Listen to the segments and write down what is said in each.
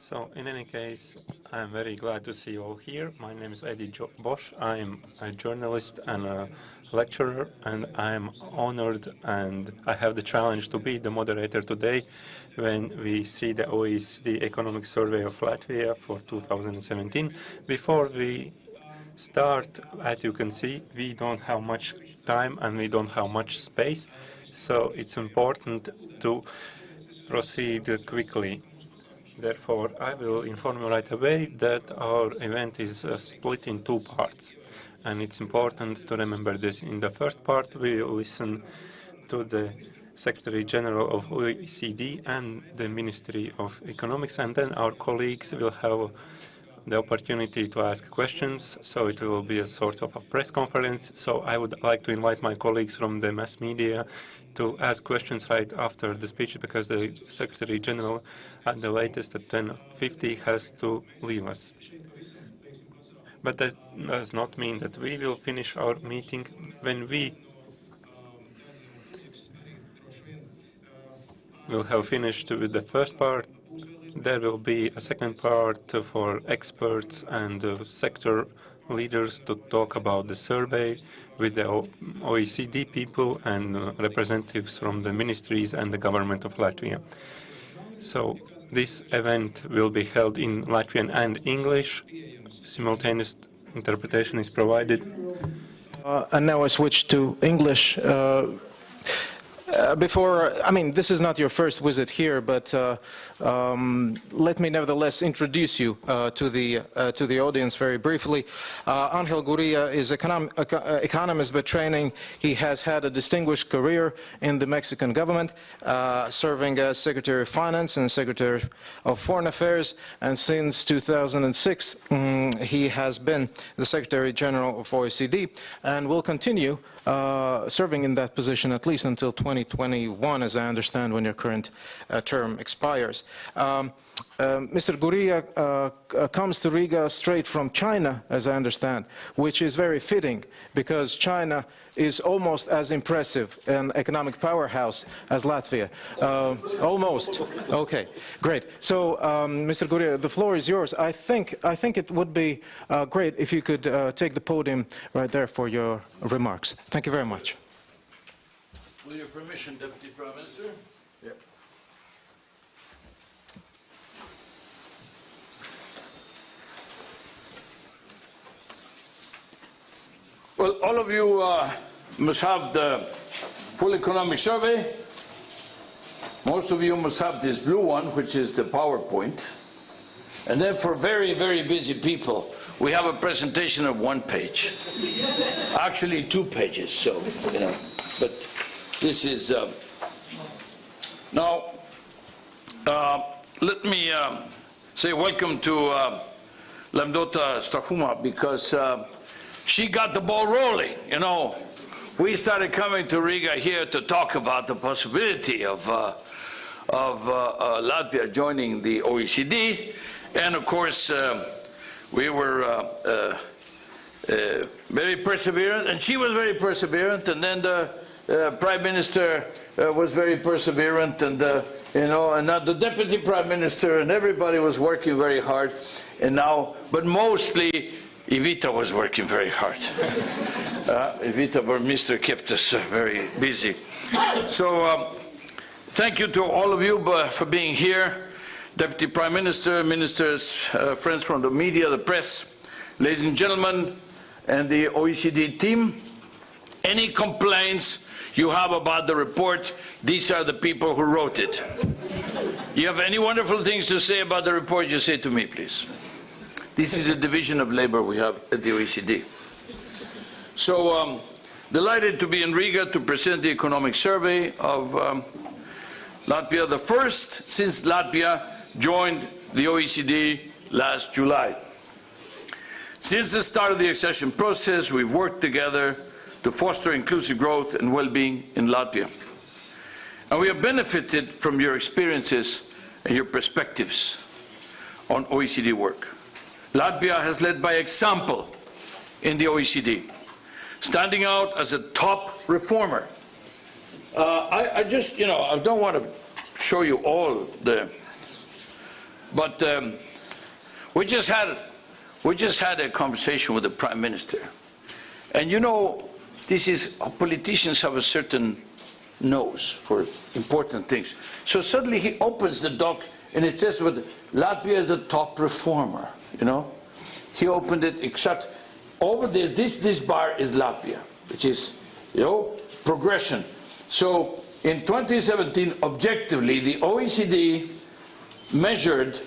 So, in any case, I'm very glad to see you all here. My name is Eddie Bosch. I'm a journalist and a lecturer, and I'm honored and I have the challenge to be the moderator today when we see the OECD Economic Survey of Latvia for 2017. Before we start, as you can see, we don't have much time and we don't have much space, so it's important to proceed quickly. Therefore, I will inform you right away that our event is split in two parts. And it's important to remember this. In the first part, we will listen to the Secretary General of OECD and the Ministry of Economics, and then our colleagues will have the opportunity to ask questions, so it will be a sort of a press conference. So I would like to invite my colleagues from the mass media to ask questions right after the speech, because the Secretary General at the latest at 10:50 has to leave us. But that does not mean that we will finish our meeting. When we will have finished with the first part, there will be a second part for experts and sector leaders to talk about the survey with the OECD people and representatives from the ministries and the government of Latvia. So this event will be held in Latvian and English. Simultaneous interpretation is provided. And now I switch to English. This is not your first visit here, but let me nevertheless introduce you to the audience very briefly. Angel Gurria is economist by training. He has had a distinguished career in the Mexican government, serving as Secretary of Finance and Secretary of Foreign Affairs, and since 2006 he has been the Secretary General of OECD and will continue serving in that position at least until 2021, as I understand, when your current term expires. Mr. Gurria comes to Riga straight from China, as I understand, which is very fitting, because China is almost as impressive an economic powerhouse as Latvia. Almost. Okay, great. So, Mr. Gurria, the floor is yours. I think it would be great if you could take the podium right there for your remarks. Thank you very much. With your permission, Deputy Prime Minister. Yep. Well, all of you must have the full economic survey. Most of you must have this blue one, which is the PowerPoint. And then for very, very busy people, we have a presentation of 1 page. Actually 2 pages, so, you know. But this is... Now, let me say welcome to Lamdota Strahuma, because she got the ball rolling. You know, we started coming to Riga here to talk about the possibility of Latvia joining the OECD, and of course we were very perseverant, and she was very perseverant, and then the Prime Minister was very perseverant, and you know, and now the Deputy Prime Minister, and everybody was working very hard, and now, but mostly Ivita was working very hard. Ivita, our minister, kept us very busy. So thank you to all of you for being here. Deputy Prime Minister, ministers, friends from the media, the press, ladies and gentlemen, and the OECD team. Any complaints you have about the report, these are the people who wrote it. You have any wonderful things to say about the report, you say to me, please. This is a division of labor we have at the OECD. So, delighted to be in Riga to present the economic survey of Latvia, the first since Latvia joined the OECD last July. Since the start of the accession process, we've worked together to foster inclusive growth and well-being in Latvia. And we have benefited from your experiences and your perspectives on OECD work. Latvia has led by example in the OECD, standing out as a top reformer. I just, you know, I don't want to show you all But we just had a conversation with the Prime Minister. And you know, politicians have a certain nose for important things. So suddenly he opens the doc and it says, Latvia is the top reformer, you know. He opened it, except over this bar is Latvia, which is, you know, progression. So in 2017, objectively, the OECD measured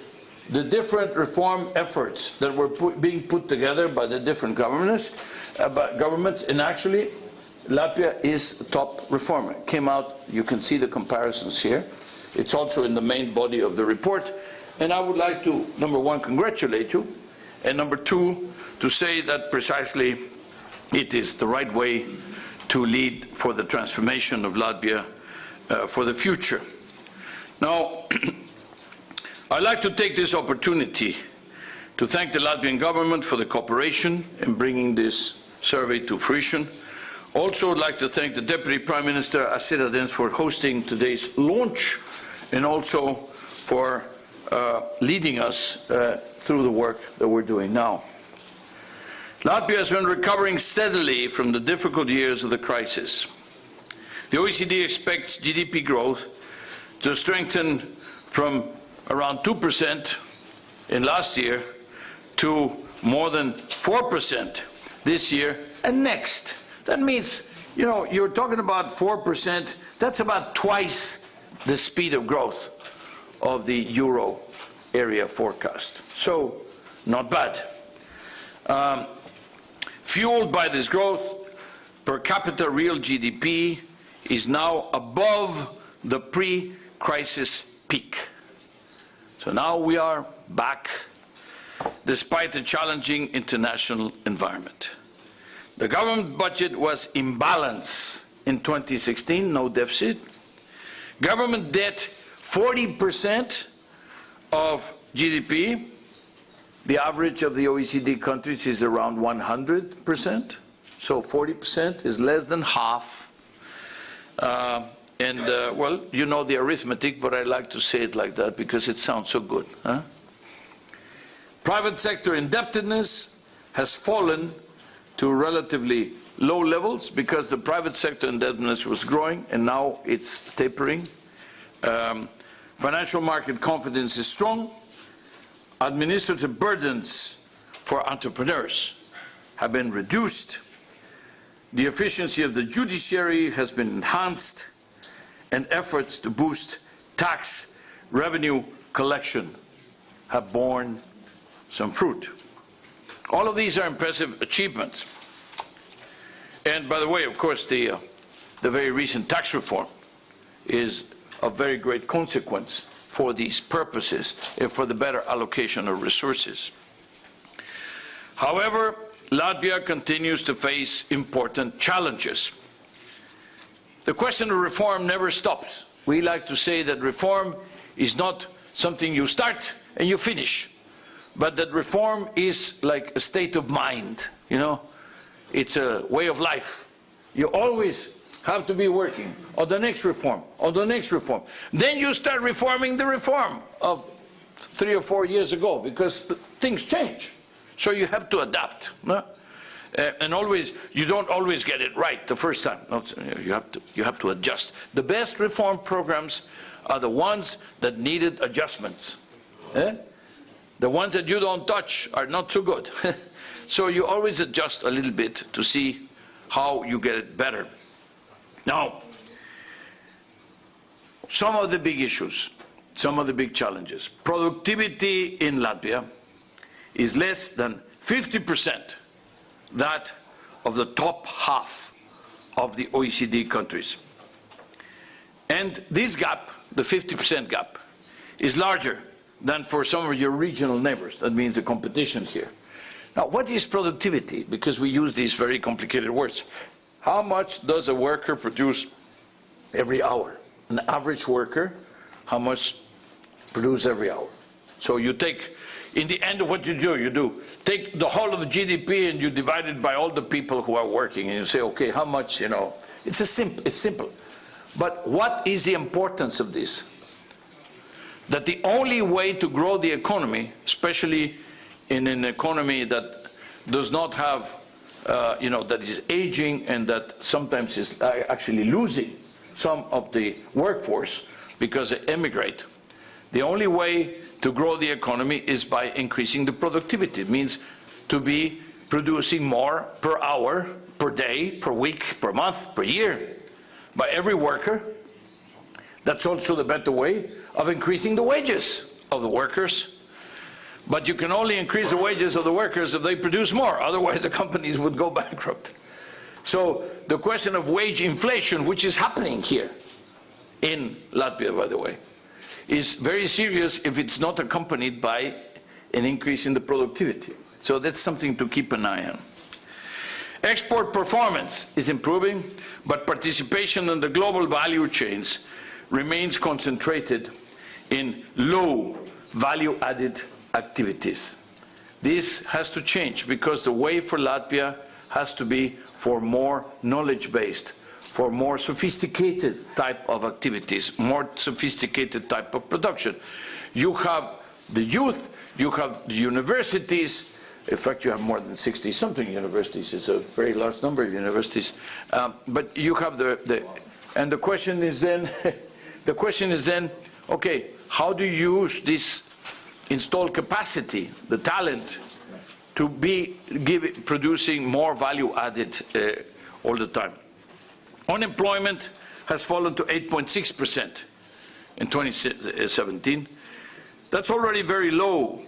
the different reform efforts that were being put together by the different governments, and actually Latvia is the top reformer. It came out, you can see the comparisons here. It's also in the main body of the report. And I would like to, number one, congratulate you, and number two, to say that precisely it is the right way to lead for the transformation of Latvia for the future. Now, I'd like to take this opportunity to thank the Latvian government for the cooperation in bringing this survey to fruition. Also, I'd like to thank the Deputy Prime Minister Asira Dens for hosting today's launch, and also for leading us through the work that we're doing now. Latvia has been recovering steadily from the difficult years of the crisis. The OECD expects GDP growth to strengthen from around 2% in last year to more than 4% this year and next. That means, you know, you're talking about 4%, that's about twice the speed of growth of the euro area forecast. So, not bad. Fueled by this growth, per capita real GDP is now above the pre-crisis peak. So now we are back, despite the challenging international environment. The government budget was in balance in 2016, no deficit. Government debt, 40% of GDP. The average of the OECD countries is around 100%. So 40% is less than half. Well, you know the arithmetic, but I like to say it like that because it sounds so good. Huh? Private sector indebtedness has fallen to relatively low levels because the private sector indebtedness was growing and now it's tapering. Financial market confidence is strong. Administrative burdens for entrepreneurs have been reduced. The efficiency of the judiciary has been enhanced, and efforts to boost tax revenue collection have borne some fruit. All of these are impressive achievements. And by the way, of course, the very recent tax reform is of very great consequence for these purposes and for the better allocation of resources. However, Latvia continues to face important challenges. The question of reform never stops. We like to say that reform is not something you start and you finish, but that reform is like a state of mind, you know. It's a way of life. You always have to be working on the next reform, on the next reform. Then you start reforming the reform of 3 or 4 years ago because things change. So you have to adapt. No? And always, you don't always get it right the first time. You have to adjust. The best reform programs are the ones that needed adjustments. The ones that you don't touch are not so good. So you always adjust a little bit to see how you get it better. Now, some of the big issues, some of the big challenges. Productivity in Latvia is less than 50% that of the top half of the OECD countries. And this gap, the 50% gap, is larger than for some of your regional neighbors. That means the competition here. Now, what is productivity? Because we use these very complicated words. How much does a worker produce every hour? An average worker, how much produce every hour? So you take, in the end, what you do take the whole of the GDP and you divide it by all the people who are working, and you say, okay, how much, you know? It's simple. But what is the importance of this? that the only way to grow the economy, especially in an economy that does not have, that is aging and that sometimes is actually losing some of the workforce because they emigrate, the only way to grow the economy is by increasing the productivity. It means to be producing more per hour, per day, per week, per month, per year by every worker. That's also the better way of increasing the wages of the workers. But you can only increase the wages of the workers if they produce more. Otherwise, the companies would go bankrupt. So the question of wage inflation, which is happening here in Latvia, by the way, is very serious if it's not accompanied by an increase in the productivity. So that's something to keep an eye on. Export performance is improving, but participation in the global value chains remains concentrated in low value-added activities. This has to change because the way for Latvia has to be for more knowledge-based, for more sophisticated type of activities, more sophisticated type of production. You have the youth, you have the universities. In fact, you have more than 60-something universities. It's a very large number of universities. But you have and the question is then, okay, how do you use this installed capacity, the talent, to be producing more value added all the time? Unemployment has fallen to 8.6% in 2017. That's already very low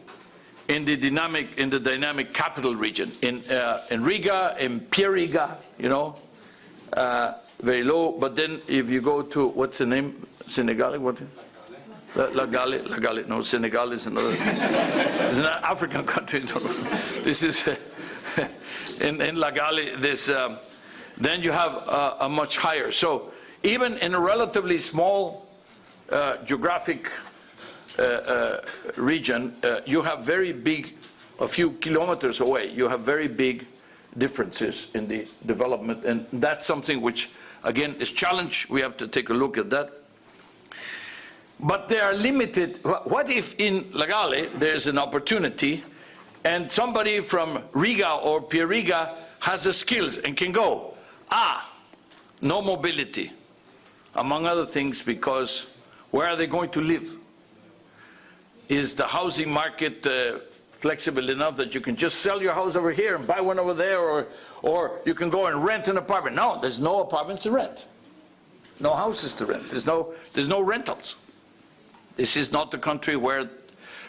in the dynamic capital region. In Riga, in Riga, very low. But then if you go to, what's the name? Senegal? What? La Gale. No, Senegal is another. It's an African country. This is in La Gale. Then you have a much higher. So even in a relatively small geographic region, you have very big, a few kilometers away, you have very big differences in the development. And that's something which, again, is challenged. We have to take a look at that. But they are limited. What if in La Gale there's an opportunity and somebody from Riga or Riga has the skills and can go? No mobility, among other things, because where are they going to live? Is the housing market flexible enough that you can just sell your house over here and buy one over there, or you can go and rent an apartment? No, there's no apartments to rent. No houses to rent. There's no rentals. This is not the country where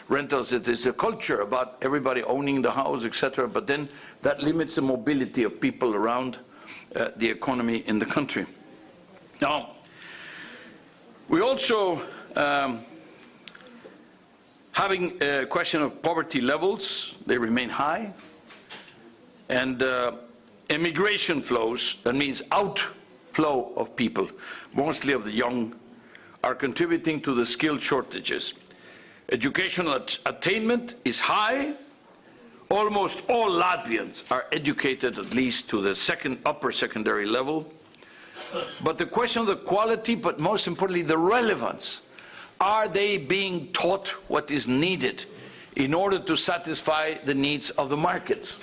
rentals, it is a culture about everybody owning the house, etc. But then that limits the mobility of people around the economy in the country. Now, we also having a question of poverty levels. They remain high. And immigration flows, that means outflow of people, mostly of the young, are contributing to the skill shortages. Educational attainment is high. Almost all Latvians are educated at least to the upper secondary level. But the question of the quality, but most importantly the relevance, are they being taught what is needed in order to satisfy the needs of the markets?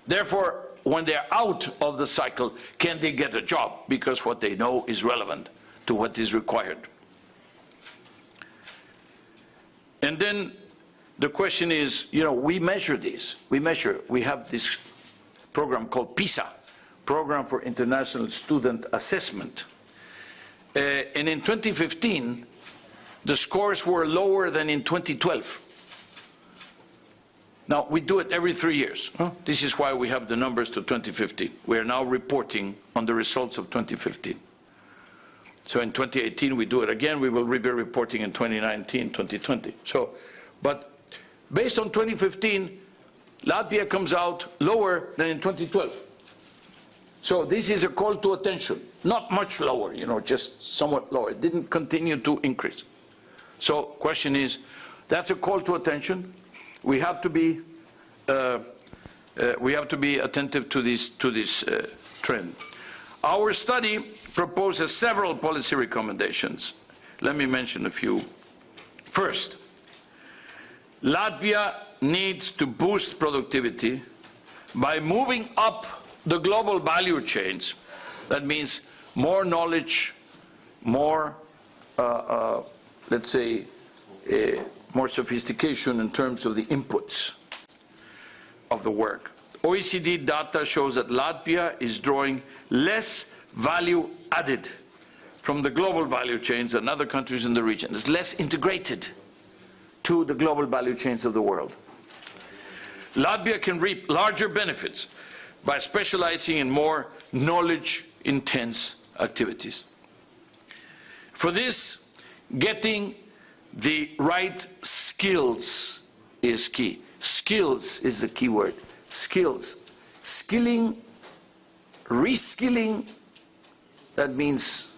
Therefore, when they're out of the cycle, can they get a job? Because what they know is relevant to what is required. And then the question is, we measure this. We have this program called PISA, Program for International Student Assessment. And in 2015, the scores were lower than in 2012. Now, we do it every 3 years. This is why we have the numbers to 2015. We are now reporting on the results of 2015. So in 2018, we do it again. We will be reporting in 2019, 2020. But based on 2015, Latvia comes out lower than in 2012. So this is a call to attention. Not much lower, just somewhat lower. It didn't continue to increase. So question is, that's a call to attention. We have to be attentive to this trend. Our study proposes several policy recommendations. Let me mention a few First, Latvia needs to boost productivity by moving up the global value chains. That means more knowledge, more, let's say, more sophistication in terms of the inputs of the work. OECD data shows that Latvia is drawing less value added from the global value chains than other countries in the region. It's less integrated to the global value chains of the world. Latvia can reap larger benefits by specializing in more knowledge-intense activities. For this, getting the right skills is key. Skills is the key word. Skills. Skilling, reskilling, that means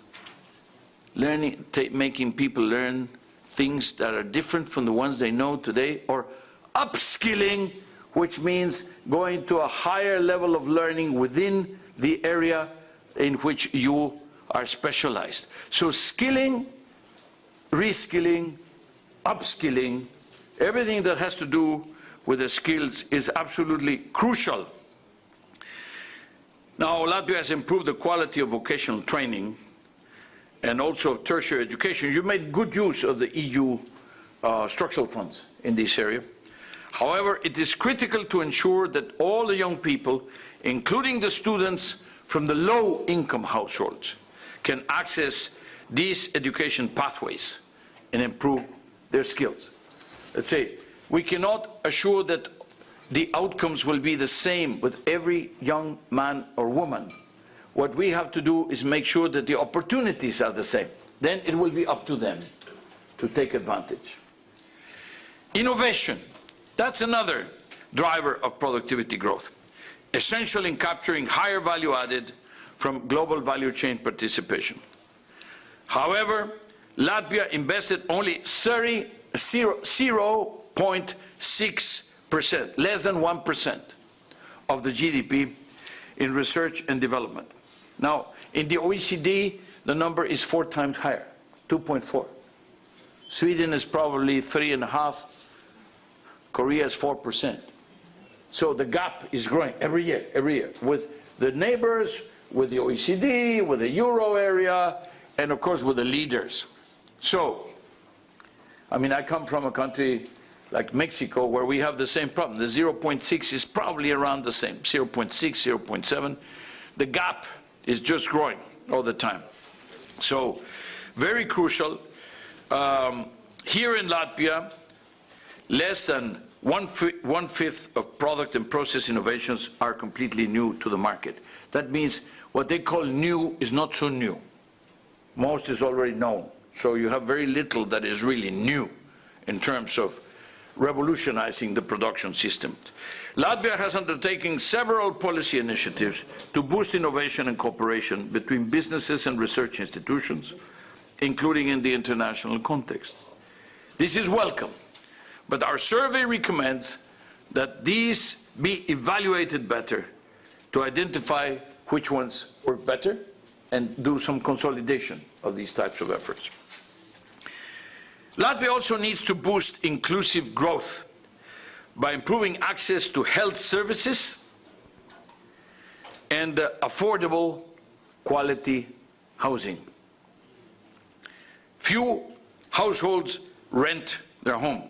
learning, making people learn things that are different from the ones they know today, or upskilling, which means going to a higher level of learning within the area in which you are specialized. So skilling, reskilling, upskilling, everything that has to do with the skills is absolutely crucial. Now, Latvia has improved the quality of vocational training and also of tertiary education. You made good use of the EU structural funds in this area. However, it is critical to ensure that all the young people, including the students from the low-income households, can access these education pathways and improve their skills. Let's say, we cannot assure that the outcomes will be the same with every young man or woman. What we have to do is make sure that the opportunities are the same. Then it will be up to them to take advantage. Innovation, that's another driver of productivity growth, essential in capturing higher value added from global value chain participation. However, Latvia invested only 0.6%, less than 1% of the GDP in research and development. Now, in the OECD, the number is 4 times higher, 2.4. Sweden is probably 3.5. Korea is 4%. So the gap is growing every year, with the neighbors, with the OECD, with the Euro area, and of course with the leaders. So, I mean, I come from a country like Mexico where we have the same problem. The 0.6 is probably around the same, 0.6, 0.7. The gap is just growing all the time. So, very crucial. Here in Latvia, less than one-fifth of product and process innovations are completely new to the market. That means what they call new is not so new. Most is already known. So you have very little that is really new in terms of revolutionizing the production system. Latvia has undertaken several policy initiatives to boost innovation and cooperation between businesses and research institutions, including in the international context. This is welcome, but our survey recommends that these be evaluated better to identify which ones work better and do some consolidation of these types of efforts. Latvia also needs to boost inclusive growth by improving access to health services and affordable quality housing. Few households rent their home.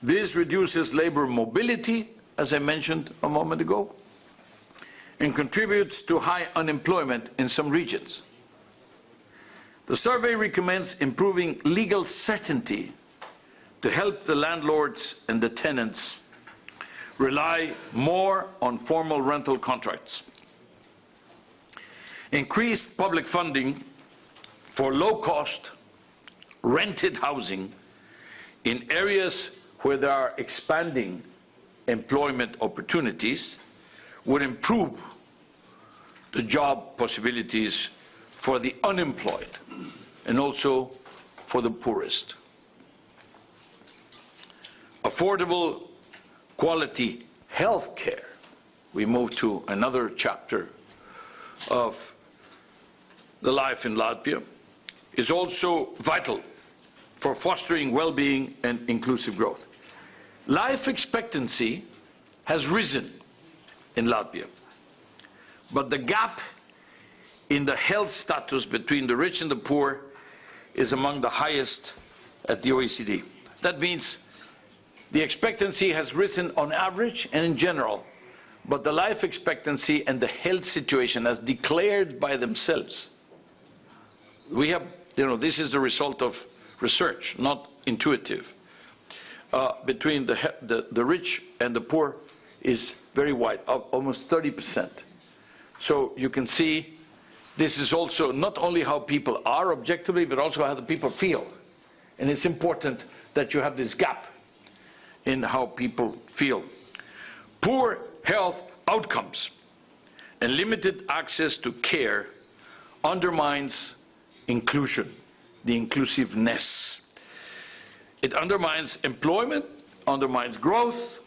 This reduces labor mobility, as I mentioned a moment ago, and contributes to high unemployment in some regions. The survey recommends improving legal certainty to help the landlords and the tenants rely more on formal rental contracts. Increased public funding for low-cost rented housing in areas where there are expanding employment opportunities would improve the job possibilities for the unemployed and also for the poorest. Affordable quality health care, we move to another chapter of the life in Latvia, is also vital for fostering well-being and inclusive growth. Life expectancy has risen in Latvia, but the gap in the health status between the rich and the poor is among the highest at the OECD. That means the expectancy has risen on average and in general, but the life expectancy and the health situation as declared by themselves. We have, this is the result of research, not intuitive. Between the rich and the poor is very wide, almost 30%. So you can see this is also not only how people are objectively, but also how the people feel. And it's important that you have this gap in how people feel. Poor health outcomes and limited access to care undermines inclusion, the inclusiveness. It undermines employment, undermines growth.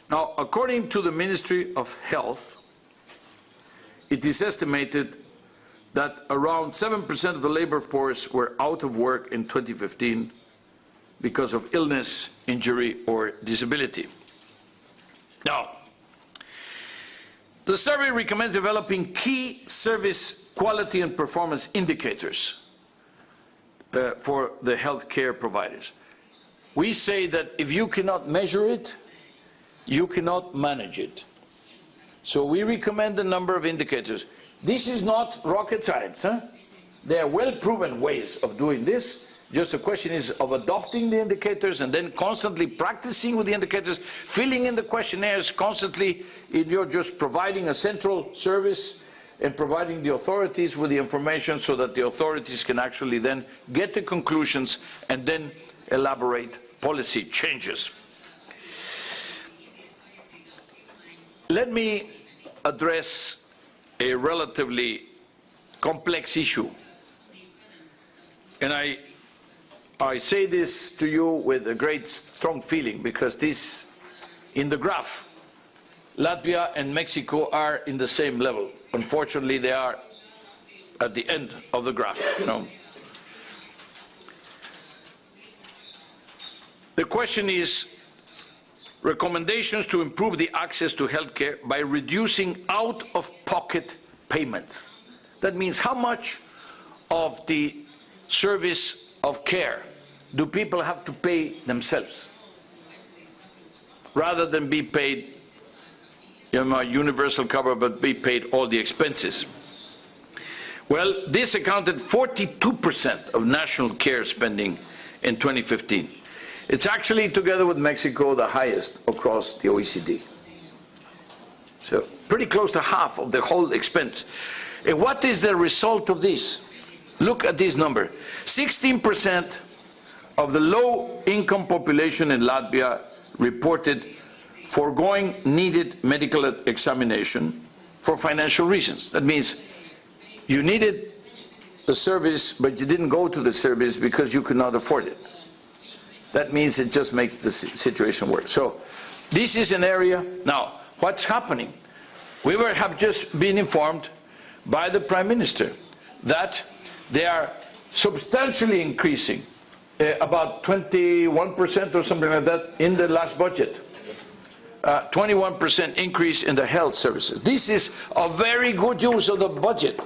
Now, according to the Ministry of Health, it is estimated that around 7% of the labor force were out of work in 2015 because of illness, injury, or disability. Now, the survey recommends developing key service quality and performance indicators for the healthcare providers. We say that if you cannot measure it, you cannot manage it. So we recommend a number of indicators. This is not rocket science. Huh? There are well-proven ways of doing this. Just the question is of adopting the indicators and then constantly practicing with the indicators, filling in the questionnaires constantly. You're just providing a central service and providing the authorities with the information so that the authorities can actually then get the conclusions and then elaborate policy changes. Let me address a relatively complex issue. And I say this to you with a great strong feeling, because this, in the graph, Latvia and Mexico are in the same level. Unfortunately, they are at the end of the graph. The question is recommendations to improve the access to healthcare by reducing out-of-pocket payments. That means how much of the service of care do people have to pay themselves rather than be paid universal cover, but be paid all the expenses. Well, this accounted 42% of national care spending in 2015. It's actually, together with Mexico, the highest across the OECD. So pretty close to half of the whole expense. And what is the result of this? Look at this number. 16% of the low-income population in Latvia reported foregoing needed medical examination for financial reasons. That means you needed the service, but you didn't go to the service because you could not afford it. That means it just makes the situation worse. So this is an area. Now, what's happening? We have just been informed by the Prime Minister that they are substantially increasing, about 21% or something like that in the last budget. 21% increase in the health services. This is a very good use of the budget.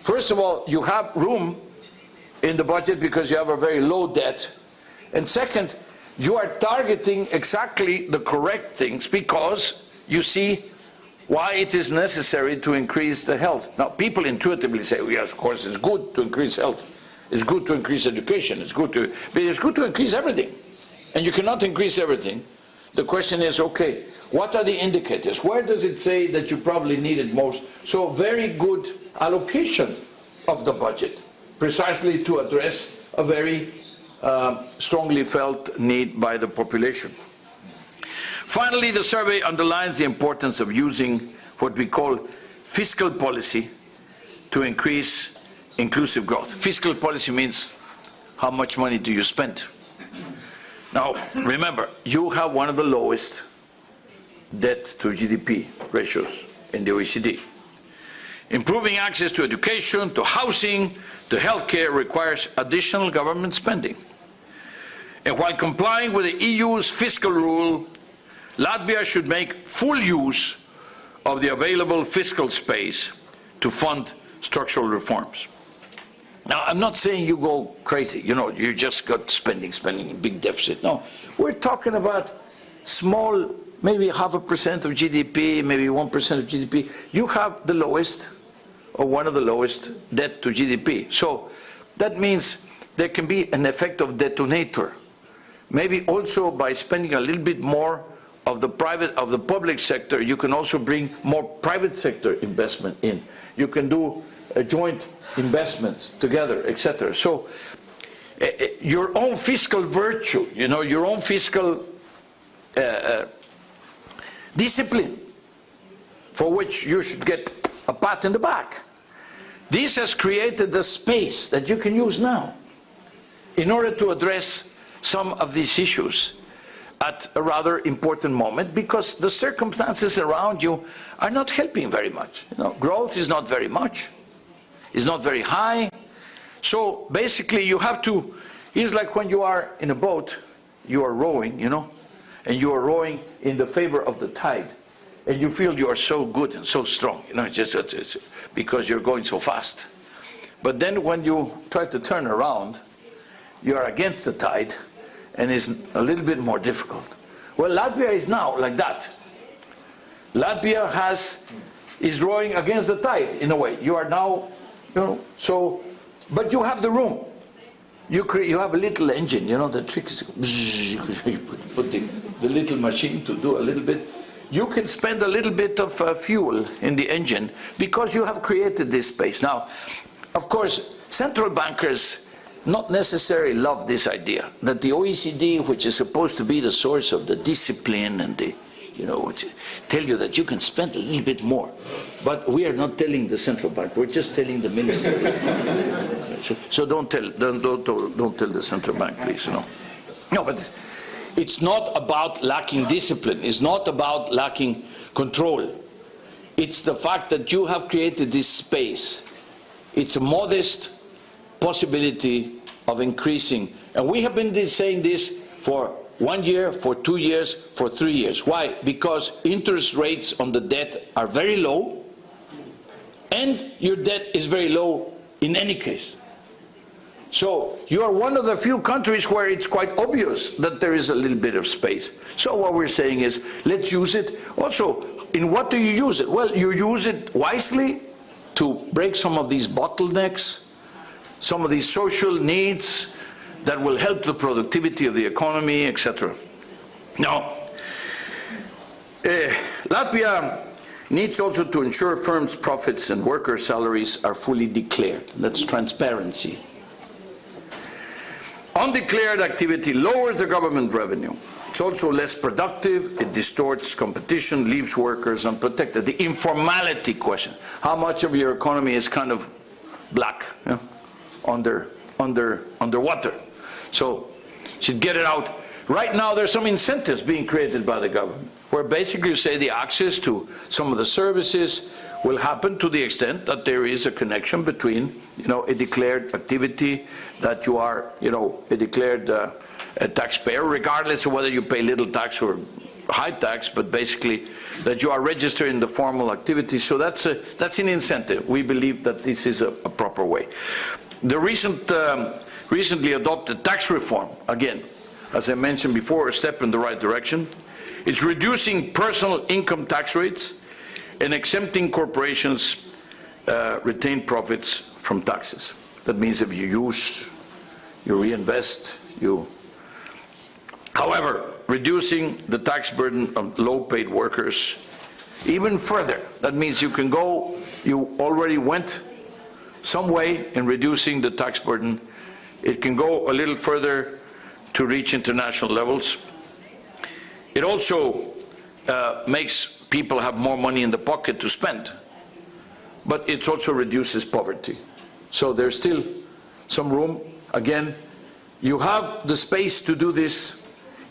First of all, you have room in the budget because you have a very low debt. And second, you are targeting exactly the correct things because you see why it is necessary to increase the health. Now, people intuitively say, well, yes, of course, it's good to increase health. It's good to increase education. But it's good to increase everything. And you cannot increase everything. The question is, okay, what are the indicators? Where does it say that you probably need it most? So very good allocation of the budget, precisely to address a very strongly felt need by the population. Finally, the survey underlines the importance of using what we call fiscal policy to increase inclusive growth. Fiscal policy means how much money do you spend? Now, remember, you have one of the lowest debt to GDP ratios in the OECD. Improving access to education, to housing, to healthcare requires additional government spending. And while complying with the EU's fiscal rule, Latvia should make full use of the available fiscal space to fund structural reforms. Now, I'm not saying you go crazy, you just got spending, big deficit. No, we're talking about small, maybe 0.5% of GDP, maybe 1% of GDP. You have the lowest, or one of the lowest, debt to GDP. So that means there can be an effect of detonator. Maybe also by spending a little bit more of the public sector, you can also bring more private sector investment in. You can do a joint investments together, etc. So your own fiscal virtue, your own fiscal discipline, for which you should get a pat in the back. This has created the space that you can use now in order to address some of these issues at a rather important moment, because the circumstances around you are not helping very much. Growth is not very much, it's not very high. So basically you have to, it's like when you are in a boat, you are rowing, and you are rowing in the favor of the tide, and you feel you are so good and so strong, it's because you're going so fast. But then when you try to turn around, you are against the tide, and it's a little bit more difficult. Well, Latvia is now like that. Latvia is rowing against the tide in a way. You are now, but you have the room. You have a little engine, the trick is you put the little machine to do a little bit. You can spend a little bit of fuel in the engine because you have created this space. Now, of course, central bankers not necessarily love this idea that the OECD, which is supposed to be the source of the discipline and the, tell you that you can spend a little bit more. But we are not telling the central bank, we're just telling the minister. So don't tell the central bank, please. No, but it's not about lacking discipline. It's not about lacking control. It's the fact that you have created this space. It's a modest possibility of increasing. And we have been saying this for 1 year, for 2 years, for 3 years. Why? Because interest rates on the debt are very low, and your debt is very low in any case. So you are one of the few countries where it's quite obvious that there is a little bit of space. So what we're saying is, let's use it. Also, in what do you use it? Well, you use it wisely to break some of these bottlenecks, some of these social needs that will help the productivity of the economy, etc. Now, Latvia needs also to ensure firms' profits and worker salaries are fully declared. That's transparency. Undeclared activity lowers the government revenue. It's also less productive, it distorts competition, leaves workers unprotected. The informality question, how much of your economy is kind of black, underwater. So you should get it out. Right now there's some incentives being created by the government, where basically you say the access to some of the services will happen to the extent that there is a connection between, a declared activity, that you are, a declared a taxpayer, regardless of whether you pay little tax or high tax, but basically that you are registered in the formal activity. So that's an incentive. We believe that this is a proper way. The recently adopted tax reform, again, as I mentioned before, a step in the right direction. It's reducing personal income tax rates and exempting corporations' retained profits from taxes. That means if you use, you reinvest, However, reducing the tax burden of low-paid workers even further. That means you already went some way in reducing the tax burden. It can go a little further to reach international levels. It also makes people have more money in the pocket to spend, but it also reduces poverty. So there's still some room. Again, you have the space to do this.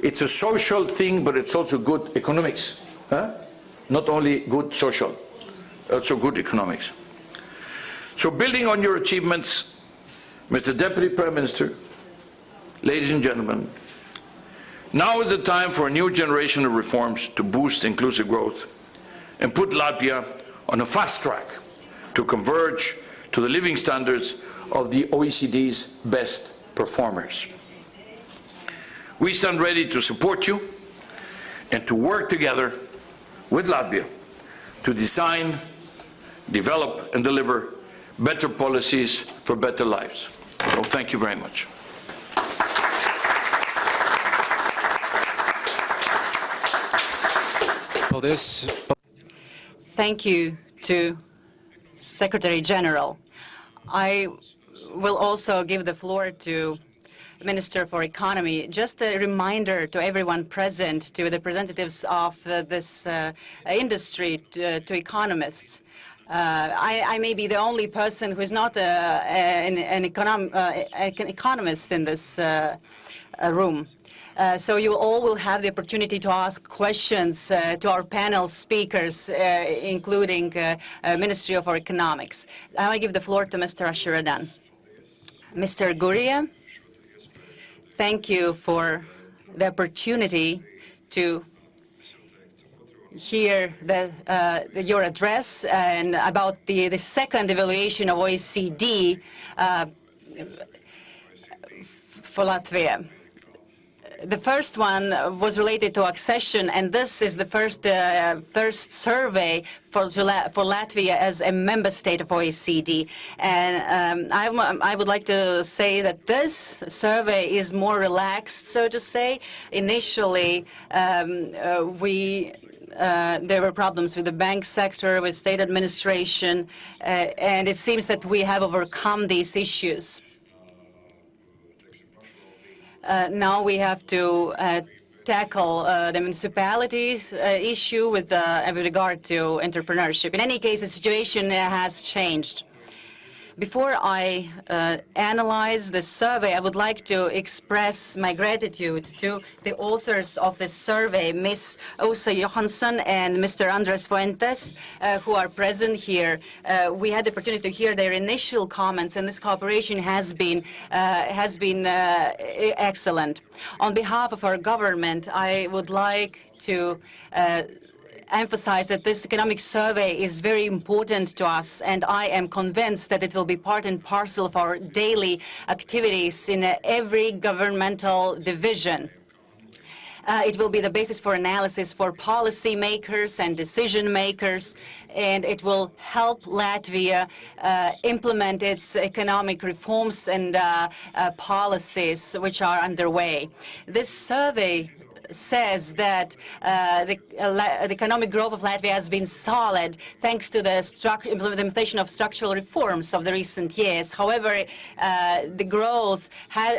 It's a social thing, but it's also good economics. Not only good social, also good economics. So building on your achievements, Mr. Deputy Prime Minister, ladies and gentlemen, now is the time for a new generation of reforms to boost inclusive growth and put Latvia on a fast track to converge to the living standards of the OECD's best performers. We stand ready to support you and to work together with Latvia to design, develop, and deliver better policies for better lives. So thank you very much. Thank you to Secretary General. I will also give the floor to Minister for Economy. Just a reminder to everyone present, to the representatives of this industry, to economists. I may be the only person who is not an economist in this room. So you all will have the opportunity to ask questions to our panel speakers, including Ministry of Economics. Now I give the floor to Mr. Ashuradan. Mr. Gurria, thank you for the opportunity to hear your address and about the second evaluation of OECD for Latvia. The first one was related to accession, and this is the first survey for Latvia as a member state of OECD. And I would like to say that this survey is more relaxed, so to say. Initially, there were problems with the bank sector, with state administration, and it seems that we have overcome these issues. Now we have to tackle the municipalities issue with regard to entrepreneurship. In any case, the situation has changed. Before I analyze the survey, I would like to express my gratitude to the authors of this survey, Ms. Åsa Johansson and Mr. Andres Fuentes, who are present here. We had the opportunity to hear their initial comments, and this cooperation has been excellent. On behalf of our government, I would like to emphasize that this economic survey is very important to us, and I am convinced that it will be part and parcel of our daily activities in every governmental division. It will be the basis for analysis for policy makers and decision makers, and it will help Latvia implement its economic reforms and policies which are underway. This survey says that the economic growth of Latvia has been solid thanks to the implementation of structural reforms of the recent years. However, the growth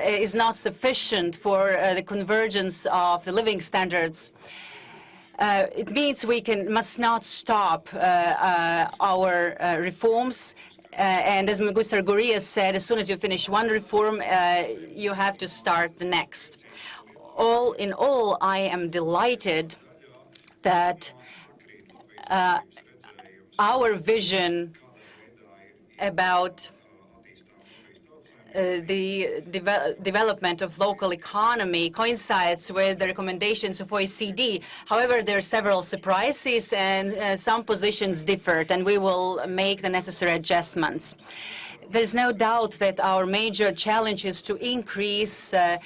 is not sufficient for the convergence of the living standards. It means we must not stop our reforms. And as Mr. Gurria said, as soon as you finish one reform, you have to start the next. All in all, I am delighted that our vision about the development of local economy coincides with the recommendations of OECD. However, there are several surprises and some positions differed, and we will make the necessary adjustments. There's no doubt that our major challenge is to increase the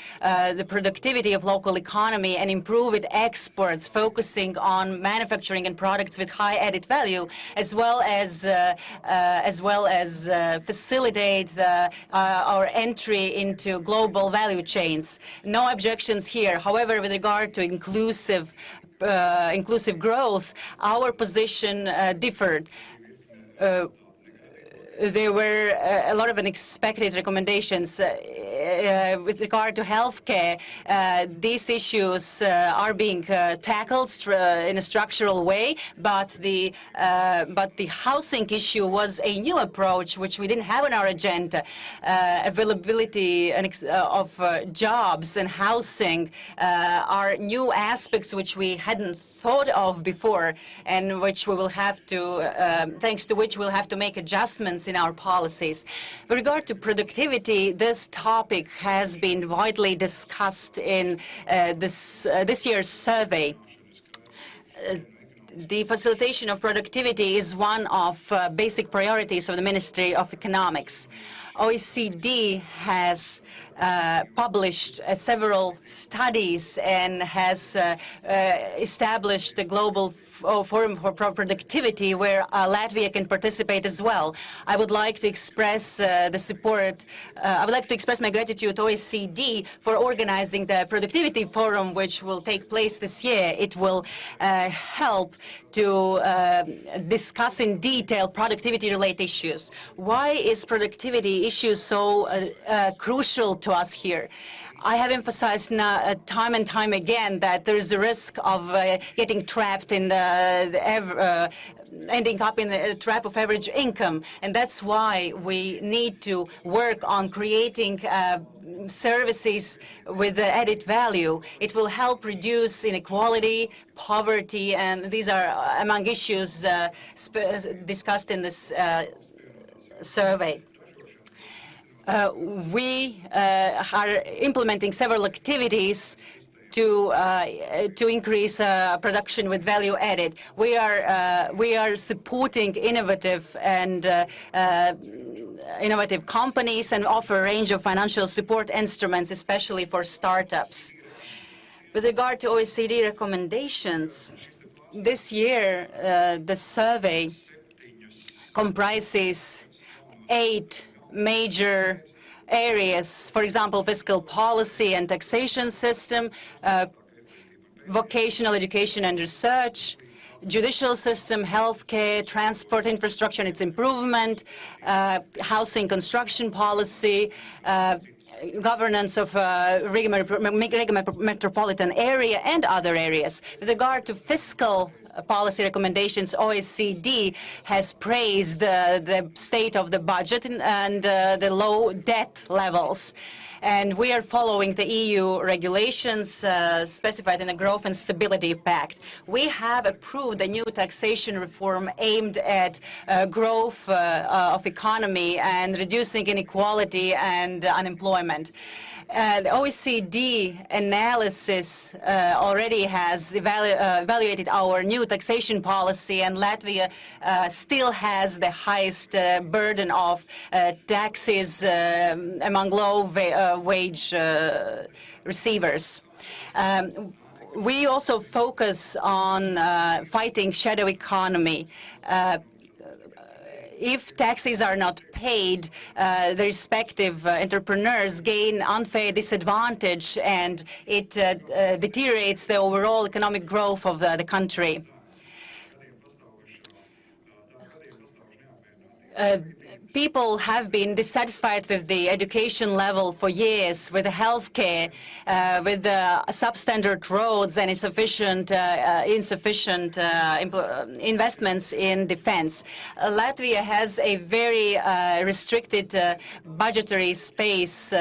productivity of local economy and improve its exports, focusing on manufacturing and products with high added value, as well as facilitate our entry into global value chains. No objections here. However, with regard to inclusive growth, our position differed. There were a lot of unexpected recommendations with regard to healthcare. These issues are being tackled in a structural way, but the housing issue was a new approach which we didn't have on our agenda. Availability of jobs and housing are new aspects which we hadn't thought of before, and which we will have to, thanks to which we'll have to make adjustments elements in our policies. With regard to productivity, this topic has been widely discussed in this year's survey. The facilitation of productivity is one of basic priorities of the Ministry of Economics. OECD has published several studies and has established the Global Forum for Productivity, where Latvia can participate as well. I would like to express the support. I would like to express my gratitude to OECD for organizing the Productivity Forum, which will take place this year. It will help to discuss in detail productivity-related issues. Why is productivity issue so crucial to us here? I have emphasized time and time again that there is a risk of getting trapped in ending up in the trap of average income, and that's why we need to work on creating services with added value. It will help reduce inequality, poverty, and these are among issues discussed in this survey. We are implementing several activities to increase production with value added. We are supporting innovative companies and offer a range of financial support instruments, especially for startups. With regard to OECD recommendations, this year the survey comprises 8 major areas, for example, fiscal policy and taxation system, vocational education and research, judicial system, healthcare, transport infrastructure and its improvement, housing construction policy, governance of Riga metropolitan area and other areas. With regard to fiscal policy recommendations, OECD has praised the state of the budget and the low debt levels. And we are following the EU regulations specified in the Growth and Stability Pact. We have approved a new taxation reform aimed at growth of economy and reducing inequality and unemployment. The OECD analysis already has evaluated our new taxation policy, and Latvia still has the highest burden of taxes among low-wage receivers. We also focus on fighting shadow economy. If taxes are not paid, the respective entrepreneurs gain unfair disadvantage, and it deteriorates the overall economic growth of the country. People have been dissatisfied with the education level for years, with the health care, with the substandard roads and insufficient investments in defense. Latvia has a very restricted budgetary space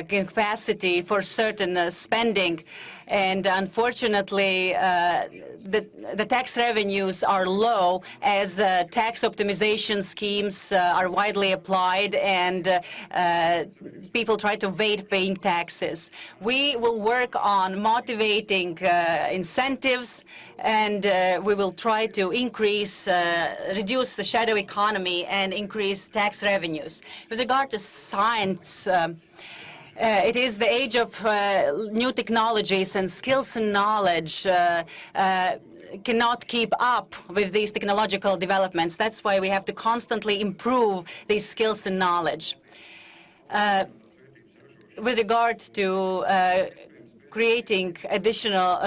capacity for certain spending. And unfortunately, the tax revenues are low as tax optimization schemes are widely applied, and people try to evade paying taxes. We will work on motivating incentives, and we will try to reduce the shadow economy and increase tax revenues. With regard to science, it is the age of new technologies, and skills and knowledge cannot keep up with these technological developments. That's why we have to constantly improve these skills and knowledge. With regard to creating additional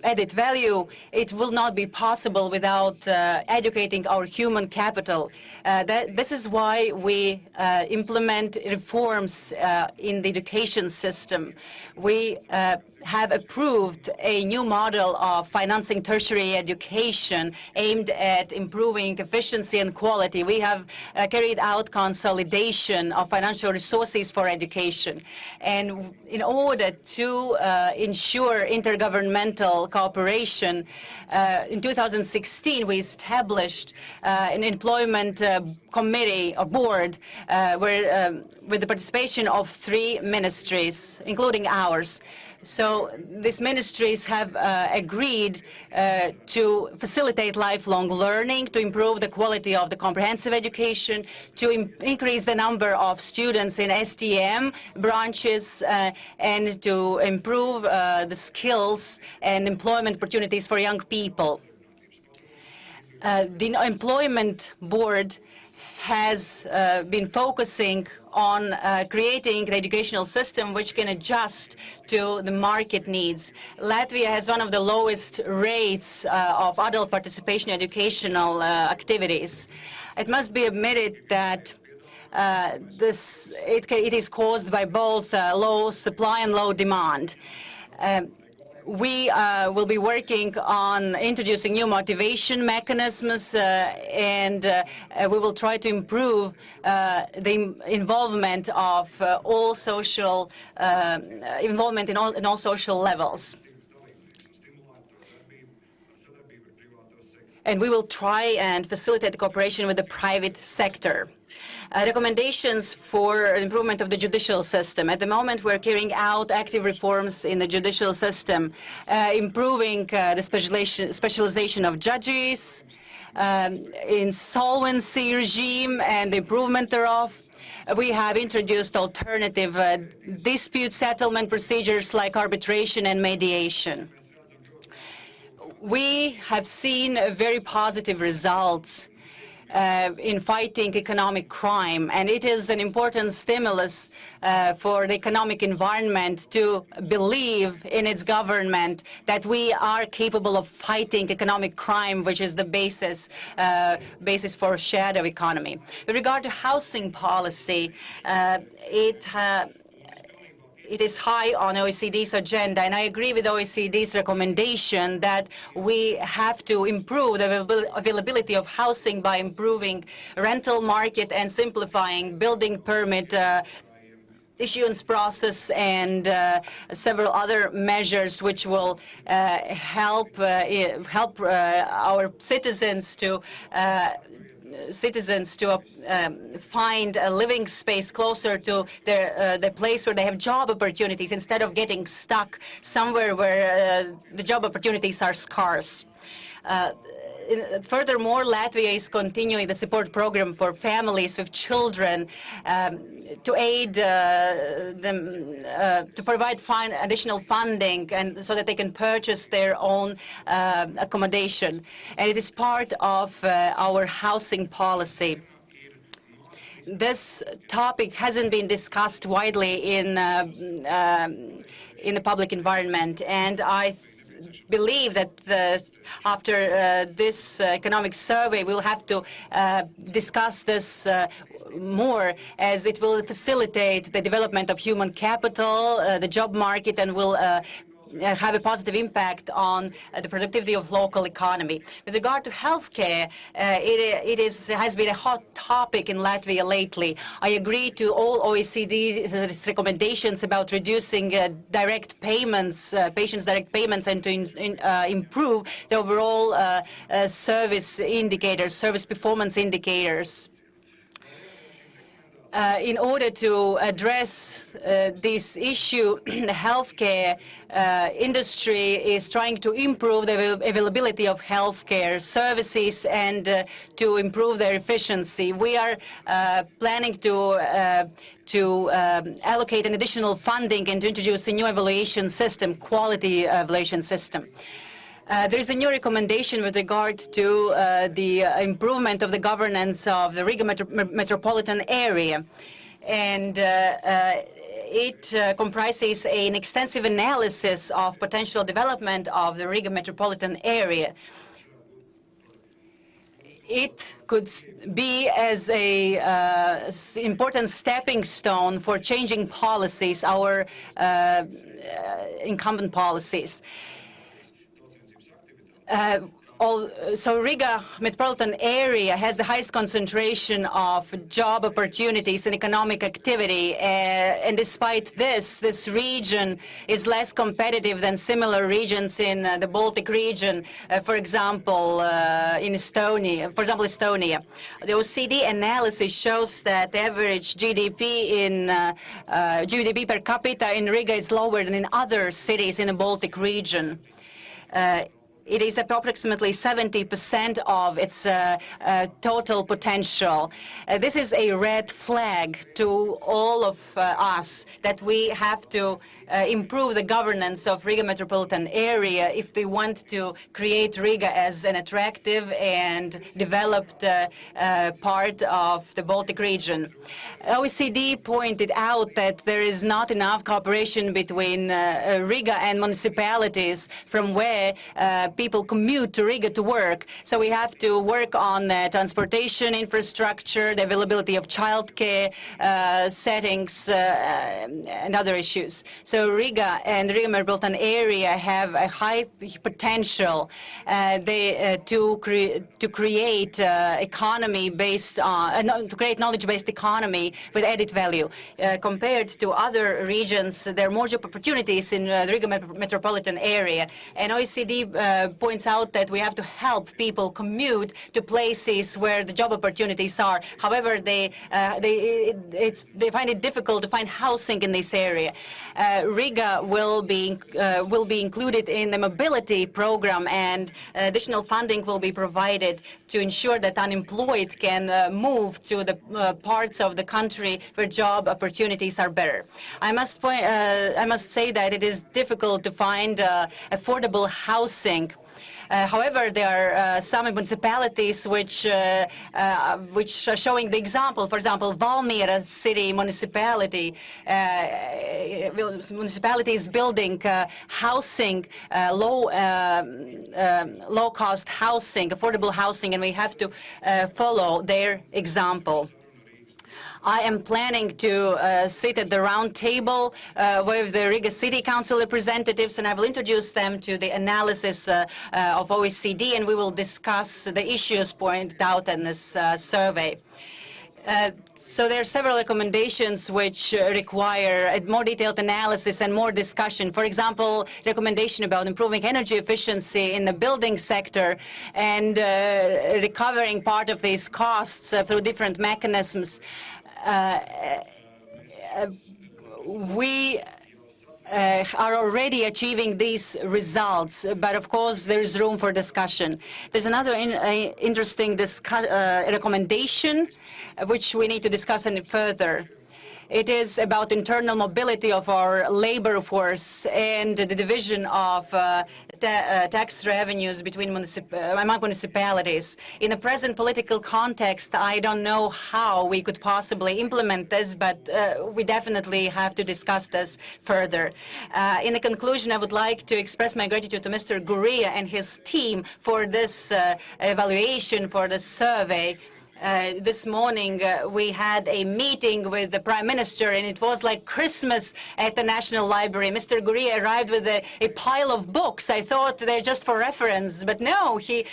added value, it will not be possible without educating our human capital. This is why we implement reforms in the education system. We have approved a new model of financing tertiary education aimed at improving efficiency and quality. We have carried out consolidation of financial resources for education. And in order to ensure intergovernmental cooperation, in 2016 we established an employment committee or board with the participation of 3 ministries, including ours. So these ministries have agreed to facilitate lifelong learning, to improve the quality of the comprehensive education, to increase the number of students in STEM branches, and to improve the skills and employment opportunities for young people. The Employment Board has been focusing on creating an educational system which can adjust to the market needs. Latvia has one of the lowest rates of adult participation in educational activities. It must be admitted that it is caused by both low supply and low demand. We will be working on introducing new motivation mechanisms, and we will try to improve the involvement of all social involvement in all social levels. And we will try and facilitate the cooperation with the private sector. Recommendations for improvement of the judicial system. At the moment, we're carrying out active reforms in the judicial system, improving the specialization of judges, insolvency regime and the improvement thereof. We have introduced alternative dispute settlement procedures like arbitration and mediation. We have seen very positive results in fighting economic crime, and it is an important stimulus for the economic environment to believe in its government that we are capable of fighting economic crime, which is the basis for a shadow economy. With regard to housing policy, it is high on OECD's agenda, and I agree with OECD's recommendation that we have to improve the availability of housing by improving rental market and simplifying building permit issuance process and several other measures which will help our citizens to find a living space closer to the place where they have job opportunities instead of getting stuck somewhere where the job opportunities are scarce. Furthermore, Latvia is continuing the support program for families with children to aid them, to provide additional funding and so that they can purchase their own accommodation. And it is part of our housing policy. This topic hasn't been discussed widely in the public environment, and I believe that after this economic survey, we'll have to discuss this more, as it will facilitate the development of human capital, the job market, and will have a positive impact on the productivity of local economy. With regard to healthcare, it has been a hot topic in Latvia lately. I agree to all OECD's recommendations about reducing direct payments, patients' direct payments, and to improve the overall service indicators, service performance indicators. In order to address this issue, the healthcare industry is trying to improve the availability of healthcare services and to improve their efficiency. We are planning to allocate an additional funding and to introduce a new evaluation system, quality evaluation system. There is a new recommendation with regard to the improvement of the governance of the Riga metropolitan area, and it comprises an extensive analysis of potential development of the Riga metropolitan area. It could be as an important stepping stone for changing policies, our incumbent policies. So Riga metropolitan area has the highest concentration of job opportunities and economic activity, and despite this region is less competitive than similar regions in the Baltic region, for example, in Estonia. For example, Estonia. The OECD analysis shows that the average GDP per capita in Riga is lower than in other cities in the Baltic region. It is approximately 70% of its total potential. This is a red flag to all of us that we have to improve the governance of Riga metropolitan area if we want to create Riga as an attractive and developed part of the Baltic region. OECD pointed out that there is not enough cooperation between Riga and municipalities from where people commute to Riga to work. So we have to work on transportation infrastructure, the availability of childcare settings, and other issues. So Riga and Riga metropolitan area have a high potential to create economy based on to create knowledge-based economy with added value. Compared to other regions, there are more job opportunities in the Riga metropolitan area, and OECD points out that we have to help people commute to places where the job opportunities are. However, they find it difficult to find housing in this area. Riga will be included in the mobility program, and additional funding will be provided to ensure that unemployed can move to the parts of the country where job opportunities are better. I must say that it is difficult to find affordable housing. However, there are some municipalities which are showing the example. For example, Valmiera city municipality is building housing, low-cost housing, affordable housing, and we have to follow their example. I am planning to sit at the round table with the Riga City Council representatives, and I will introduce them to the analysis of OECD, and we will discuss the issues pointed out in this survey. So there are several recommendations which require a more detailed analysis and more discussion. For example, recommendation about improving energy efficiency in the building sector and recovering part of these costs through different mechanisms. We are already achieving these results, but of course there is room for discussion. There's another interesting recommendation which we need to discuss any further. It is about internal mobility of our labor force and the division of tax revenues between among municipalities. In the present political context, I don't know how we could possibly implement this, but we definitely have to discuss this further. In the conclusion, I would like to express my gratitude to Mr. Guria and his team for this evaluation, for this survey. This morning, we had a meeting with the Prime Minister, and it was like Christmas at the National Library. Mr. Guria arrived with a pile of books. I thought they're just for reference, but no, he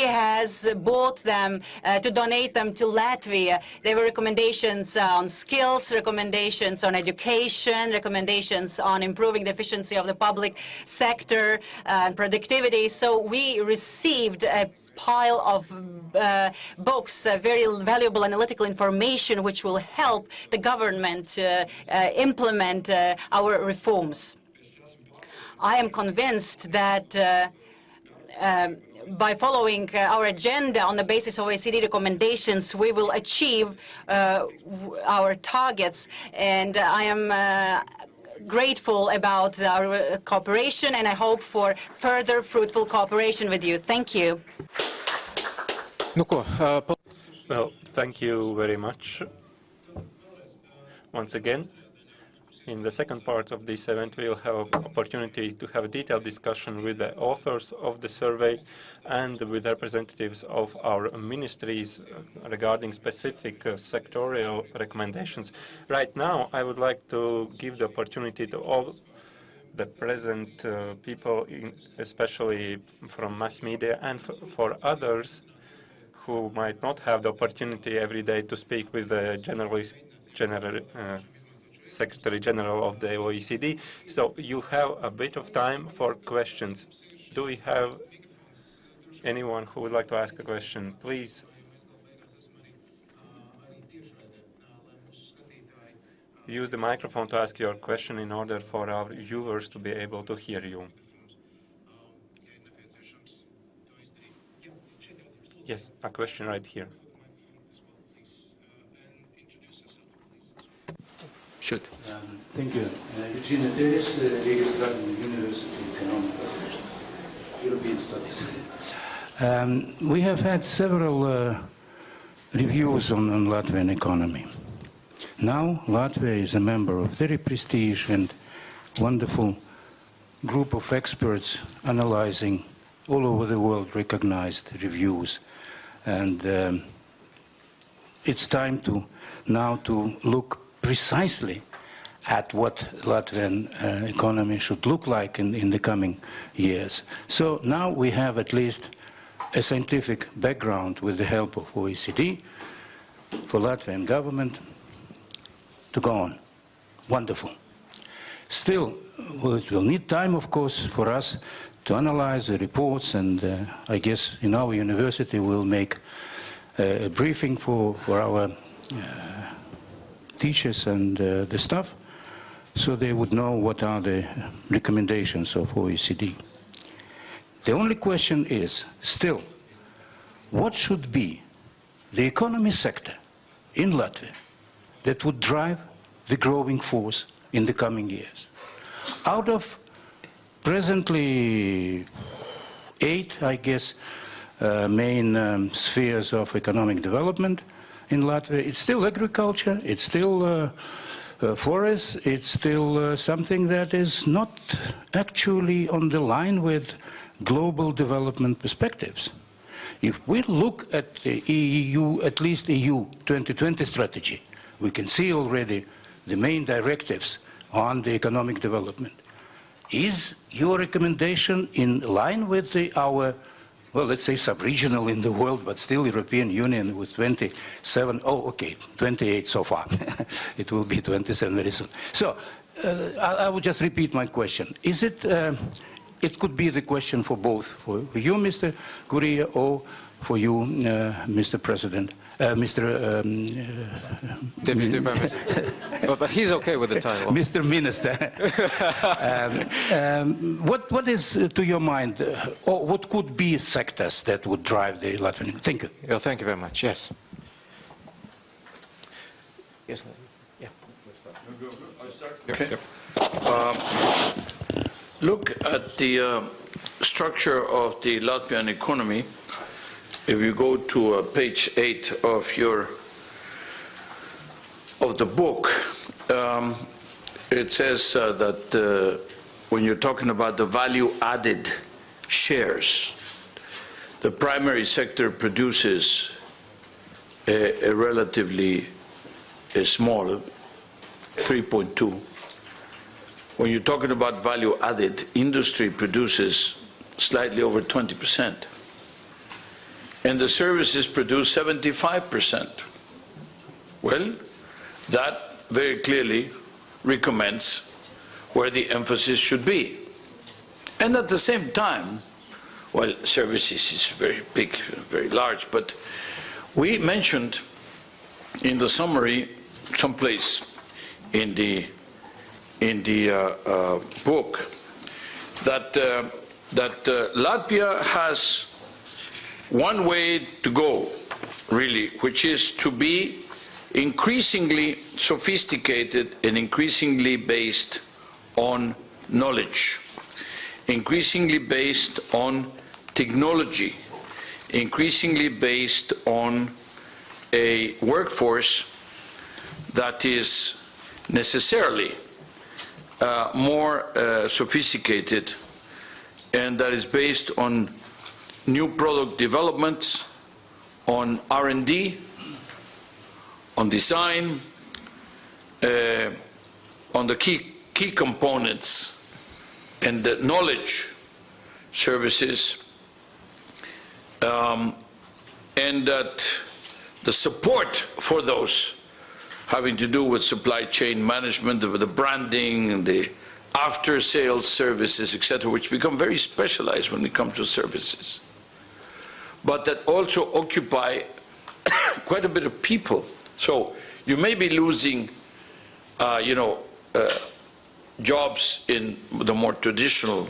has bought them to donate them to Latvia. There were recommendations on skills, recommendations on education, recommendations on improving the efficiency of the public sector and productivity. So we received a pile of books, very valuable analytical information which will help the government implement our reforms. I am convinced that by following our agenda on the basis of OECD recommendations, we will achieve our targets, and I am grateful about our cooperation, and I hope for further fruitful cooperation with you. Thank you. Well, thank you very much. Once again, in the second part of this event, we'll have an opportunity to have a detailed discussion with the authors of the survey and with representatives of our ministries regarding specific sectorial recommendations. Right now, I would like to give the opportunity to all the present people, especially from mass media, and for others who might not have the opportunity every day to speak with the Secretary General of the OECD. So you have a bit of time for questions. Do we have anyone who would like to ask a question? Please. Use the microphone to ask your question in order for our viewers to be able to hear you. Yes, a question right here. Should. Thank you. Eugenia, there is registered in the University of Ekonomikas, European Studies. We have had several reviews on Latvian economy. Now Latvia is a member of very prestigious and wonderful group of experts analyzing all over the world recognized reviews. And it's time now to look precisely at what Latvian economy should look like in the coming years. So now we have at least a scientific background with the help of OECD for Latvian government to go on. Wonderful. Still, it will need time, of course, for us to analyze the reports, and I guess in our university we'll make a briefing for our teachers and the staff, so they would know what are the recommendations of OECD. The only question is, still, what should be the economy sector in Latvia that would drive the growing force in the coming years? Out of presently 8, I guess, main spheres of economic development in Latvia, it's still agriculture, it's still forests, it's still something that is not actually on the line with global development perspectives. If we look at the EU, at least EU 2020 strategy, we can see already the main directives on the economic development. Is your recommendation in line with our, well, let's say sub-regional in the world, but still European Union with 27, 28 so far. It will be 27 very soon. So I will just repeat my question. Is it, it could be the question for both, for you, Mr. Gurria, or for you, Mr. President, Mr. Deputy Prime Minister. But he's okay with the title. Mr. Minister. What is, to your mind, or what could be sectors that would drive the Latvian? Thank you. Yeah, thank you very much. Yes. Yes. Yeah. Okay. Look at the structure of the Latvian economy. If you go to page 8 of the book, it says that when you're talking about the value-added shares, the primary sector produces a relatively small 3.2. When you're talking about value-added, industry produces slightly over 20%. And the services produce 75%. Well, that very clearly recommends where the emphasis should be. And at the same time, well, services is very big, very large, but we mentioned in the summary someplace in the book that Latvia has one way to go, really, which is to be increasingly sophisticated and increasingly based on knowledge, increasingly based on technology, increasingly based on a workforce that is necessarily more sophisticated and that is based on new product developments, on R&D, on design, on the key components and the knowledge services, and that the support for those having to do with supply chain management, with the branding and the after-sales services, etc., which become very specialized when it comes to services, but that also occupy quite a bit of people. So you may be losing, jobs in the more traditional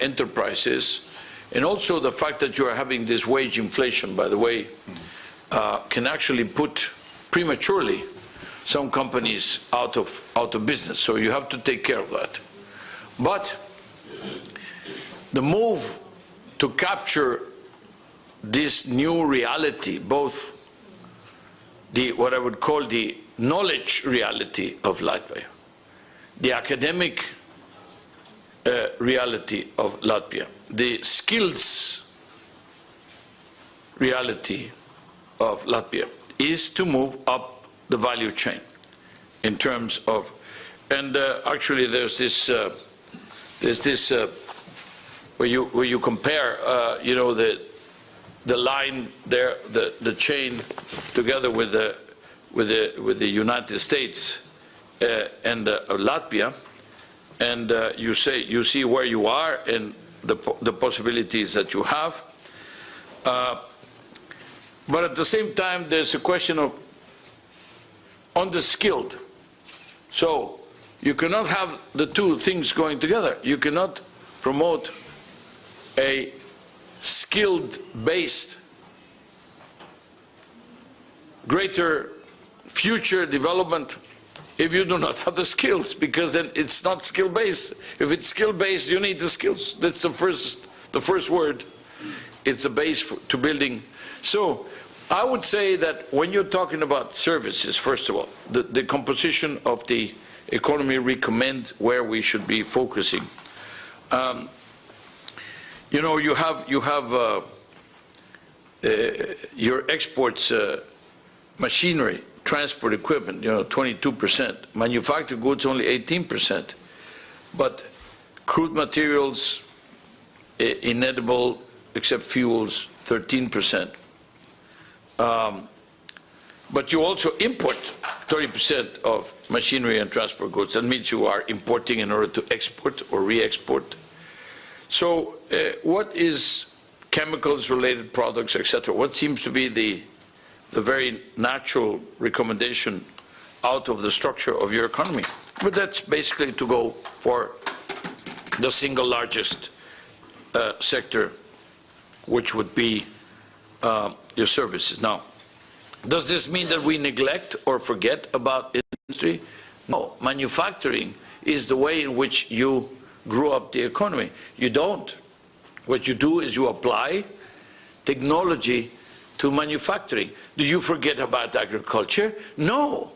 enterprises, and also the fact that you are having this wage inflation, by the way, can actually put prematurely some companies out of business. So you have to take care of that. But the move to capture this new reality, both what I would call the knowledge reality of Latvia, the academic reality of Latvia, the skills reality of Latvia, is to move up the value chain in terms of, and actually there's this where you compare the line there, the chain together with the United States and Latvia, and you see where you are and the possibilities that you have. But at the same time, there's a question of underskilled. So you cannot have the two things going together. You cannot promote a skilled-based, greater future development if you do not have the skills, because then it's not skill-based. If it's skill-based, you need the skills. That's the first word. It's the base to building. So I would say that when you're talking about services, first of all, the composition of the economy recommend where we should be focusing. You have your exports, machinery, transport equipment, 22%. Manufactured goods only 18%. But crude materials, inedible, except fuels, 13%. But you also import 30% of machinery and transport goods. That means you are importing in order to export or re-export. So what is chemicals-related products, etc.? What seems to be the very natural recommendation out of the structure of your economy? But that's basically to go for the single largest sector, which would be your services. Now, does this mean that we neglect or forget about industry? No. Manufacturing is the way in which you grew up the economy. You don't. What you do is you apply technology to manufacturing. Do you forget about agriculture? No.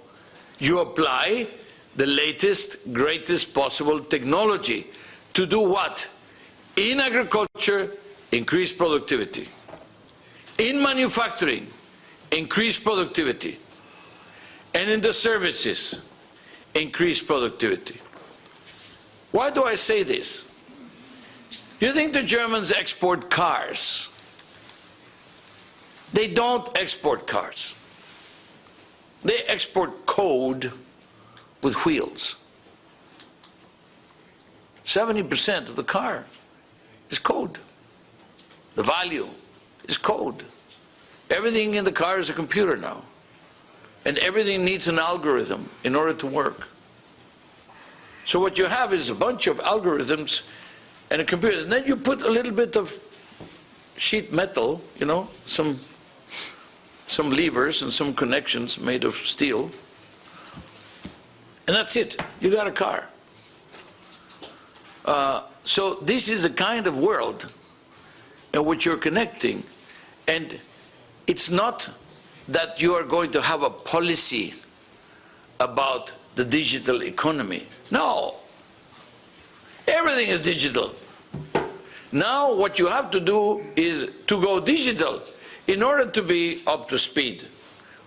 You apply the latest, greatest possible technology to do what? In agriculture, increase productivity. In manufacturing, increase productivity. And in the services, increase productivity. Why do I say this? You think the Germans export cars? They don't export cars. They export code with wheels. 70% of the car is code. The value is code. Everything in the car is a computer now. And everything needs an algorithm in order to work. So what you have is a bunch of algorithms and a computer. And then you put a little bit of sheet metal, some levers and some connections made of steel. And that's it. You got a car. So this is a kind of world in which you're connecting. And it's not that you are going to have a policy about the digital economy. No. Everything is digital. Now what you have to do is to go digital in order to be up to speed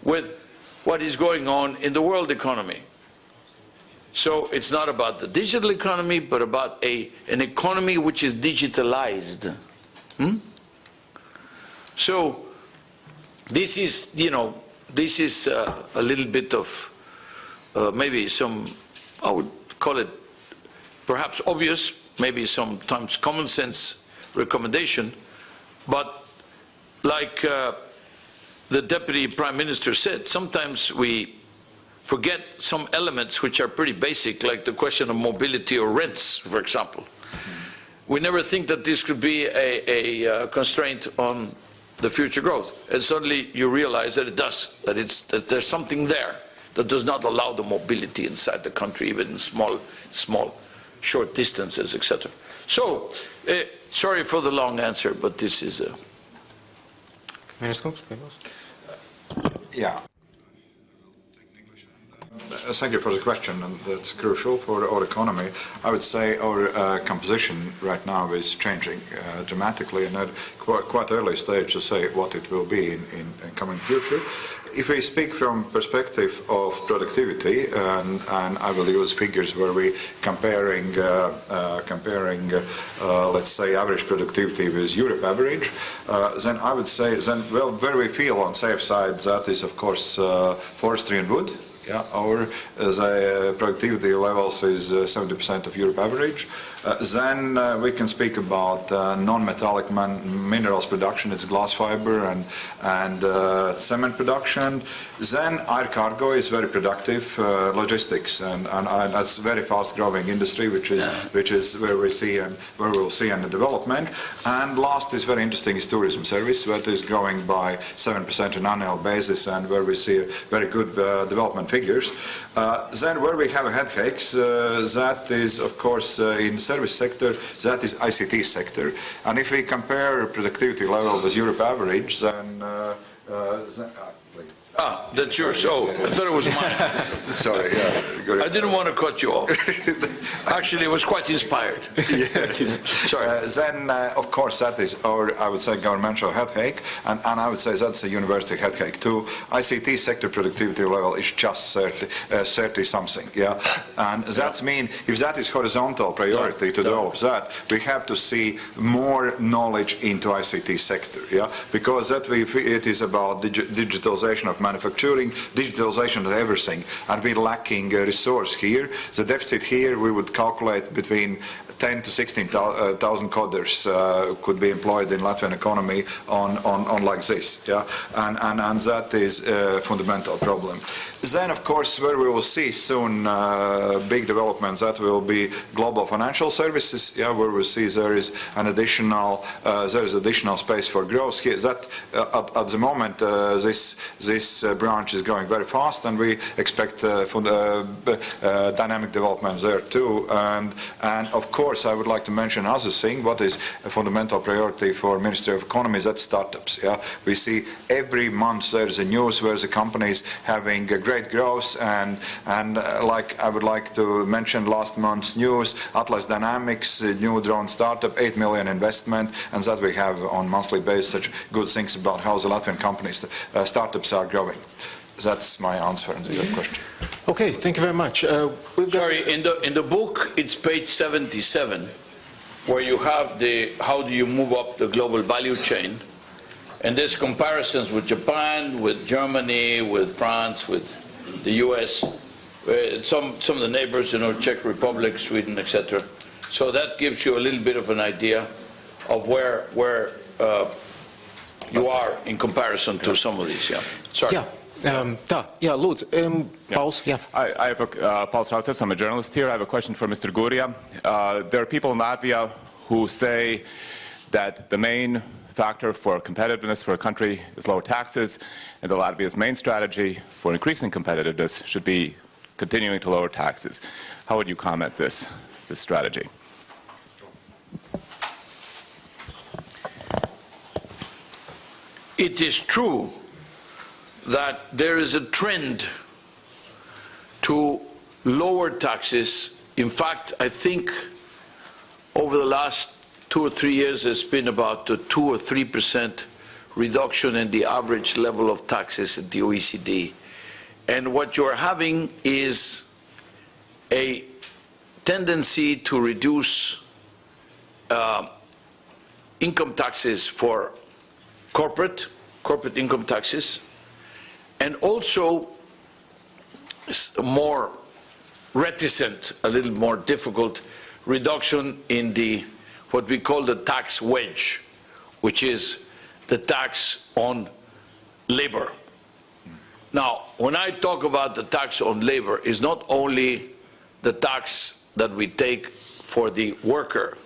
with what is going on in the world economy. So it's not about the digital economy, but about an economy which is digitalized. So this is, this is a little bit of maybe some, I would call it perhaps obvious, maybe sometimes common sense recommendation, but like the Deputy Prime Minister said, sometimes we forget some elements which are pretty basic, like the question of mobility or rents, for example. We never think that this could be a constraint on the future growth, and suddenly you realize that it does, that there's something there that does not allow the mobility inside the country, even in small, short distances, etc. So, sorry for the long answer, but this is a... Yeah. Thank you for the question, and that's crucial for our economy. I would say our composition right now is changing dramatically, and at quite early stage to say what it will be in coming future. If we speak from perspective of productivity, and I will use figures where we comparing let's say average productivity with Europe average, then I would say well, where we feel on safe side, that is of course forestry and wood. Yeah, our productivity levels is 70% of Europe average. Then we can speak about non-metallic minerals production. It's glass fiber and cement production. Then air cargo is very productive logistics, and that's a very fast-growing industry, which is where we see and where we'll see in the development. And last is very interesting is tourism service, that is growing by 7% on an annual basis, and where we see very good development figures. Then where we have headaches, that is of course in service sector, that is ICT sector. And if we compare productivity level with Europe average, then that's yours. Oh, I thought it was mine. Sorry, yeah. I didn't want to cut you off. Actually, it was quite inspired. Sorry. Then, of course, that is our, I would say, governmental headache, and I would say that's a university headache too. ICT sector productivity level is just 30 something, yeah. And that means if that is horizontal priority to develop that, we have to see more knowledge into ICT sector, yeah, because that it is about digitalization of manufacturing, digitalization of everything, and we're lacking a resource here. The deficit here we would calculate between 10 to 16,000 coders could be employed in Latvian economy on like this, yeah, and that is a fundamental problem. Then, of course, where we will see soon big developments, that will be global financial services, yeah, where we see there is an additional space for growth here. That at the moment this branch is growing very fast, and we expect dynamic developments there too. And of course, I would like to mention another thing. What is a fundamental priority for Ministry of Economy? That's startups. Yeah, we see every month there is a news where the companies having a great growth, and like I would like to mention last month's news, Atlas Dynamics, new drone startup, 8 million investment, and that we have on monthly basis such good things about how the Latvian companies, startups are growing. That's my answer to your question. Okay, thank you very much. Sorry, in the book it's page 77, where you have the how do you move up the global value chain, and there's comparisons with Japan, with Germany, with France, with the US, some of the neighbors, Czech Republic, Sweden, etc. So that gives you a little bit of an idea of where you are in comparison to some of these. Yeah. Sorry. Yeah. Lūdzu, Pauls, yeah. I have Paul Straucevs, I'm a journalist here. I have a question for Mr. Guria. There are people in Latvia who say that the main factor for competitiveness for a country is lower taxes, and that Latvia's main strategy for increasing competitiveness should be continuing to lower taxes. How would you comment this strategy? It is true that there is a trend to lower taxes. In fact, I think over the last 2 or 3 years there's been about a 2 or 3% reduction in the average level of taxes at the OECD. And what you're having is a tendency to reduce income taxes for corporate income taxes, and also more reticent, a little more difficult reduction in the what we call the tax wedge, which is the tax on labor. Now, when I talk about the tax on labor, it's not only the tax that we take for the worker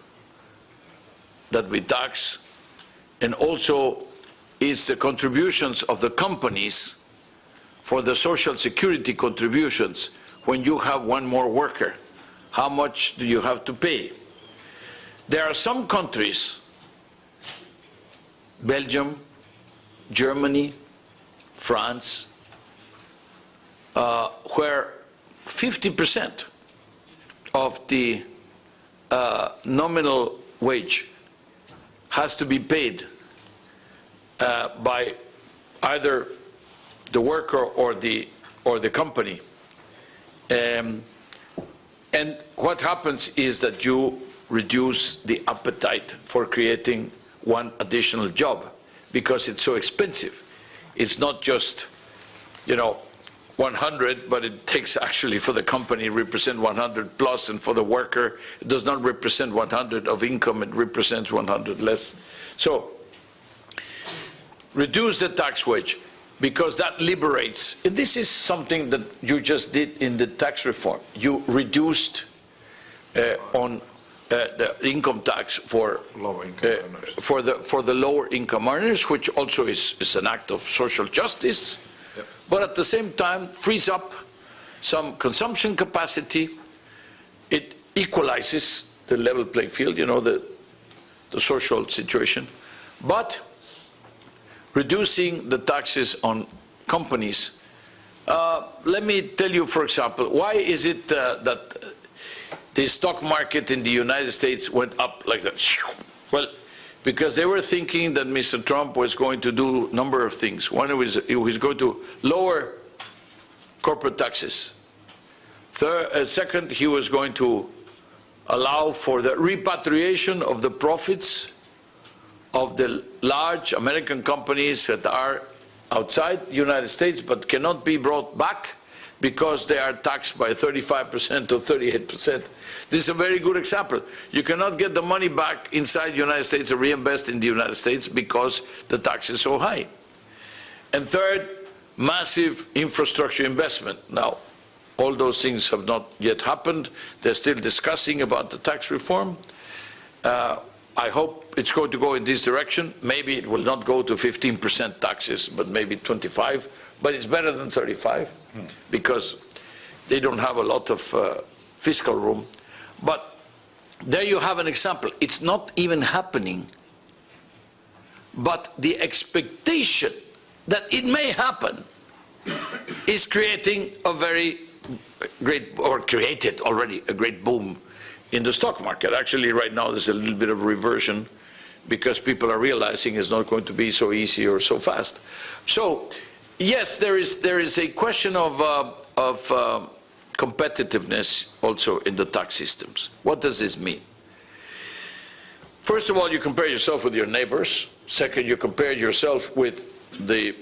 that we tax, and also it's the contributions of the companies for the social security contributions. When you have one more worker, how much do you have to pay? There are some countries, Belgium, Germany, France, where 50% of the nominal wage has to be paid by either the worker or the company. And what happens is that you reduce the appetite for creating one additional job because it's so expensive. It's not just, 100, but it takes actually for the company represent 100 plus, and for the worker it does not represent 100 of income, it represents 100 less. So reduce the tax wage, because that liberates. And this is something that you just did in the tax reform. You reduced on the income tax for lower income earners. for the lower income earners, which also is an act of social justice. Yep. But at the same time frees up some consumption capacity. It equalizes the level playing field, the social situation. But reducing the taxes on companies. Let me tell you, for example, why is it that the stock market in the United States went up like that? Well, because they were thinking that Mr. Trump was going to do a number of things. One was he was going to lower corporate taxes. Second, he was going to allow for the repatriation of the profits of the large American companies that are outside the United States but cannot be brought back because they are taxed by 35% or 38%. This is a very good example. You cannot get the money back inside the United States or reinvest in the United States because the tax is so high. And third, massive infrastructure investment. Now, all those things have not yet happened. They're still discussing about the tax reform. I hope it's going to go in this direction. Maybe it will not go to 15% taxes, but maybe 25. But it's better than 35 because they don't have a lot of fiscal room. But there you have an example. It's not even happening. But the expectation that it may happen is creating a very great, or created already a great boom in the stock market. Actually, right now there's a little bit of reversion because people are realizing it's not going to be so easy or so fast. So, yes, there is a question of competitiveness also in the tax systems. What does this mean? First of all, you compare yourself with your neighbors. Second, you compare yourself with the,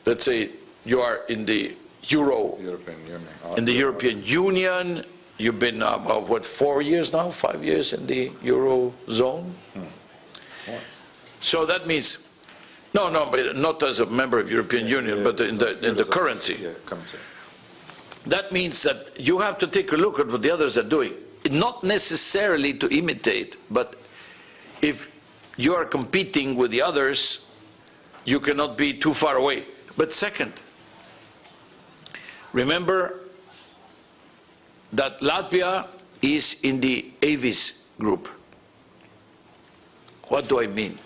let's say, you are in the European Union. You've been, what, 4 years now? 5 years in the Eurozone? So that means, no, but not as a member of European Union, but in the currency. Yeah, currency. That means that you have to take a look at what the others are doing. Not necessarily to imitate, but if you are competing with the others, you cannot be too far away. But second, remember that Latvia is in the AVIS group. What do I mean?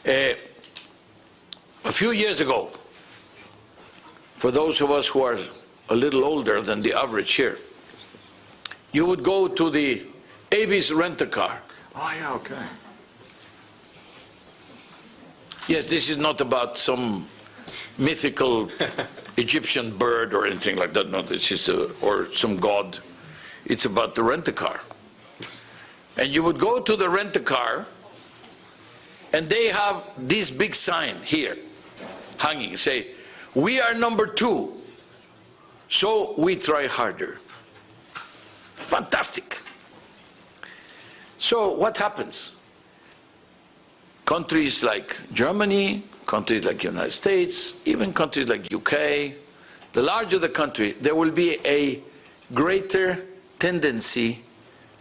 A few years ago, for those of us who are a little older than the average here, you would go to the AVIS rent-a-car. Oh, yeah, okay. Yes, this is not about some mythical Egyptian bird or anything like that. No, this is or some god. It's about the rent-a-car. And you would go to the rent-a-car, and they have this big sign here, hanging, say, "We are number 2, so we try harder." Fantastic. So what happens? Countries like Germany, countries like United States, even countries like UK, the larger the country, there will be a greater tendency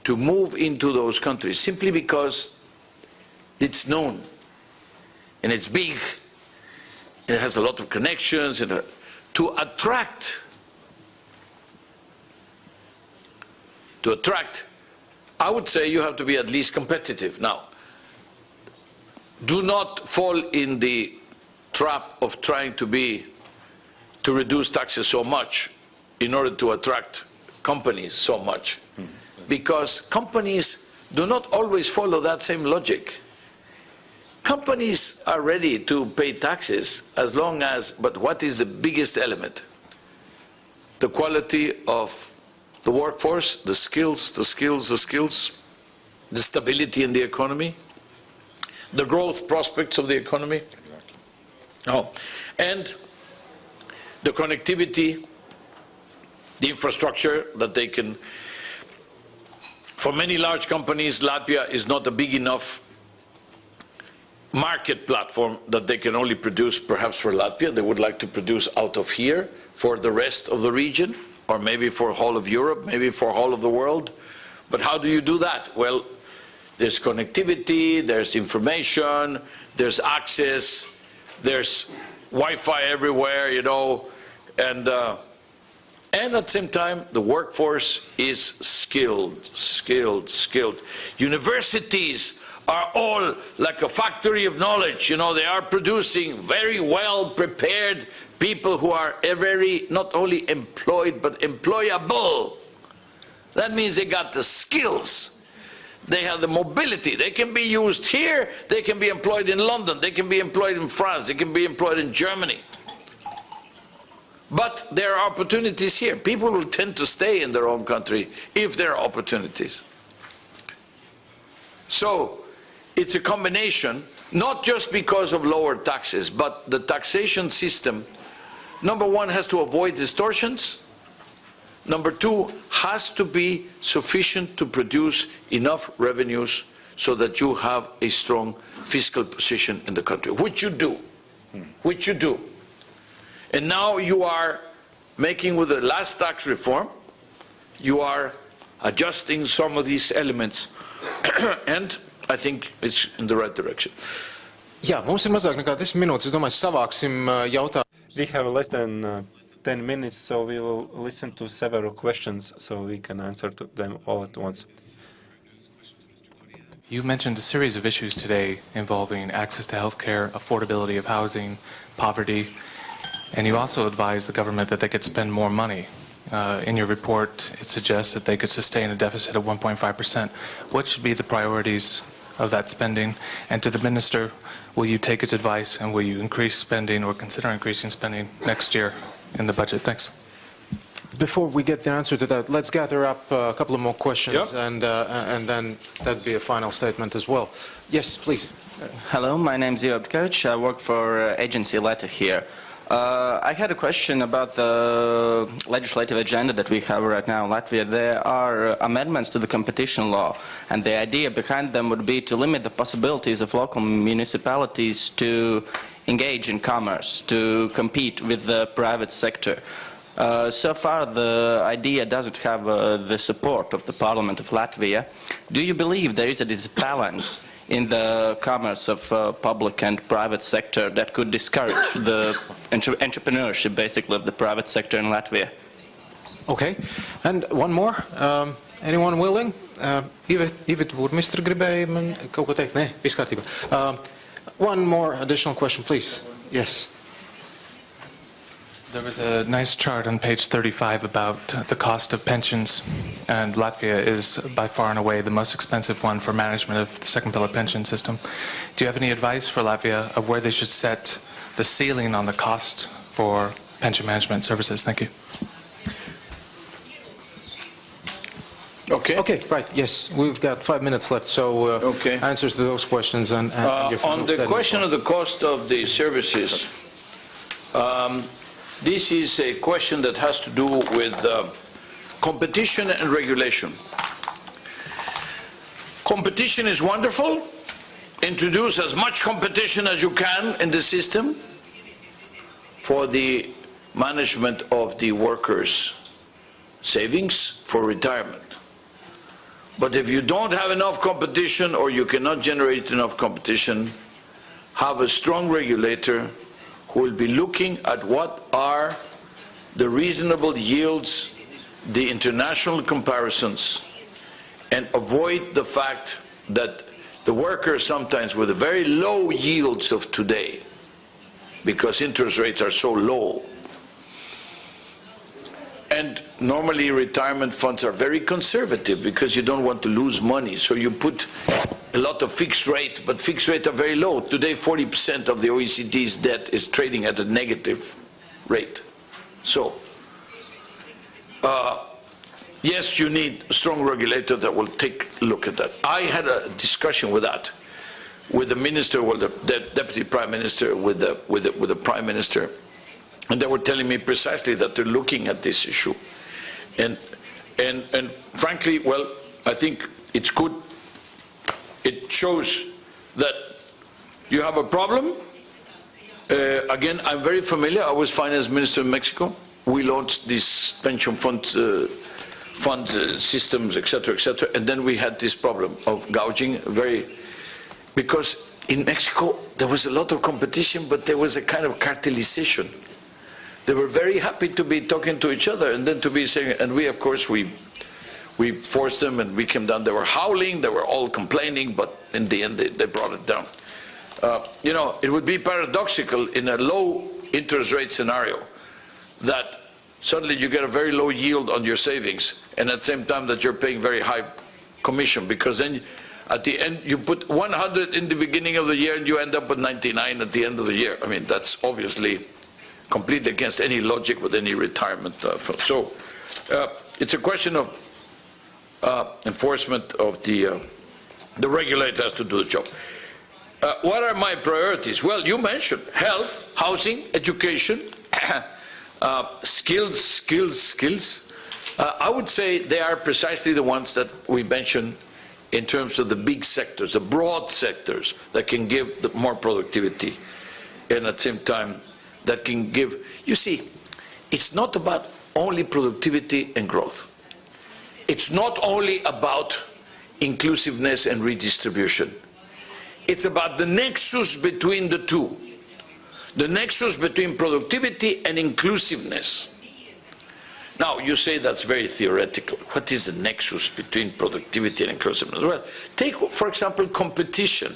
to move into those countries simply because it's known and it's big and it has a lot of connections and to attract, I would say you have to be at least competitive. Now, do not fall in the trap of trying to reduce taxes so much in order to attract companies so much, because companies do not always follow that same logic. Companies are ready to pay taxes as long as, but what is the biggest element? The quality of the workforce, the skills, the stability in the economy, the growth prospects of the economy, and the connectivity, the infrastructure that they can. For many large companies, Latvia is not a big enough market platform that they can only produce perhaps for Latvia. They would like to produce out of here for the rest of the region, or maybe for whole of Europe, maybe for whole of the world. But how do you do that? Well, there's connectivity, there's information, there's access, there's Wi-Fi everywhere, you know, and at the same time, the workforce is skilled. Universities are all like a factory of knowledge, you know, they are producing very well prepared people who are very, not only employed, but employable. That means they got the skills. They have the mobility. They can be used here. They can be employed in London. They can be employed in France. They can be employed in Germany. But there are opportunities here. People will tend to stay in their own country if there are opportunities. So it's a combination, not just because of lower taxes, but the taxation system, number one, has to avoid distortions. Number two, has to be sufficient to produce enough revenues so that you have a strong fiscal position in the country, which you do. And now you are making, with the last tax reform, you are adjusting some of these elements. And I think it's in the right direction. Jā, mums mazāk nekā 10 minūtes. Es domāju, savāksim jautājumu. We have less than 10 minutes, so we will listen to several questions so we can answer to them all at once. You mentioned a series of issues today involving access to healthcare, affordability of housing, poverty, and you also advised the government that they could spend more money. In your report, it suggests that they could sustain a deficit of 1.5%. What should be the priorities of that spending? And to the minister, will you take his advice and will you increase spending or consider increasing spending next year in the budget? Thanks. Before we get the answer to that, let's gather up a couple of more questions, and then that'd be a final statement as well. Yes, please. Hello, my name is Ivo Btkovic. I work for agency Letter here. I had a question about the legislative agenda that we have right now in Latvia. There are amendments to the competition law, and the idea behind them would be to limit the possibilities of local municipalities to engage in commerce, to compete with the private sector. So far, the idea doesn't have the support of the Parliament of Latvia. Do you believe there is a disbalance in the commerce of public and private sector that could discourage the entrepreneurship, basically, of the private sector in Latvia? Okay. And one more. Anyone willing? Mr. gribēja man kaut ko teikt? Nē, viss kārtībā. One more additional question, please. Yes. There was a nice chart on page 35 about the cost of pensions, and Latvia is by far and away the most expensive one for management of the second pillar pension system. Do you have any advice for Latvia of where they should set the ceiling on the cost for pension management services. Thank you. Okay. Okay, right, yes. We've got 5 minutes left, so Okay. answers to those questions and your final On the statement. question of the cost of the services, this is a question that has to do with competition and regulation. Competition is wonderful. Introduce as much competition as you can in the system for the management of the workers' savings for retirement. But if you don't have enough competition or you cannot generate enough competition, have a strong regulator who will be looking at what are the reasonable yields, the international comparisons, and avoid the fact that the workers sometimes with the very low yields of today, because interest rates are so low, and normally retirement funds are very conservative because you don't want to lose money, so you put a lot of fixed rate, but fixed rates are very low. Today 40% of the OECD's debt is trading at a negative rate. So yes, you need a strong regulator that will take a look at that. I had a discussion with that, with the minister, well, the deputy prime minister, with the prime minister, and they were telling me precisely that they're looking at this issue. And frankly, well, I think it's good. It shows that you have a problem. Again, I'm very familiar. I was finance minister in Mexico. We launched these pension funds, systems, etc., and then we had this problem of gouging. Because in Mexico there was a lot of competition, but there was a kind of cartelization. They were very happy to be talking to each other, and then to be saying, and we, of course, we forced them, and we came down. They were howling, they were all complaining, but in the end they brought it down. You know, it would be paradoxical in a low interest rate scenario that suddenly you get a very low yield on your savings, and at the same time that you're paying very high commission, because then at the end you put 100 in the beginning of the year and you end up with 99 at the end of the year. I mean, that's obviously completely against any logic with any retirement fund. So it's a question of enforcement of the regulator has to do the job. What are my priorities? Well, you mentioned health, housing, education, skills. I would say they are precisely the ones that we mentioned in terms of the big sectors, the broad sectors that can give more productivity, and at the same time that can give. You see, it's not about only productivity and growth. It's not only about inclusiveness and redistribution. It's about the nexus between the two. The nexus between productivity and inclusiveness. Now, you say that's very theoretical. What is the nexus between productivity and inclusiveness? Well, take, for example, competition.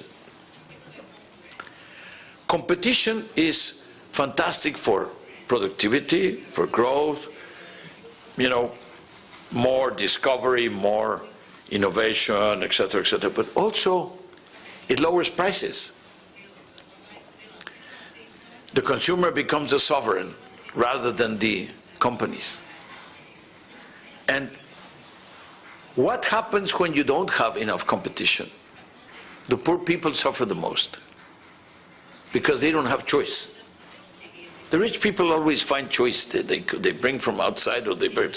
Competition is fantastic for productivity, for growth, you know, more discovery, more innovation, etc., but also it lowers prices. The consumer becomes a sovereign rather than the companies. And what happens when you don't have enough competition? The poor people suffer the most because they don't have choice. The rich people always find choice. They bring from outside, or they bring.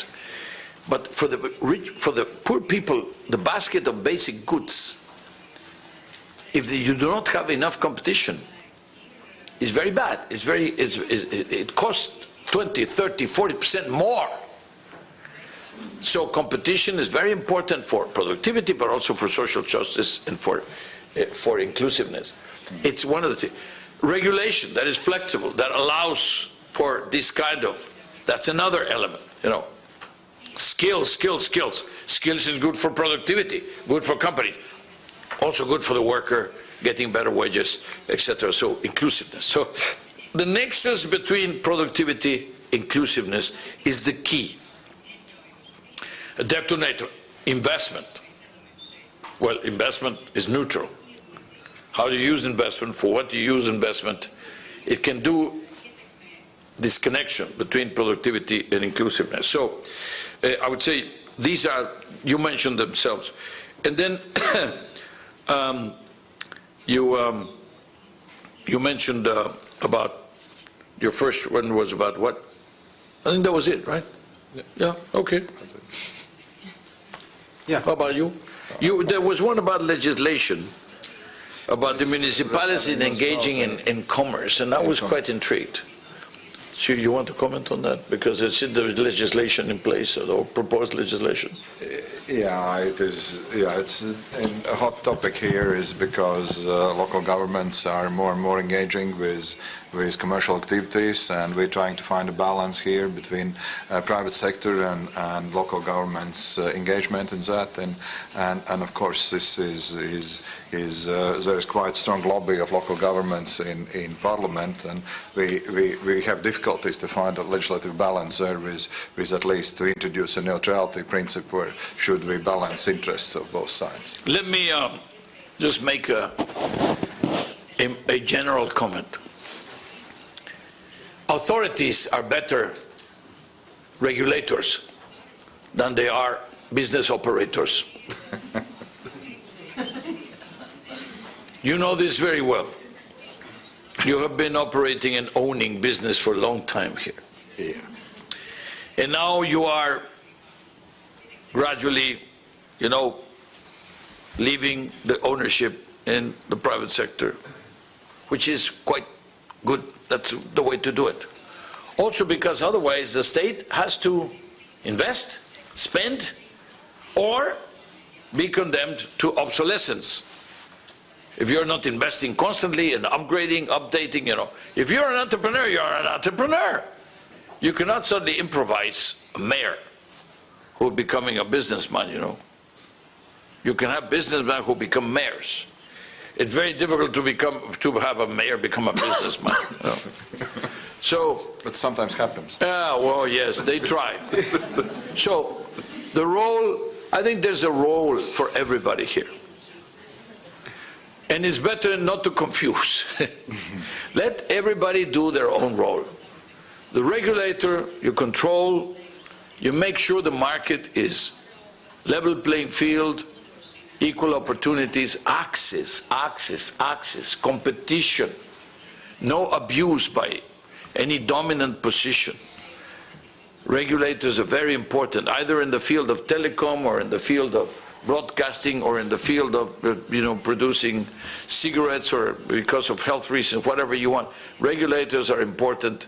But for the poor people, the basket of basic goods, if you do not have enough competition, is very bad. It costs 20, 30, 40% more. So competition is very important for productivity, but also for social justice and for inclusiveness. It's one of the things. Regulation that is flexible, that allows for this kind of, that's another element, you know. Skills. Skills is good for productivity, good for companies, also good for the worker, getting better wages, etc. So inclusiveness. So the nexus between productivity, inclusiveness is the key. A detonator, investment. Well, investment is neutral. How do you use investment? For what do you use investment? It can do this connection between productivity and inclusiveness. So I would say these are, you mentioned themselves. And then you mentioned about, your first one was about what? I think that was it, right? Yeah, okay. Yeah. How about you? There was one about legislation, about the municipalities engaging in commerce, and I was quite intrigued. So you want to comment on that? Because there's legislation in place, or proposed legislation. Yeah, it is. Yeah, it's a hot topic here is because local governments are more and more engaging with commercial activities, and we're trying to find a balance here between private sector and local governments' engagement in that. And of course, this there is quite strong lobby of local governments in Parliament, and we have difficulties to find a legislative balance there with at least to introduce a neutrality principle where should we balance interests of both sides. Let me just make a general comment. Authorities are better regulators than they are business operators. You know this very well. You have been operating and owning business for a long time here. Yeah. And now you are gradually, leaving the ownership in the private sector, which is quite good. That's the way to do it. Also because otherwise the state has to invest, spend, or be condemned to obsolescence. If you're not investing constantly and upgrading, updating, if you're an entrepreneur, you're an entrepreneur. You cannot suddenly improvise a mayor who is becoming a businessman, You can have businessmen who become mayors. It's very difficult to have a mayor become a businessman. So, but sometimes happens. Yeah, well, yes, they try. So, the role, I think there's a role for everybody here. And it's better not to confuse. Let everybody do their own role. The regulator, you control, you make sure the market is level playing field, equal opportunities, access, competition, no abuse by any dominant position. Regulators are very important, either in the field of telecom or in the field of broadcasting or in the field of producing cigarettes or because of health reasons, whatever you want. Regulators are important,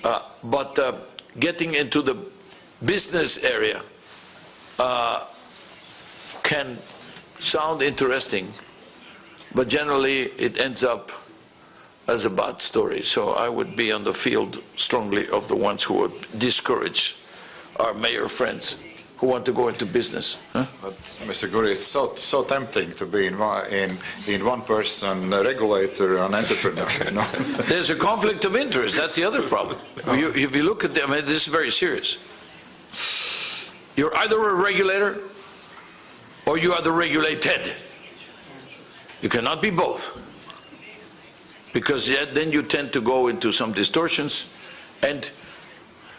but getting into the business area can sound interesting, but generally it ends up as a bad story. So I would be on the field strongly of the ones who would discourage our mayor friends who want to go into business. Huh? But Mr. Guri, it's so tempting to be in one person, a regulator, an entrepreneur. There's a conflict of interest. That's the other problem. If you look at this is very serious. You're either a regulator or you are the regulated. You cannot be both. Because then you tend to go into some distortions, and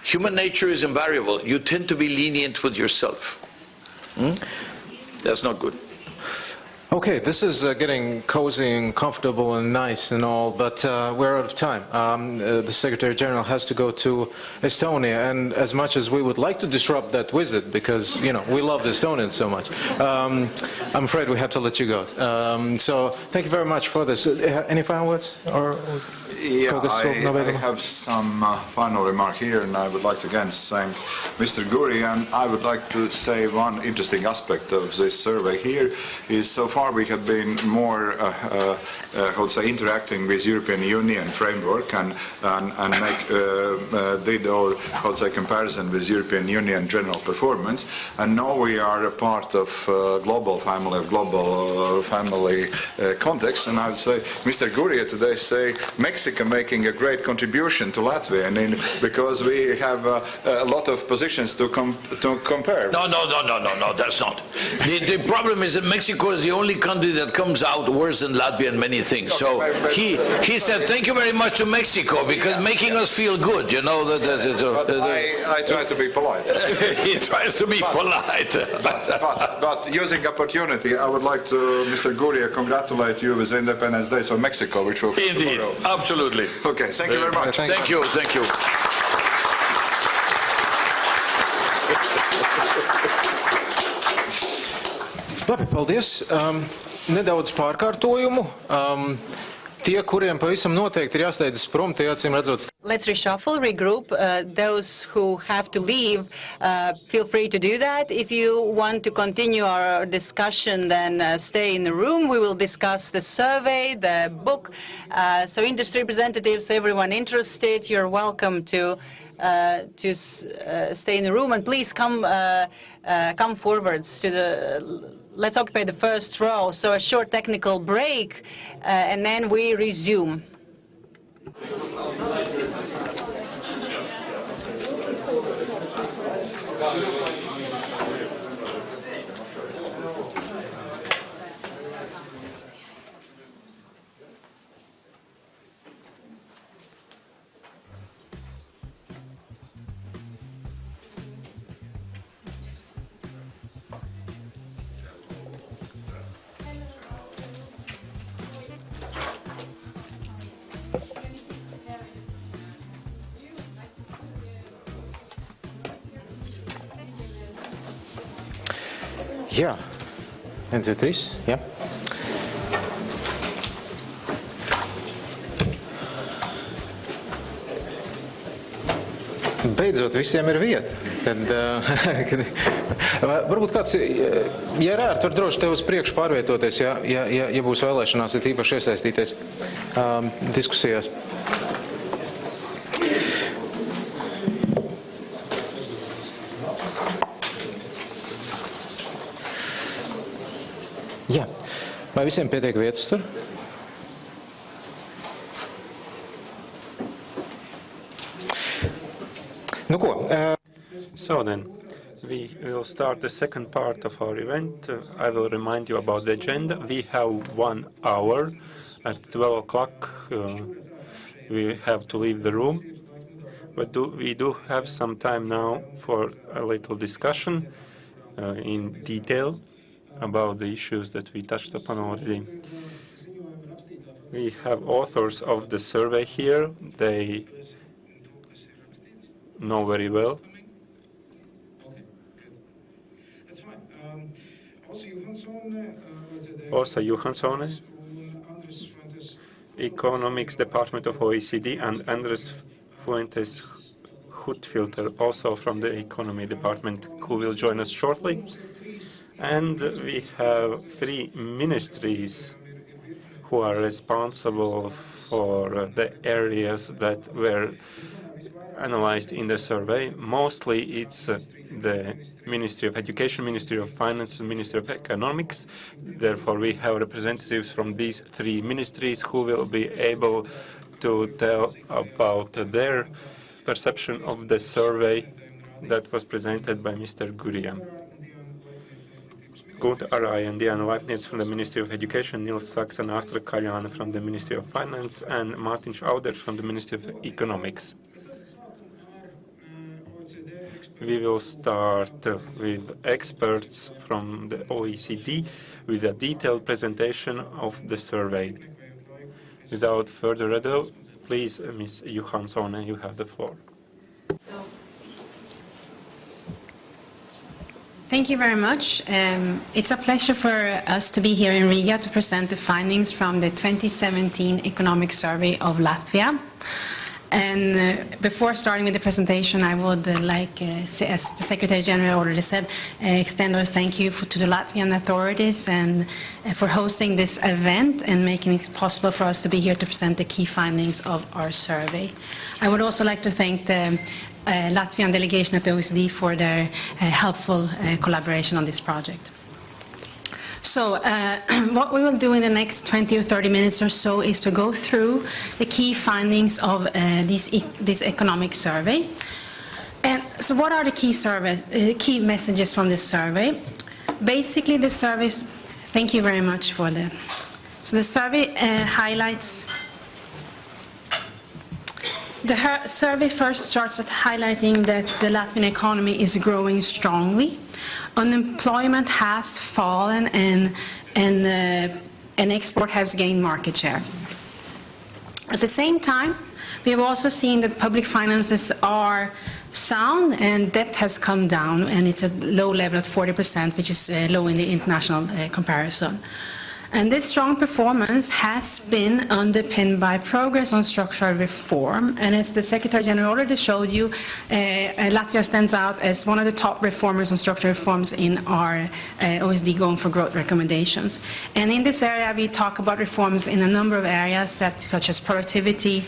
human nature is invariable. You tend to be lenient with yourself. That's not good. Okay, this is getting cozy and comfortable and nice and all, but we're out of time. The Secretary General has to go to Estonia, and as much as we would like to disrupt that visit, because we love the Estonians so much, I'm afraid we have to let you go. So thank you very much for this. Any final words? Yeah, I have some final remark here, and I would like to again thank Mr. Guri, and I would like to say one interesting aspect of this survey here is so far we have been more, interacting with European Union framework and did our, comparison with European Union general performance, and now we are a part of global family context, and I would say Mr. Guri today say Mexico making a great contribution to Latvia, and because we have a lot of positions to compare. No, that's not. The problem is that Mexico is the only only country that comes out worse than Latvia in many things. So he said, thank you very much to Mexico, because making us feel good, you know. I try to be polite. He tries to be polite. But using opportunity, I would like to, Mr. Guria, congratulate you with Independence Day of Mexico, which will be Indeed, tomorrow. absolutely. Okay, thank you very much. Thank you, thank you. Labi, paldies. Nedaudz pārkārtojumu. Tie, kuriem pavisam noteikti ir jāsteidzas prom, tie acīm redzot. Let's reshuffle, regroup. Those who have to leave, feel free to do that. If you want to continue our discussion, then stay in the room. We will discuss the survey, the book. So industry representatives, everyone interested, you're welcome to stay in the room. And please come forwards to the... Let's occupy the first row. So a short technical break, and then we resume. Jā, 1, 2, 3, jā. Beidzot, visiem ir vieta. Tad, varbūt kāds, ja ir ērti, var droši tev uz priekšu pārvietoties, ja būs vēlēšanās, ir īpaši iesaistīties diskusijās. Jā. Vai visiem pietiek vietas tur? Nu ko? So then, we will start the second part of our event. I will remind you about the agenda. We have 1 hour. At 12 o'clock, we have to leave the room. But we do have some time now for a little discussion in detail about the issues that we touched upon already. We have authors of the survey here. They know very well. Åsa Johansson, Economics Department of OECD, and Andres Fuentes Hutfilter, also from the Economy Department, who will join us shortly. And we have 3 ministries who are responsible for the areas that were analyzed in the survey. Mostly it's the Ministry of Education, Ministry of Finance, and Ministry of Economics. Therefore, we have representatives from these 3 ministries who will be able to tell about their perception of the survey that was presented by Mr. Guria. Gunta Arai and Diana Leibniz from the Ministry of Education, Nils Saks and Astra Kaljana from the Ministry of Finance, and Martin Schauder from the Ministry of Economics. We will start with experts from the OECD with a detailed presentation of the survey. Without further ado, please, Ms. Johansson, you have the floor. Thank you very much. It's a pleasure for us to be here in Riga to present the findings from the 2017 Economic Survey of Latvia. And before starting with the presentation, I would like, as the Secretary General already said, extend our thank you to the Latvian authorities and for hosting this event and making it possible for us to be here to present the key findings of our survey. I would also like to thank the Latvian delegation at the OECD for their helpful collaboration on this project. So what we will do in the next 20 or 30 minutes or so is to go through the key findings of this economic survey. And so what are the key messages from this survey? Basically, the survey Thank you very much for that. So the survey highlights. The survey first starts at highlighting that the Latvian economy is growing strongly. Unemployment has fallen and export has gained market share. At the same time, we have also seen that public finances are sound and debt has come down, and it's at low level at 40%, which is low in the international comparison. And this strong performance has been underpinned by progress on structural reform. And as the Secretary General already showed you, Latvia stands out as one of the top reformers on structural reforms in our OECD Going for Growth recommendations. And in this area, we talk about reforms in a number of areas, such as productivity.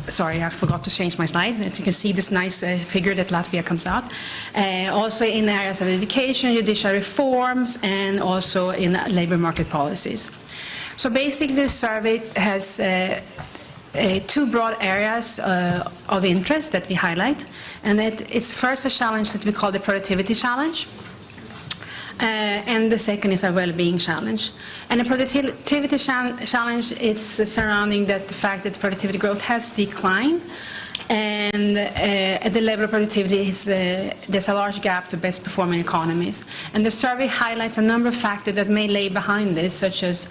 Sorry, I forgot to change my slide. As you can see, this nice figure that Latvia comes out. Also in areas of education, judicial reforms, and also in labor market policies. So basically, the survey has two broad areas of interest that we highlight. And it's first a challenge that we call the productivity challenge. And the second is a well-being challenge. And the productivity challenge is surrounding the fact that productivity growth has declined, and at the level of productivity there's a large gap to best performing economies. And the survey highlights a number of factors that may lay behind this, such as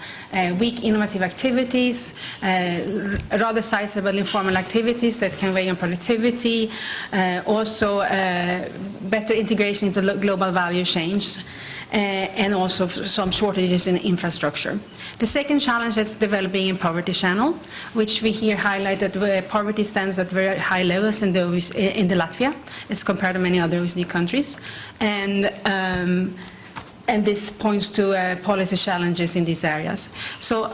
weak innovative activities, rather sizable informal activities that can weigh on productivity, also better integration into global value chains, and also some shortages in infrastructure. The second challenge is the well-being and poverty channel, which we here highlight that poverty stands at very high levels in the Latvia as compared to many other OECD countries. And this points to policy challenges in these areas. So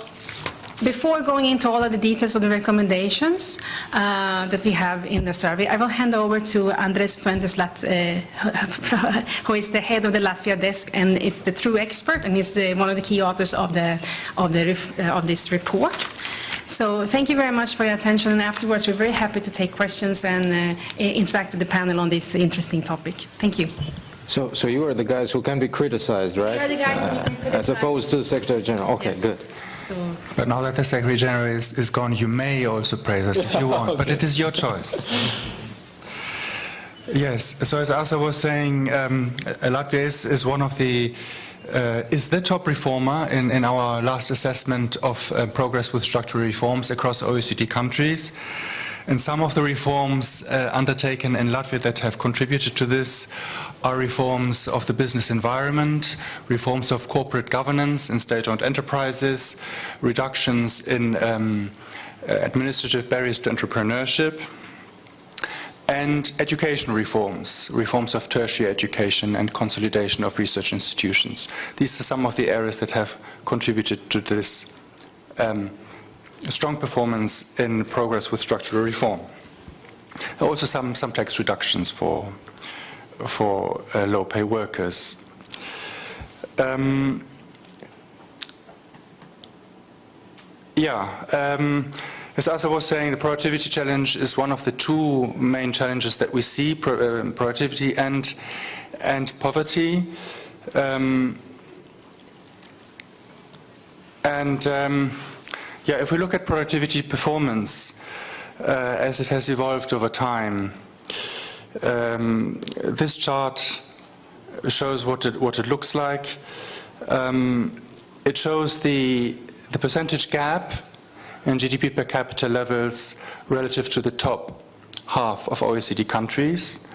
before going into all of the details of the recommendations that we have in the survey, I will hand over to Andres Fuentes, who is the head of the Latvia desk, and it's the true expert, and he's one of the key authors of this report. So thank you very much for your attention, and afterwards we're very happy to take questions and interact with the panel on this interesting topic. Thank you. So you are the guys who can be criticized, right? We are the guys who can be criticized. As opposed to the Secretary General. Okay, yes. Good. So, but now that the Secretary General is gone, you may also praise us if you want, okay. But it is your choice. Yes, so as Asa was saying, Latvia is one of the is the top reformer in our last assessment of progress with structural reforms across OECD countries. And some of the reforms undertaken in Latvia that have contributed to this are reforms of the business environment, reforms of corporate governance in state-owned enterprises, reductions in administrative barriers to entrepreneurship, and education reforms, reforms of tertiary education and consolidation of research institutions. These are some of the areas that have contributed to this strong performance in progress with structural reform. There are also some tax reductions for low-pay workers. As Asa was saying, the productivity challenge is one of the two main challenges that we see: productivity and poverty. If we look at productivity performance as it has evolved over time, this chart shows what it looks like. It shows the percentage gap in GDP per capita levels relative to the top half of OECD countries.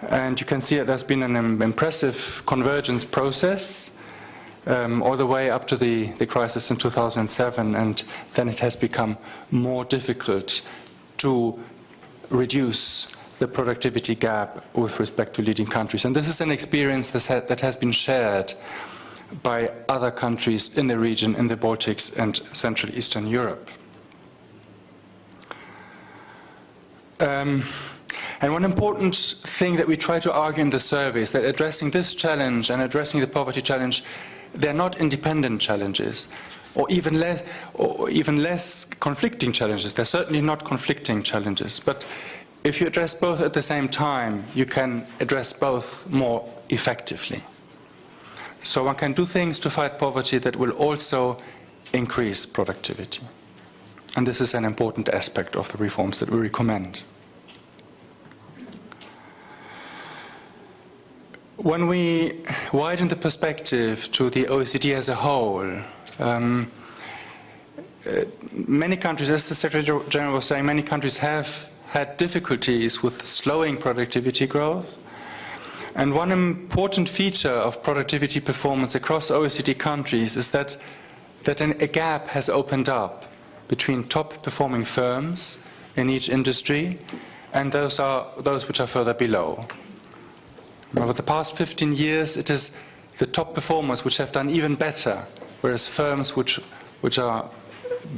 And you can see that there's been an impressive convergence process all the way up to the crisis in 2007, and then it has become more difficult to reduce the productivity gap with respect to leading countries. And this is an experience that has been shared by other countries in the region, in the Baltics and Central Eastern Europe. And one important thing that we try to argue in the survey is that addressing this challenge and addressing the poverty challenge, they're not independent challenges, or even less conflicting challenges. They're certainly not conflicting challenges, but if you address both at the same time, you can address both more effectively. So one can do things to fight poverty that will also increase productivity. And this is an important aspect of the reforms that we recommend. When we widen the perspective to the OECD as a whole, many countries, as the Secretary General was saying, many countries have had difficulties with slowing productivity growth. And one important feature of productivity performance across OECD countries is that a gap has opened up between top-performing firms in each industry and those which are further below. Over the past 15 years, it is the top performers which have done even better, whereas firms which are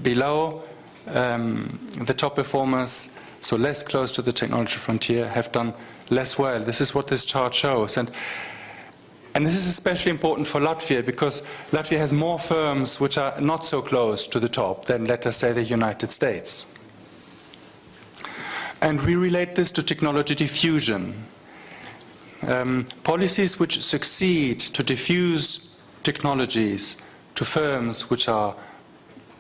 below the top performers, so less close to the technology frontier, have done less well. This is what this chart shows. And this is especially important for Latvia because Latvia has more firms which are not so close to the top than, let us say, the United States. And we relate this to technology diffusion. Policies which succeed to diffuse technologies to firms which are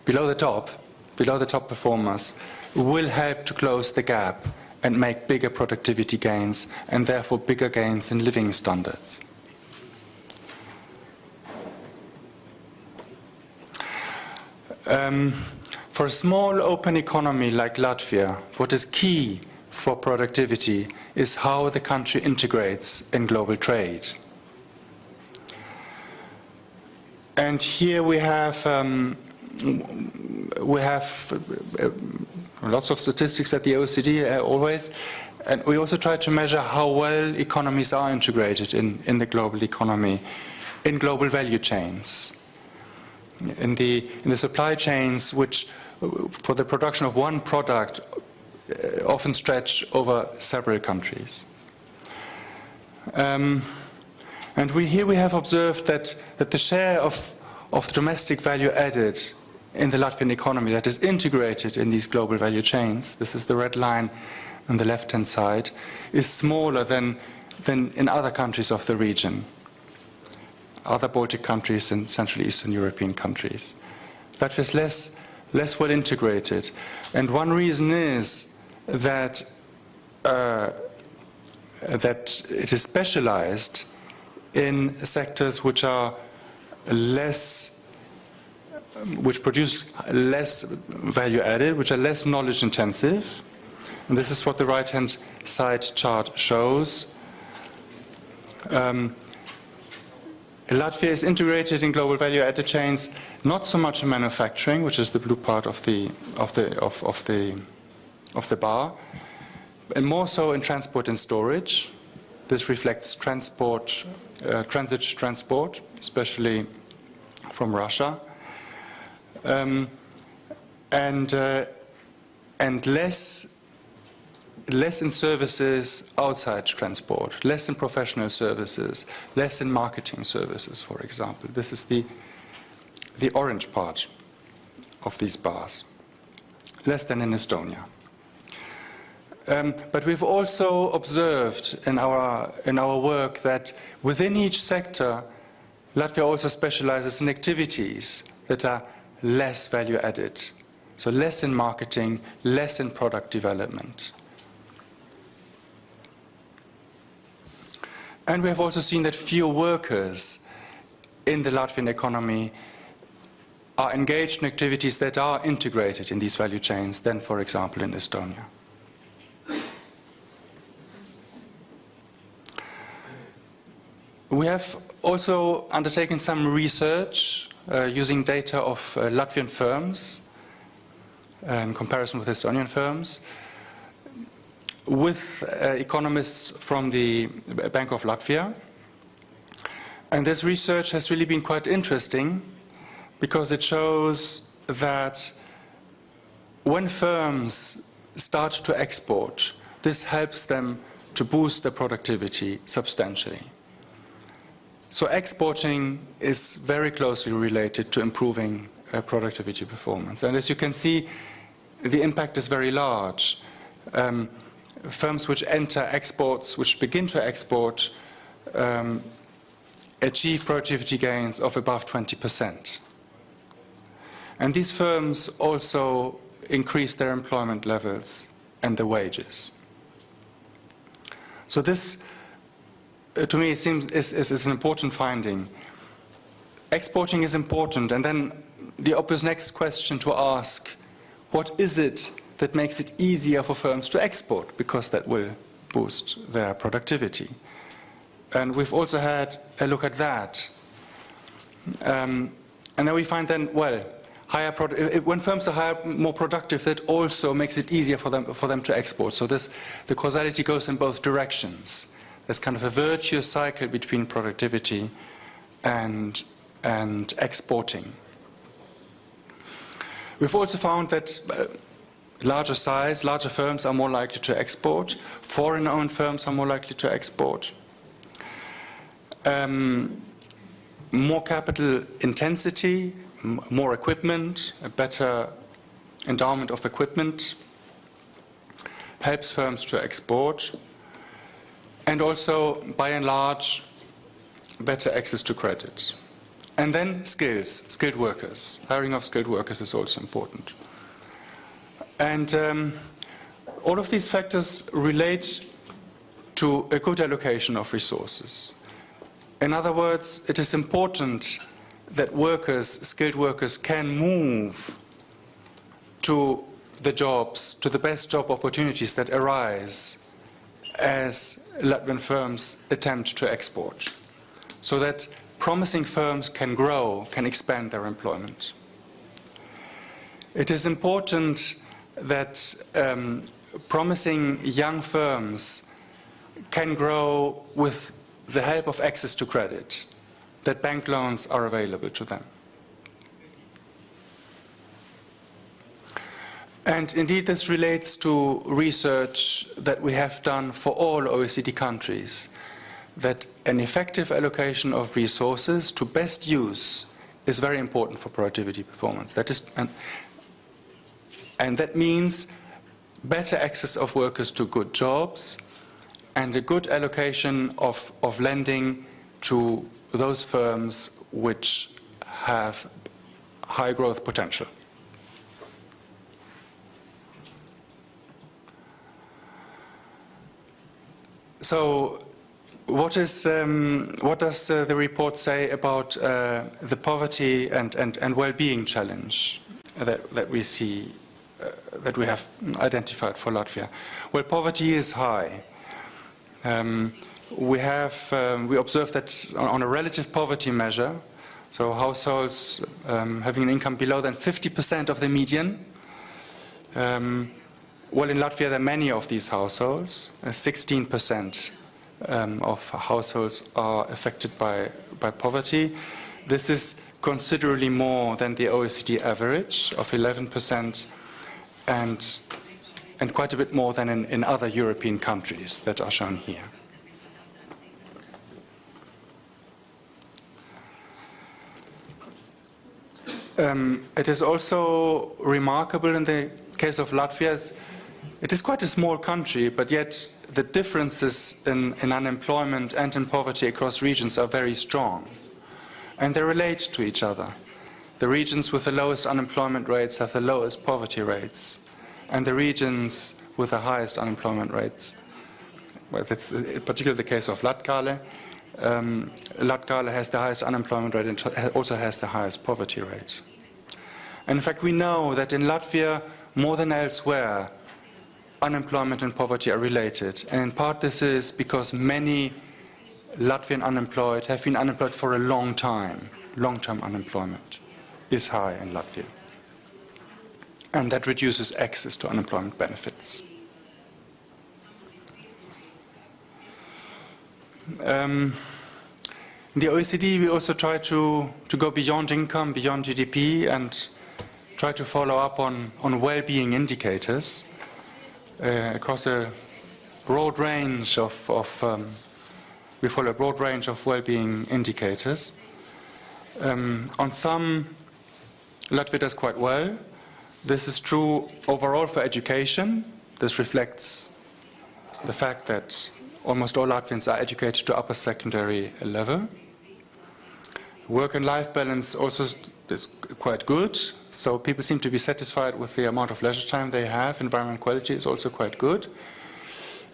below the top performers, will help to close the gap and make bigger productivity gains and therefore bigger gains in living standards. For a small open economy like Latvia, what is key for productivity is how the country integrates in global trade. And here we have lots of statistics at the OECD always, and we also try to measure how well economies are integrated in the global economy, in global value chains, in the supply chains which, for the production of one product, often stretch over several countries. And here we have observed that the share of domestic value added in the Latvian economy that is integrated in these global value chains, this is the red line on the left-hand side, is smaller than in other countries of the region, other Baltic countries and Central Eastern European countries. Latvia is less well integrated. And one reason is that it is specialized in sectors which produce less value added, which are less knowledge intensive. And this is what the right-hand side chart shows. Latvia is integrated in global value added chains, not so much in manufacturing, which is the blue part of the bar, and more so in transport and storage. This reflects transit transport, especially from Russia, and less in services outside transport, less in professional services, less in marketing services, for example. This is the orange part of these bars, less than in Estonia. But we've also observed in our work that within each sector, Latvia also specializes in activities that are less value added. So less in marketing, less in product development. And we have also seen that fewer workers in the Latvian economy are engaged in activities that are integrated in these value chains than, for example, in Estonia. We have also undertaken some research using data of Latvian firms in comparison with Estonian firms, with economists from the Bank of Latvia. And this research has really been quite interesting because it shows that when firms start to export, this helps them to boost their productivity substantially. So exporting is very closely related to improving productivity performance. And as you can see, the impact is very large. Firms which enter exports, which begin to export, achieve productivity gains of above 20%. And these firms also increase their employment levels and the wages. So this, to me, it seems is an important finding. Exporting is important, and then the obvious next question to ask, what is it that makes it easier for firms to export? Because that will boost their productivity. And we've also had a look at that. And then we find then, well, when firms are more productive, that also makes it easier for them to export. So the causality goes in both directions. There's kind of a virtuous cycle between productivity and exporting. We've also found that larger firms are more likely to export. Foreign-owned firms are more likely to export. More capital intensity, more equipment, a better endowment of equipment helps firms to export. And also, by and large, better access to credit. And then skilled workers. Hiring of skilled workers is also important. And all of these factors relate to a good allocation of resources. In other words, it is important that skilled workers, can move to the jobs, to the best job opportunities that arise as Latvian firms attempt to export, so that promising firms can grow, can expand their employment. It is important that promising young firms can grow with the help of access to credit, that bank loans are available to them. And indeed, this relates to research that we have done for all OECD countries, that an effective allocation of resources to best use is very important for productivity performance. And that means better access of workers to good jobs and a good allocation of lending to those firms which have high growth potential. So what does the report say about the poverty and well-being challenge that we see, that we have identified for Latvia? Well, poverty is high. We observe that on a relative poverty measure, so households having an income below than 50% of the median. Well, in Latvia, there are many of these households. 16% of households are affected by poverty. This is considerably more than the OECD average of 11%, and quite a bit more than in other European countries that are shown here. It is also remarkable in the case of Latvia, it is quite a small country, but yet the differences in unemployment and in poverty across regions are very strong. And they relate to each other. The regions with the lowest unemployment rates have the lowest poverty rates. And the regions with the highest unemployment rates, well, that's particularly the case of Latgale. Latgale has the highest unemployment rate and also has the highest poverty rate. And in fact, we know that in Latvia, more than elsewhere, unemployment and poverty are related. And in part this is because many Latvian unemployed have been unemployed for a long time. Long-term unemployment is high in Latvia. And that reduces access to unemployment benefits. In the OECD, we also try to go beyond income, beyond GDP, and try to follow up on well-being indicators across a broad range we follow a broad range of well-being indicators. On some, Latvia does quite well. This is true overall for education. This reflects the fact that almost all Latvians are educated to upper secondary level. Work and life balance also is quite good, so people seem to be satisfied with the amount of leisure time they have. Environment quality is also quite good.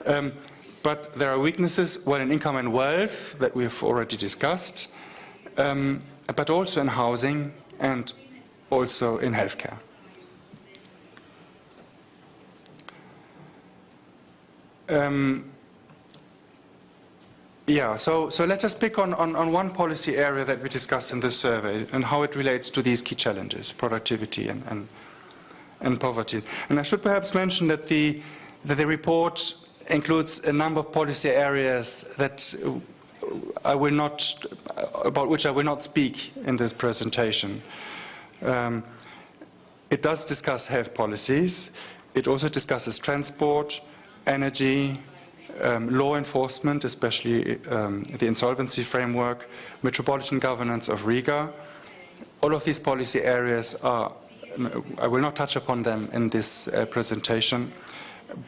But there are weaknesses, well, in income and wealth that we've already discussed, but also in housing and also in healthcare. So let us pick on one policy area that we discussed in this survey and how it relates to these key challenges, productivity and poverty. And I should perhaps mention that the report includes a number of policy areas that about which I will not speak in this presentation. It does discuss health policies. It also discusses transport, energy, law enforcement, especially the insolvency framework, metropolitan governance of Riga. All of these policy areas I will not touch upon them in this presentation,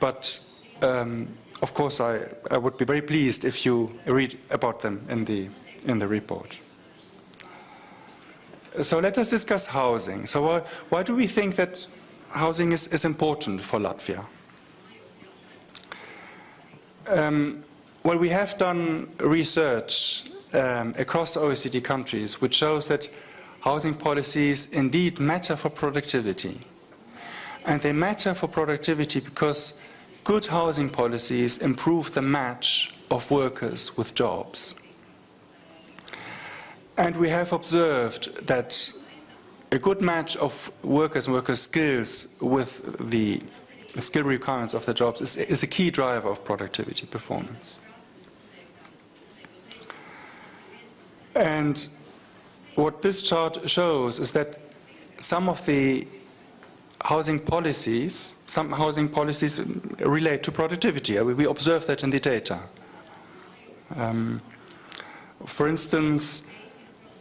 but of course I would be very pleased if you read about them in the report. So let us discuss housing. So why do we think that housing is important for Latvia? Well, we have done research across OECD countries which shows that housing policies indeed matter for productivity. And they matter for productivity because good housing policies improve the match of workers with jobs. And we have observed that a good match of workers and workers' skills with the skill requirements of the jobs is a key driver of productivity performance. And what this chart shows is that some housing policies relate to productivity. We observe that in the data. For instance,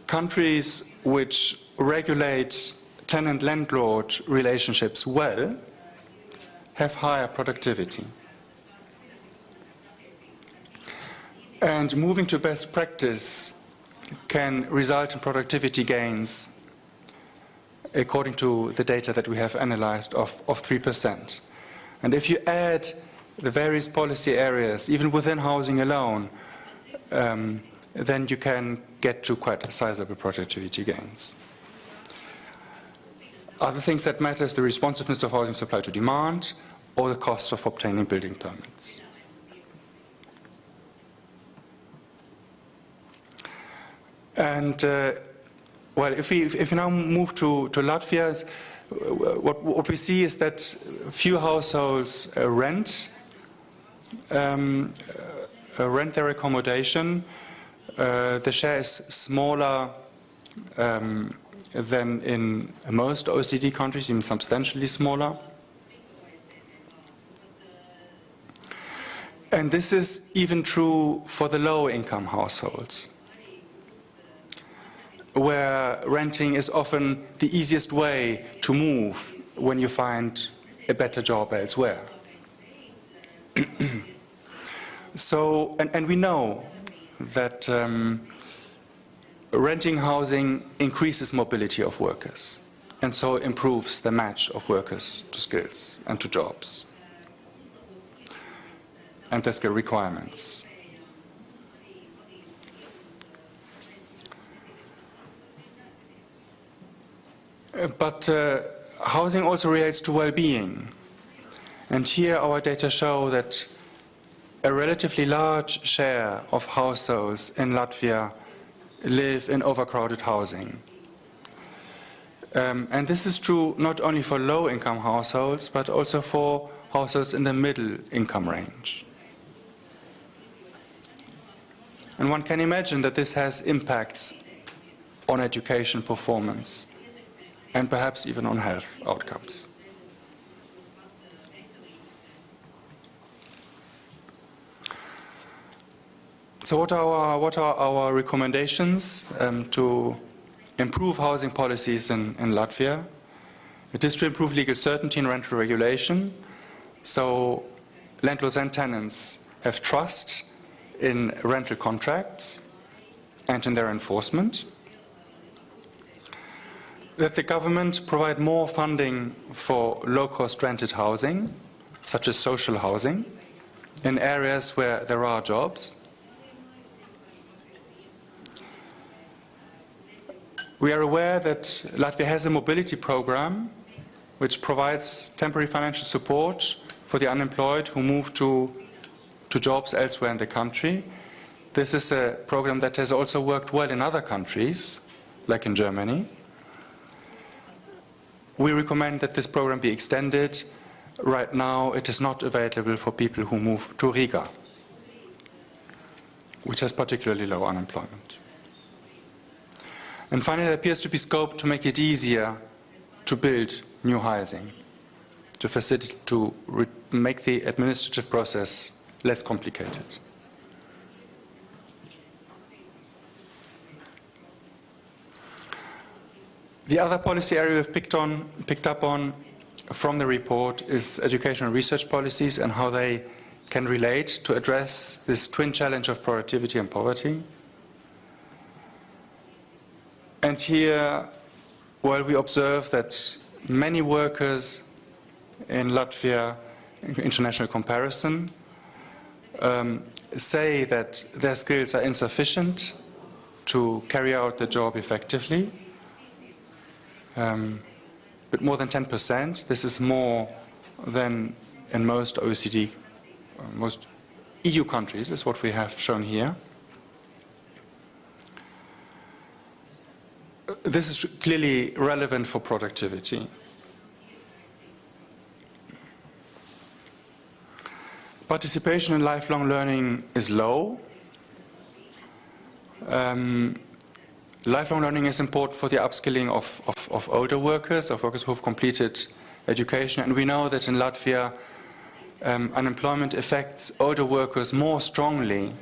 countries which regulate tenant-landlord relationships well have higher productivity. And moving to best practice can result in productivity gains, according to the data that we have analyzed, of 3%. And if you add the various policy areas, even within housing alone, then you can get to quite sizable productivity gains. Other things that matter is the responsiveness of housing supply to demand or the cost of obtaining building permits. And well, if we now move to Latvia, what we see is that few households rent their accommodation. The share is smaller than in most OECD countries, even substantially smaller. And this is even true for the low-income households, where renting is often the easiest way to move when you find a better job elsewhere. So, and we know that renting housing increases mobility of workers, and so improves the match of workers to skills and to jobs and their skill requirements. But housing also relates to well-being. And here our data show that a relatively large share of households in Latvia live in overcrowded housing. And this is true not only for low-income households, but also for households in the middle income range. And one can imagine that this has impacts on education performance and perhaps even on health outcomes. So what are our recommendations to improve housing policies in Latvia? It is to improve legal certainty in rental regulation, so landlords and tenants have trust in rental contracts and in their enforcement. that the government provide more funding for low-cost rented housing, such as social housing, in areas where there are jobs. We are aware that Latvia has a mobility program which provides temporary financial support for the unemployed who move to jobs elsewhere in the country. This is a program that has also worked well in other countries, like in Germany. We recommend that this program be extended. Right now, it is not available for people who move to Riga, which has particularly low unemployment. And finally, there appears to be scope to make it easier to build new housing, to make the administrative process less complicated. The other policy area we've picked up on from the report is education and research policies and how they can relate to address this twin challenge of productivity and poverty. And here, while we observe that many workers in Latvia, in international comparison, say that their skills are insufficient to carry out the job effectively, but more than 10%. This is more than in most OECD, most EU countries, is what we have shown here. This is clearly relevant for productivity. Participation in lifelong learning is low. Lifelong learning is important for the upskilling of older workers, of workers who have completed education. And we know that in Latvia, unemployment affects older workers more strongly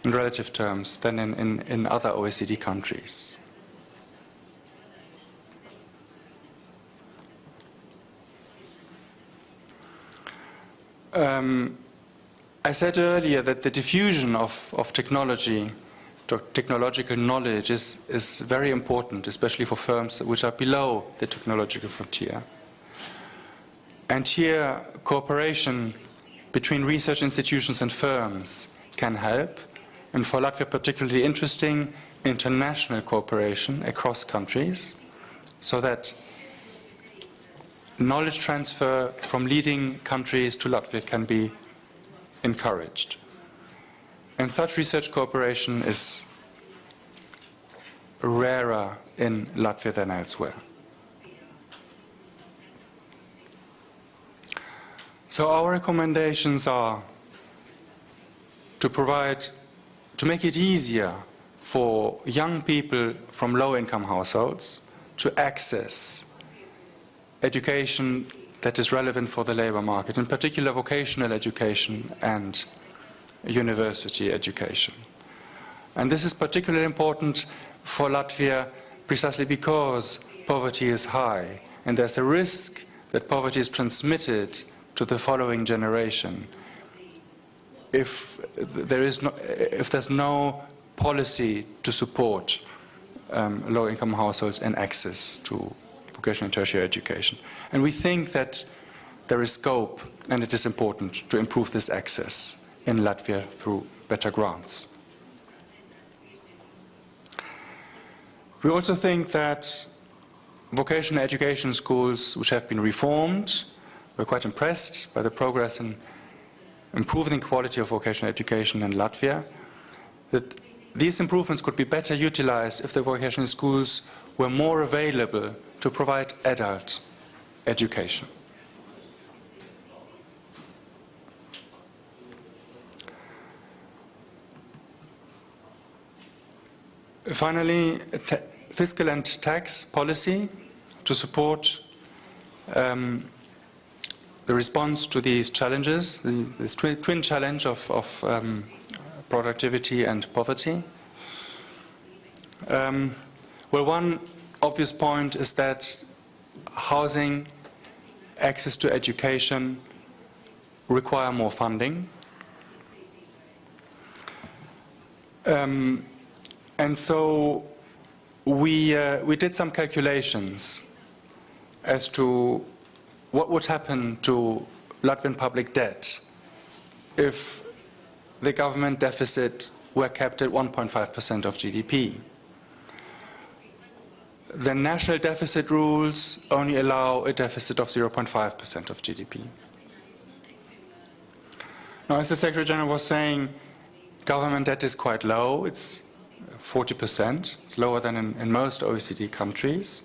in relative terms than in other OECD countries. I said earlier that the diffusion of technology, technological knowledge is very important, especially for firms which are below the technological frontier. And here, cooperation between research institutions and firms can help, and for Latvia particularly interesting, international cooperation across countries, so that knowledge transfer from leading countries to Latvia can be encouraged. And such research cooperation is rarer in Latvia than elsewhere. So our recommendations are to make it easier for young people from low-income households to access education that is relevant for the labor market, in particular vocational education and university education. And this is particularly important for Latvia precisely because poverty is high, and there's a risk that poverty is transmitted to the following generation if there's no policy to support low-income households and access to vocational and tertiary education. And we think that there is scope, and it is important to improve this access in Latvia through better grants. We also think that vocational education schools which have been reformed, we're quite impressed by the progress in improving the quality of vocational education in Latvia, that these improvements could be better utilized if the vocational schools were more available to provide adult education. Finally, fiscal and tax policy to support the response to these challenges, this twin challenge of productivity and poverty. Well, one obvious point is that housing, access to education require more funding. And so we did some calculations as to what would happen to Latvian public debt if the government deficit were kept at 1.5% of GDP. The national deficit rules only allow a deficit of 0.5% of GDP. Now, as the Secretary General was saying, government debt is quite low. It's 40%. It's lower than in most OECD countries.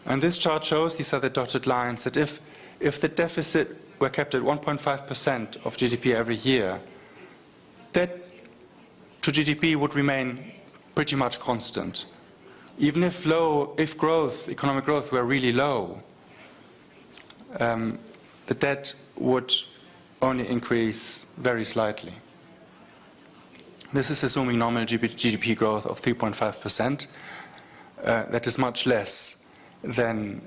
And this chart shows, these are the dotted lines, that if the deficit were kept at 1.5% of GDP every year, debt to GDP would remain pretty much constant. Even if economic growth were really low, the debt would only increase very slightly. This is assuming nominal GDP growth of 3.5%. That is much less than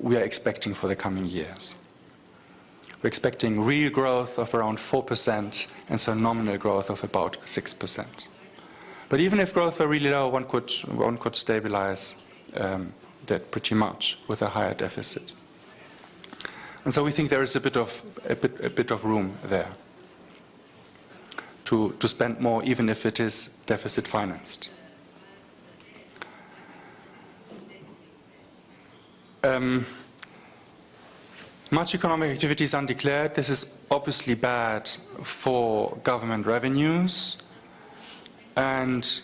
we are expecting for the coming years. We're expecting real growth of around 4%, and so nominal growth of about 6%. But even if growth were really low, one could stabilize debt pretty much with a higher deficit. And so we think there is a bit of room there to spend more, even if it is deficit financed. Much economic activity is undeclared. This is obviously bad for government revenues. And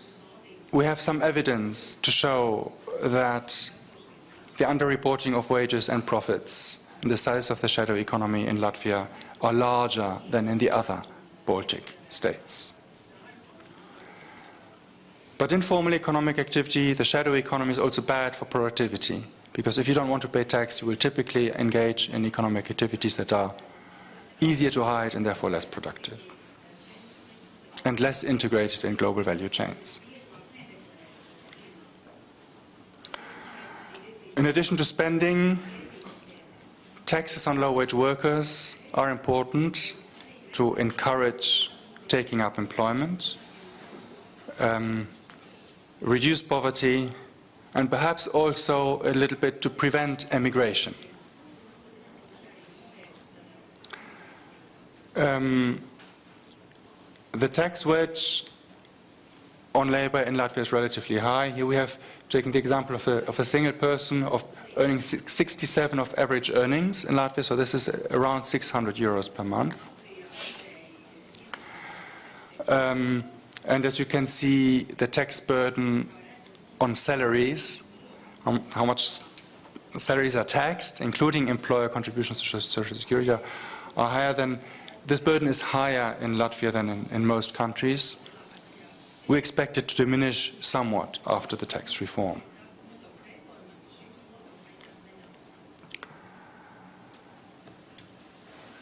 we have some evidence to show that the underreporting of wages and profits and the size of the shadow economy in Latvia are larger than in the other Baltic states. But informal economic activity, the shadow economy, is also bad for productivity, because if you don't want to pay tax, you will typically engage in economic activities that are easier to hide and therefore less productive and less integrated in global value chains. In addition to spending, taxes on low-wage workers are important to encourage taking up employment, reduce poverty, and perhaps also a little bit to prevent emigration. The tax wedge on labor in Latvia is relatively high. Here we have taken the example of a single person earning 67 of average earnings in Latvia, so this is around 600 euros per month. And as you can see, the tax burden on salaries, how much salaries are taxed, including employer contributions to Social Security, are higher than, this burden is higher in Latvia than in most countries. We expect it to diminish somewhat after the tax reform.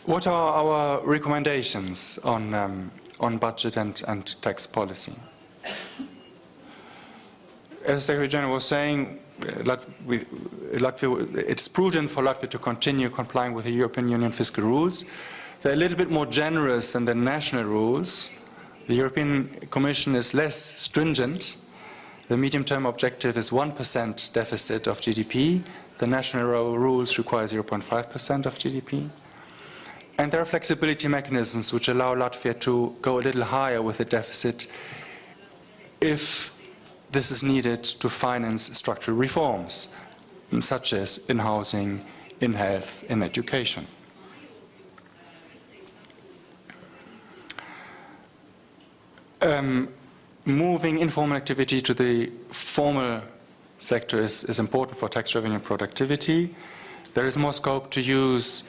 What are our recommendations on budget and tax policy? As the Secretary General was saying, it's prudent for Latvia to continue complying with the European Union fiscal rules. They're a little bit more generous than the national rules. The European Commission is less stringent. The medium-term objective is 1% deficit of GDP. The national rules require 0.5% of GDP. And there are flexibility mechanisms which allow Latvia to go a little higher with the deficit if this is needed to finance structural reforms, such as in housing, in health, in education. Moving informal activity to the formal sector is important for tax revenue and productivity. There is more scope to use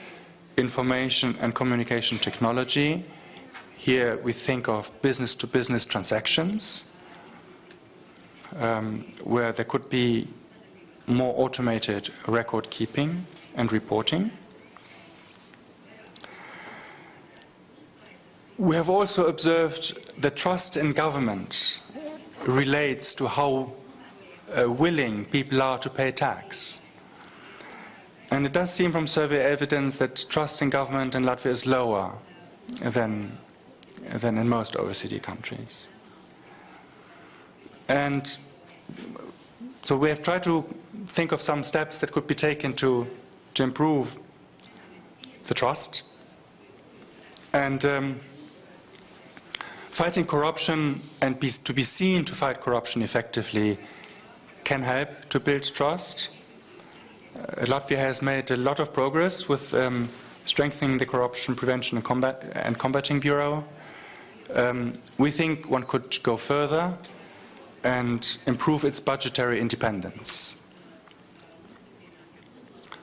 information and communication technology. Here we think of business-to-business transactions, where there could be more automated record keeping and reporting. We have also observed that trust in government relates to how willing people are to pay tax. And it does seem from survey evidence that trust in government in Latvia is lower than in most OECD countries. And so we have tried to think of some steps that could be taken to improve the trust. And fighting corruption and to be seen to fight corruption effectively can help to build trust. Latvia has made a lot of progress with strengthening the Corruption Prevention and Combating Bureau. We think one could go further and improve its budgetary independence,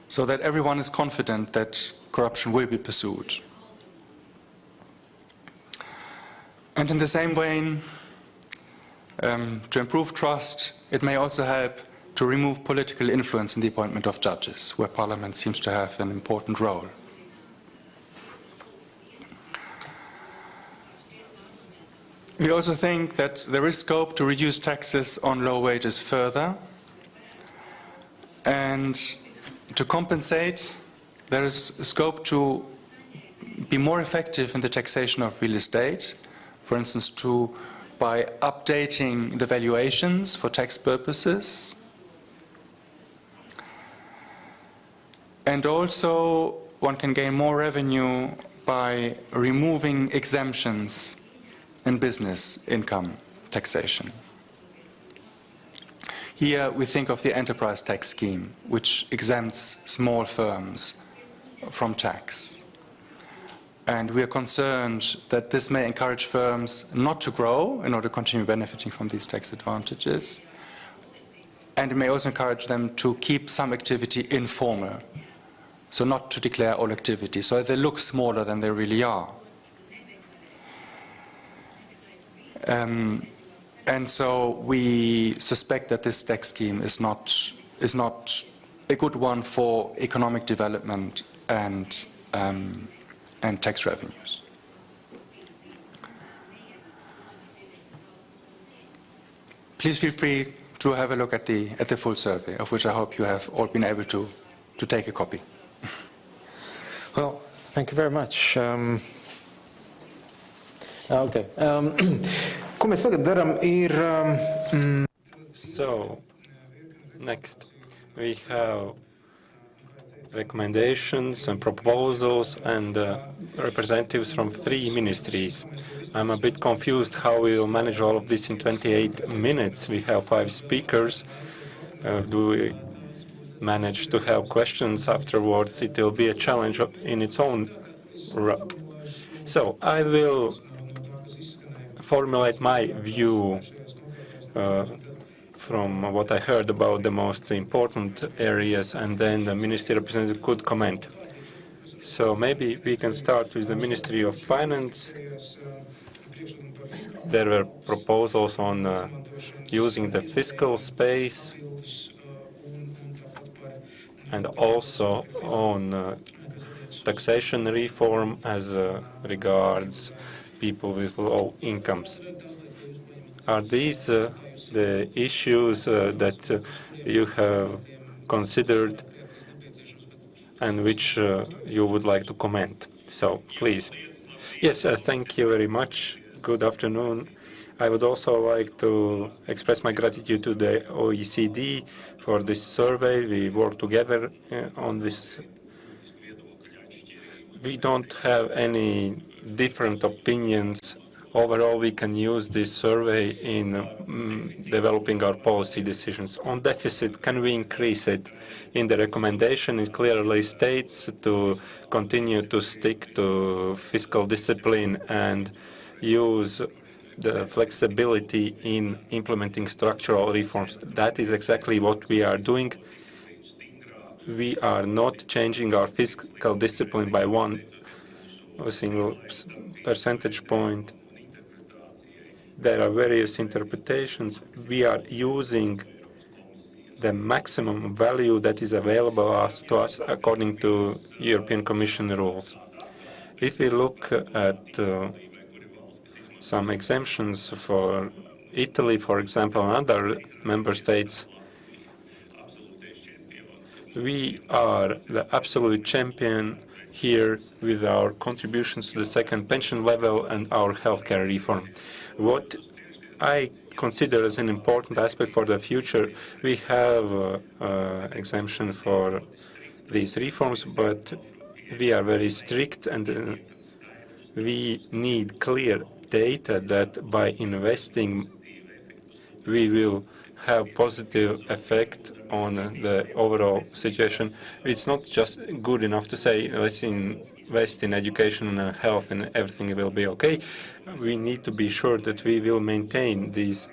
so that everyone is confident that corruption will be pursued. And in the same vein, to improve trust, it may also help to remove political influence in the appointment of judges, where Parliament seems to have an important role. We also think that there is scope to reduce taxes on low wages further, and to compensate, there is scope to be more effective in the taxation of real estate, for instance, by updating the valuations for tax purposes. And also, one can gain more revenue by removing exemptions in business income taxation. Here we think of the enterprise tax scheme, which exempts small firms from tax. And we are concerned that this may encourage firms not to grow in order to continue benefiting from these tax advantages. And it may also encourage them to keep some activity informal, so not to declare all activity, so they look smaller than they really are. And so we suspect that this tax scheme is not a good one for economic development and tax revenues. Please feel free to have a look at the full survey, of which I hope you have all been able to take a copy. Well, thank you very much. Okay. Ko mēs tagad darām ir... So, next, we have recommendations and proposals and representatives from 3 ministries. I'm a bit confused how we will manage all of this in 28 minutes. We have 5 speakers. Do we manage to have questions afterwards? It will be a challenge in its own. So I will formulate my view from what I heard about the most important areas, and then the ministry representative could comment. So maybe we can start with the Ministry of Finance. There were proposals on using the fiscal space and also on taxation reform as regards people with low incomes. Are these the issues that you have considered and which you would like to comment? So, please. Yes, thank you very much. Good afternoon. I would also like to express my gratitude to the OECD for this survey. We work together on this. We don't have any different opinions. Overall, we can use this survey in developing our policy decisions. On deficit, can we increase it? In the recommendation, it clearly states to continue to stick to fiscal discipline and use the flexibility in implementing structural reforms. That is exactly what we are doing. We are not changing our fiscal discipline by a single percentage point. There are various interpretations. We are using the maximum value that is available to us according to European Commission rules. If we look at some exemptions for Italy, for example, and other member states, we are the absolute champion here with our contributions to the second pension level and our healthcare reform. What I consider as an important aspect for the future. We have exemption for these reforms, but we are very strict, and we need clear data that by investing we will have positive effect on the overall situation. It's not just good enough to say let's invest in education and health and everything will be okay. We need to be sure that we will maintain these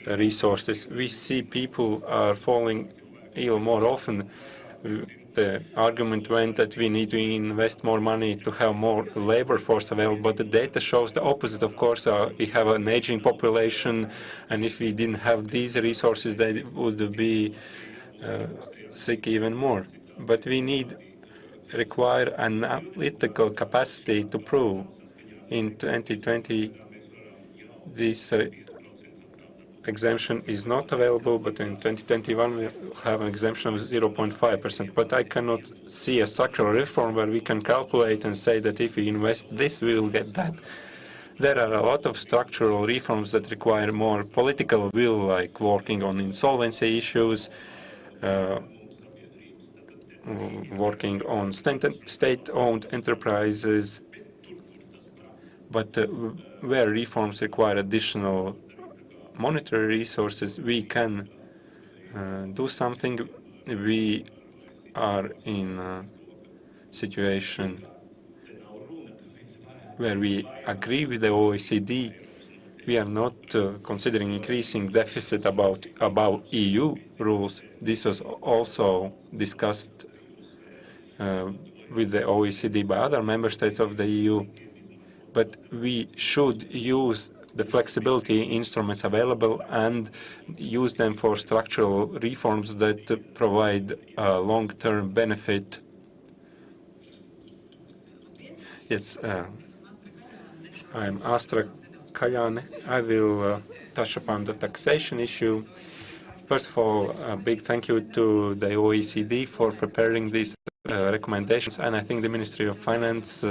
resources. We see people are falling ill more often. The argument went that we need to invest more money to have more labor force available, but the data shows the opposite. Of course, we have an aging population, and if we didn't have these resources, they would be sick even more. But we require analytical capacity to prove. In 2020, this exemption is not available, but in 2021 we have an exemption of 0.5%. But I cannot see a structural reform where we can calculate and say that if we invest this, we will get that. There are a lot of structural reforms that require more political will, like working on insolvency issues, working on state-owned enterprises, but where reforms require additional monetary resources, we can do something. We are in a situation where we agree with the OECD. We are not considering increasing deficit about EU rules. This was also discussed with the OECD by other member states of the EU. But we should use the flexibility instruments available and use them for structural reforms that provide long-term benefit. Yes, I'm Astra Kaljane. I will touch upon the taxation issue. First of all, a big thank you to the OECD for preparing these recommendations, and I think the Ministry of Finance,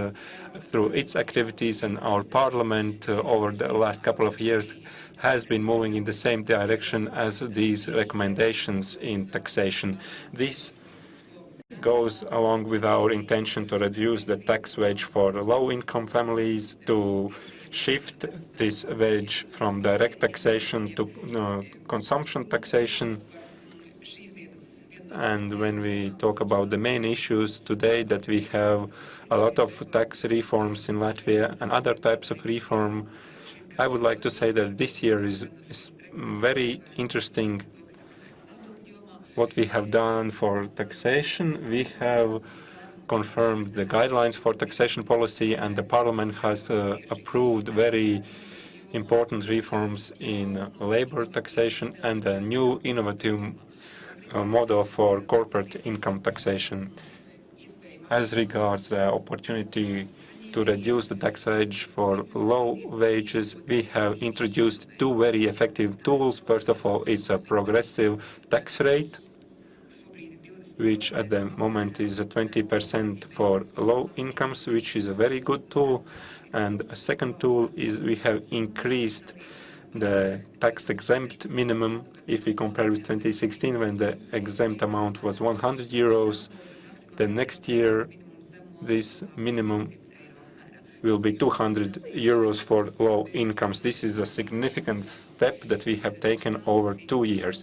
through its activities and our Parliament over the last couple of years, has been moving in the same direction as these recommendations in taxation. This goes along with our intention to reduce the tax wage for low-income families, to shift this wage from direct taxation to consumption taxation. And when we talk about the main issues today, that we have a lot of tax reforms in Latvia and other types of reform, I would like to say that this year is very interesting. What we have done for taxation, we have confirmed the guidelines for taxation policy, and the Parliament has approved very important reforms in labor taxation and a new innovative model for corporate income taxation. As regards the opportunity to reduce the tax wage for low wages, we have introduced two very effective tools. First of all, it's a progressive tax rate, which at the moment is 20% for low incomes, which is a very good tool. And a second tool is we have increased the tax-exempt minimum. If we compare with 2016, when the exempt amount was 100 euros, the next year this minimum will be 200 euros for low incomes. This is a significant step that we have taken over 2 years.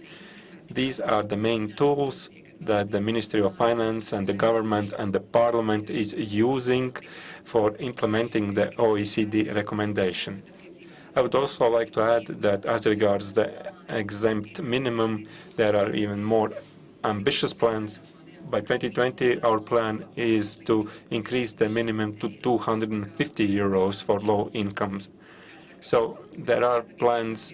These are the main tools that the Ministry of Finance and the government and the Parliament is using for implementing the OECD recommendation. I would also like to add that as regards the exempt minimum, there are even more ambitious plans. By 2020, our plan is to increase the minimum to 250 euros for low incomes. So there are plans,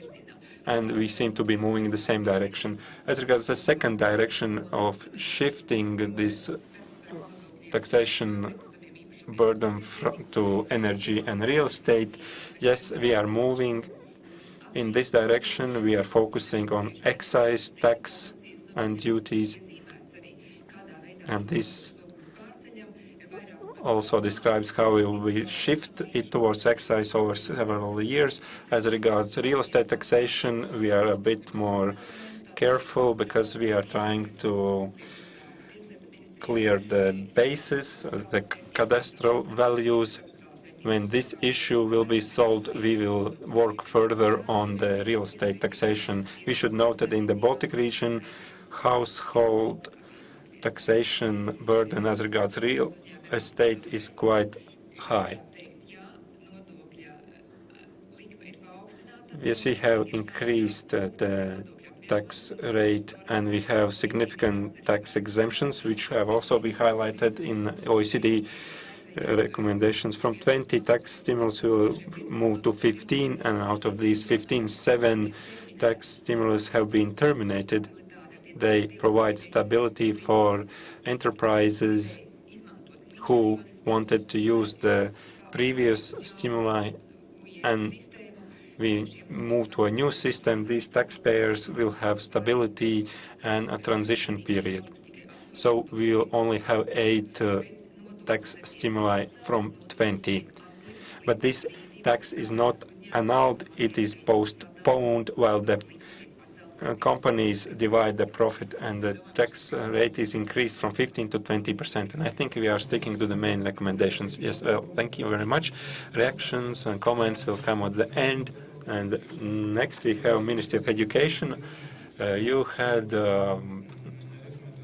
and we seem to be moving in the same direction. As regards the second direction of shifting this taxation burden to energy and real estate, yes, we are moving in this direction. We are focusing on excise tax and duties, and this also describes how we will shift it towards excise over several years. As regards real estate taxation, we are a bit more careful because we are trying to clear the basis, the cadastral values. When this issue will be solved, we will work further on the real estate taxation. We should note that in the Baltic region, household taxation burden as regards real estate is quite high. We have increased the tax rate, and we have significant tax exemptions, which have also been highlighted in OECD recommendations. From 20 tax stimulus will move to 15, and out of these 15, 7 tax stimulus have been terminated. They provide stability for enterprises who wanted to use the previous stimuli, and we move to a new system. These taxpayers will have stability and a transition period. So we will only have 8 tax stimuli from 20. But this tax is not annulled, it is postponed while the companies divide the profit, and the tax rate is increased from 15 to 20%. And I think we are sticking to the main recommendations. Yes, well, thank you very much. Reactions and comments will come at the end. And next we have Ministry of Education. You had a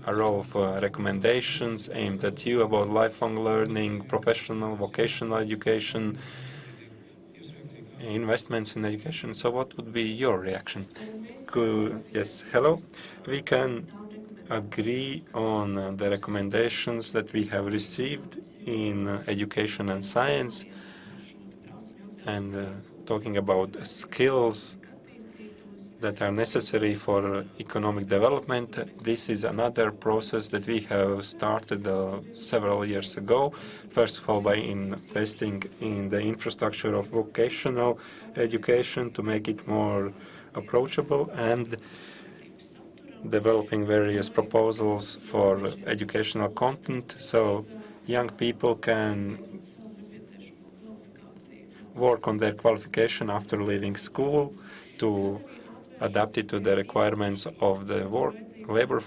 row of recommendations aimed at you about lifelong learning, professional, vocational education, investments in education. So what would be your reaction? Yes, hello. We can agree on the recommendations that we have received in education and science, and talking about skills that are necessary for economic development. This is another process that we have started several years ago. First of all, by investing in the infrastructure of vocational education to make it more approachable, and developing various proposals for educational content so young people can work on their qualification after leaving school, to adapt it to the requirements of the labor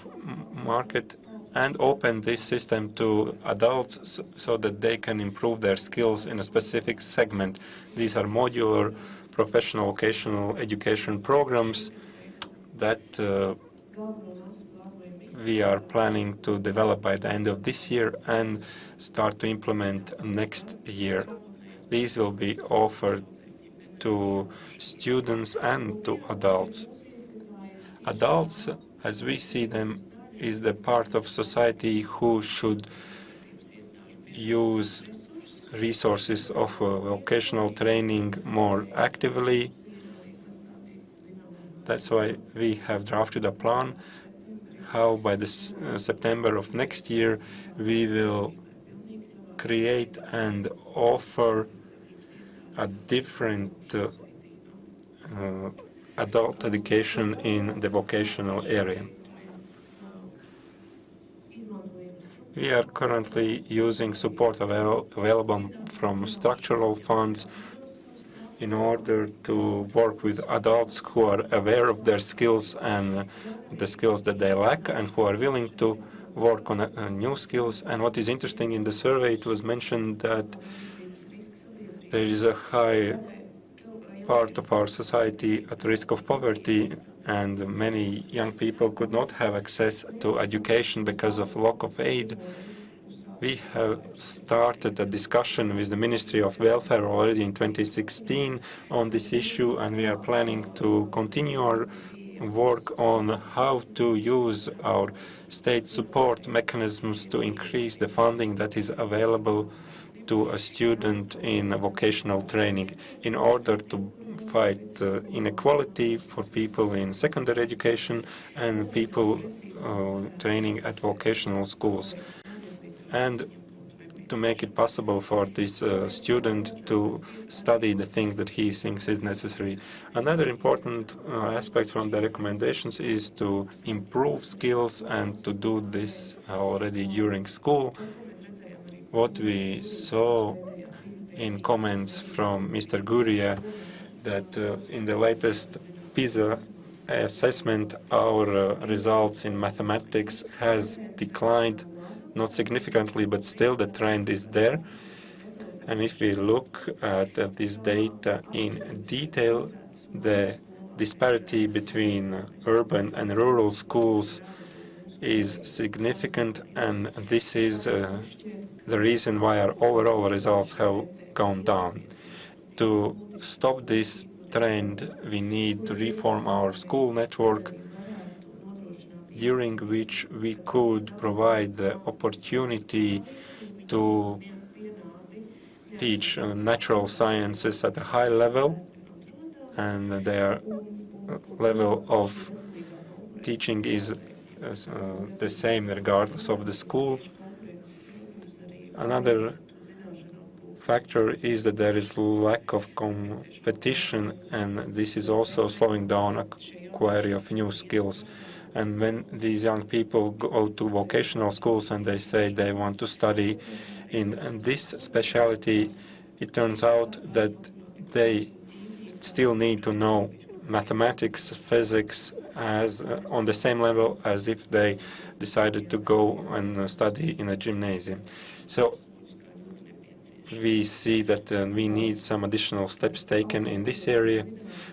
market, and open this system to adults so that they can improve their skills in a specific segment. These are modular professional vocational education programs that we are planning to develop by the end of this year and start to implement next year. These will be offered to students and to adults. Adults, as we see them, is the part of society who should use resources of vocational training more actively. That's why we have drafted a plan how by September of next year we will create and offer a different adult education in the vocational area. We are currently using support available from structural funds in order to work with adults who are aware of their skills and the skills that they lack, and who are willing to work on new skills. And what is interesting in the survey, it was mentioned that there is a high part of our society at risk of poverty, and many young people could not have access to education because of lack of aid. We have started a discussion with the Ministry of Welfare already in 2016 on this issue, and we are planning to continue our work on how to use our state support mechanisms to increase the funding that is available to a student in vocational training in order to fight inequality for people in secondary education and people training at vocational schools, and to make it possible for this student to study the thing that he thinks is necessary. Another important aspect from the recommendations is to improve skills and to do this already during school. what we saw in comments from Mr. Guria, that in the latest PISA assessment, our results in mathematics has declined, not significantly, but still the trend is there. And if we look at this data in detail, the disparity between urban and rural schools is significant, and this is the reason why our overall results have gone down. To stop this trend, we need to reform our school network, during which we could provide the opportunity to teach natural sciences at a high level, and their level of teaching is the same regardless of the school. Another factor is that there is lack of competition, and this is also slowing down acquire of new skills. And when these young people go to vocational schools and they say they want to study in this specialty, it turns out that they still need to know mathematics, physics as on the same level as if they decided to go and study in a gymnasium. So we see that we need some additional steps taken in this area.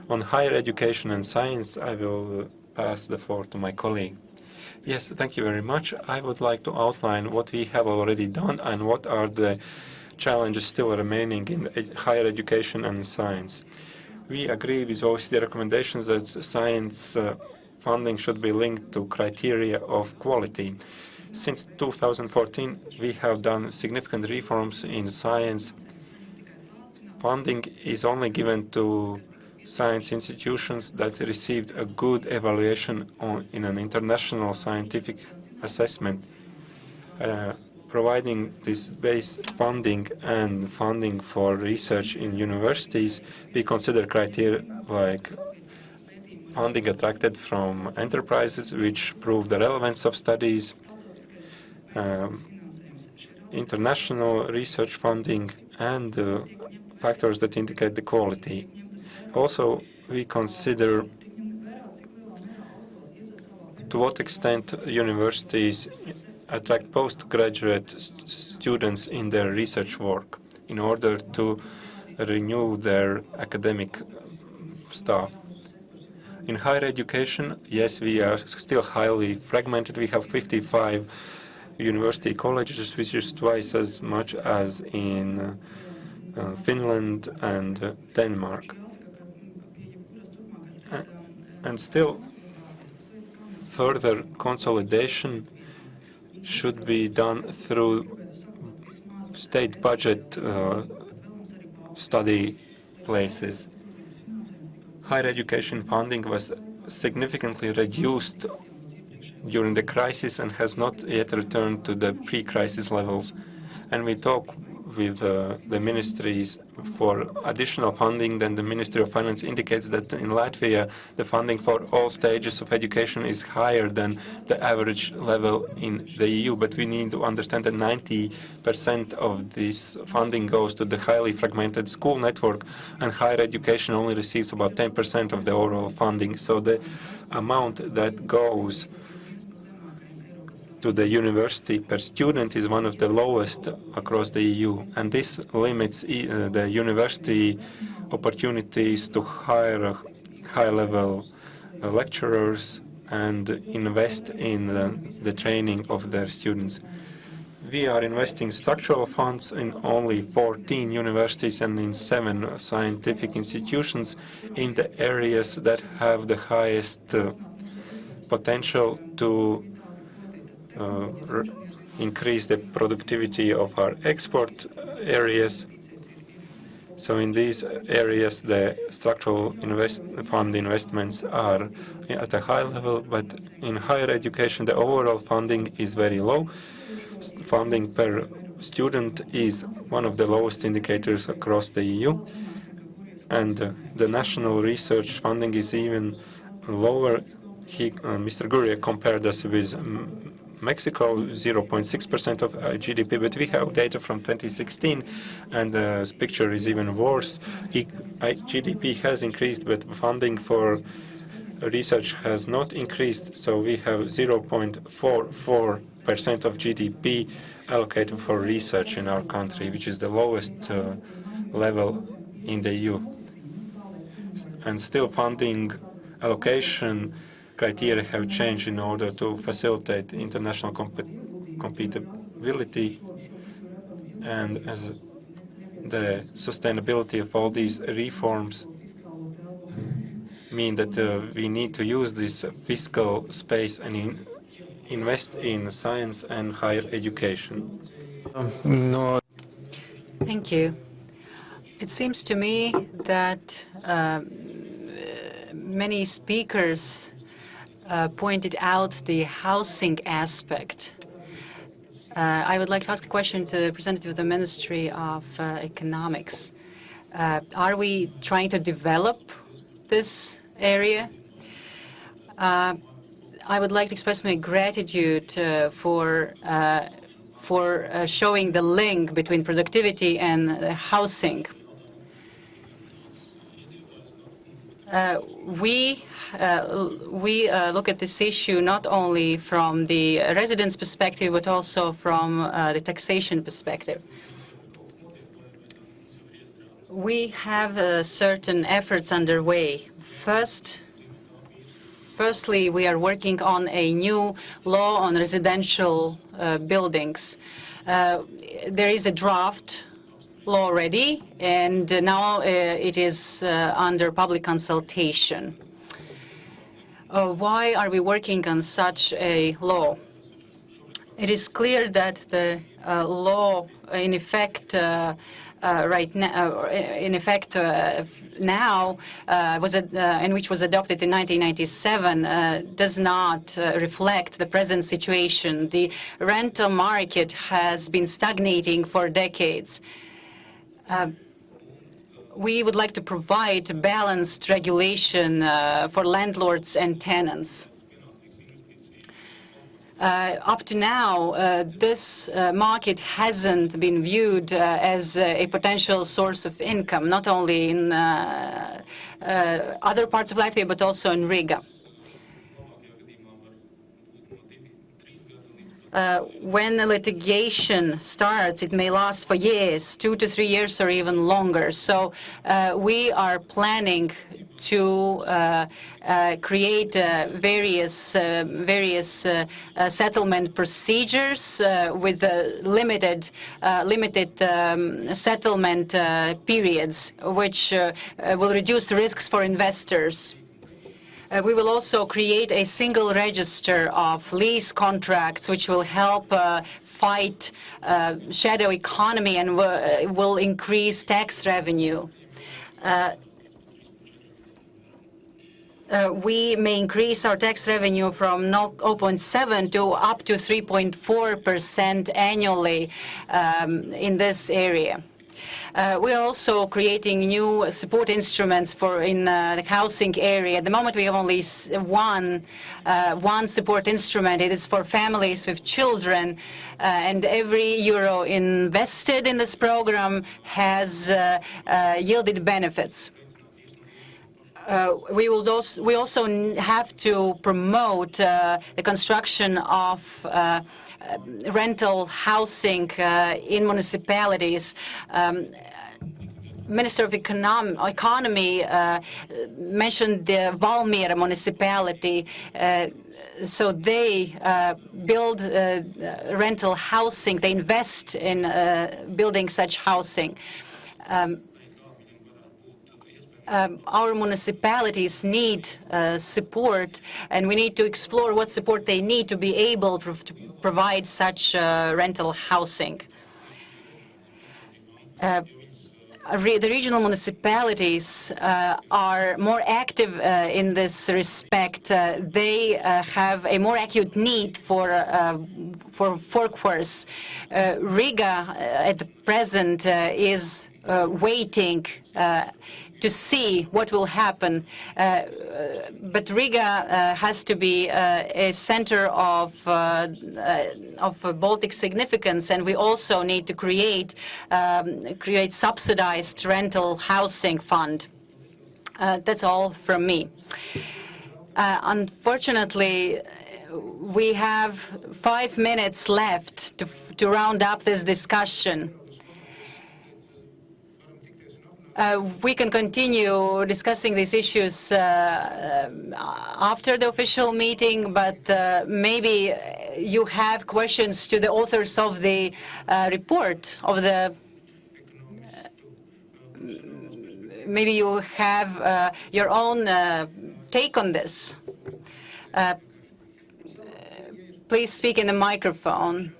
On higher education and science, I will pass the floor to my colleague. Yes, thank you very much. I would like to outline what we have already done and what are the challenges still remaining in higher education and science. We agree with OECD recommendations that science funding should be linked to criteria of quality. Since 2014, we have done significant reforms in science. Funding is only given to science institutions that received a good evaluation in an international scientific assessment. Providing this base funding and funding for research in universities, we consider criteria like funding attracted from enterprises which prove the relevance of studies, international research funding, and factors that indicate the quality. Also, we consider to what extent universities attract postgraduate students in their research work in order to renew their academic staff. In higher education, yes, we are still highly fragmented. We have 55 university colleges, which is twice as much as in Finland and Denmark. And still, further consolidation should be done through state budget study places. Higher education funding was significantly reduced during the crisis and has not yet returned to the pre-crisis levels. And we talk with the ministries for additional funding. Then the Ministry of Finance indicates that in Latvia, the funding for all stages of education is higher than the average level in the EU. But we need to understand that 90% of this funding goes to the highly fragmented school network, and higher education only receives about 10% of the overall funding. So the amount that goes to the university per student is one of the lowest across the EU, and this limits the university opportunities to hire high-level lecturers and invest in the training of their students. We are investing structural funds in only 14 universities and in 7 scientific institutions in the areas that have the highest potential to increase the productivity of our export areas. So in these areas, the structural fund investments are at a high level, but in higher education, the overall funding is very low. Funding per student is one of the lowest indicators across the EU, and the national research funding is even lower. Mr. Guria compared us with Mexico, 0.6% of GDP, but we have data from 2016, and the picture is even worse. GDP has increased, but funding for research has not increased, so we have 0.44% of GDP allocated for research in our country, which is the lowest level in the EU. And still funding allocation criteria have changed in order to facilitate international compatibility, and as the sustainability of all these reforms mean that we need to use this fiscal space and invest in science and higher education. No. Thank you. It seems to me that many speakers pointed out the housing aspect. I would like to ask a question to the representative of the Ministry of Economics. Are we trying to develop this area? I would like to express my gratitude for showing the link between productivity and housing. We look at this issue not only from the residents' perspective, but also from the taxation perspective. We have certain efforts underway. Firstly, we are working on a new law on residential buildings. There is a draft law already, and now it is under public consultation. Why are we working on such a law? It is clear that the law, in effect, now, and which was adopted in 1997, does not reflect the present situation. The rental market has been stagnating for decades. We would like to provide balanced regulation for landlords and tenants. Up to now, this market hasn't been viewed as a potential source of income, not only in other parts of Latvia, but also in Riga. When the litigation starts, it may last for years, 2 to 3 years or even longer. So we are planning to create various settlement procedures with limited settlement periods, which will reduce the risks for investors. We will also create a single register of lease contracts, which will help fight shadow economy and will increase tax revenue. We may increase our tax revenue from 0.7 to up to 3.4% annually in this area. We are also creating new support instruments in the housing area. At the moment, we have only one support instrument. It is for families with children, and every euro invested in this program has yielded benefits. We also have to promote the construction of rental housing in municipalities. Minister of Economy mentioned the Valmiera municipality. So they build rental housing. They invest in building such housing. Our municipalities need support, and we need to explore what support they need to be able to provide such rental housing. The regional municipalities are more active in this respect. They have a more acute need for workforce. Riga at the present is waiting to see what will happen. But Riga has to be a center of Baltic significance, and we also need to create subsidized rental housing fund. That's all from me. Unfortunately, we have 5 minutes left to round up this discussion. We can continue discussing these issues after the official meeting, but maybe you have questions to the authors of the report, maybe you have your own take on this. Please speak in the microphone.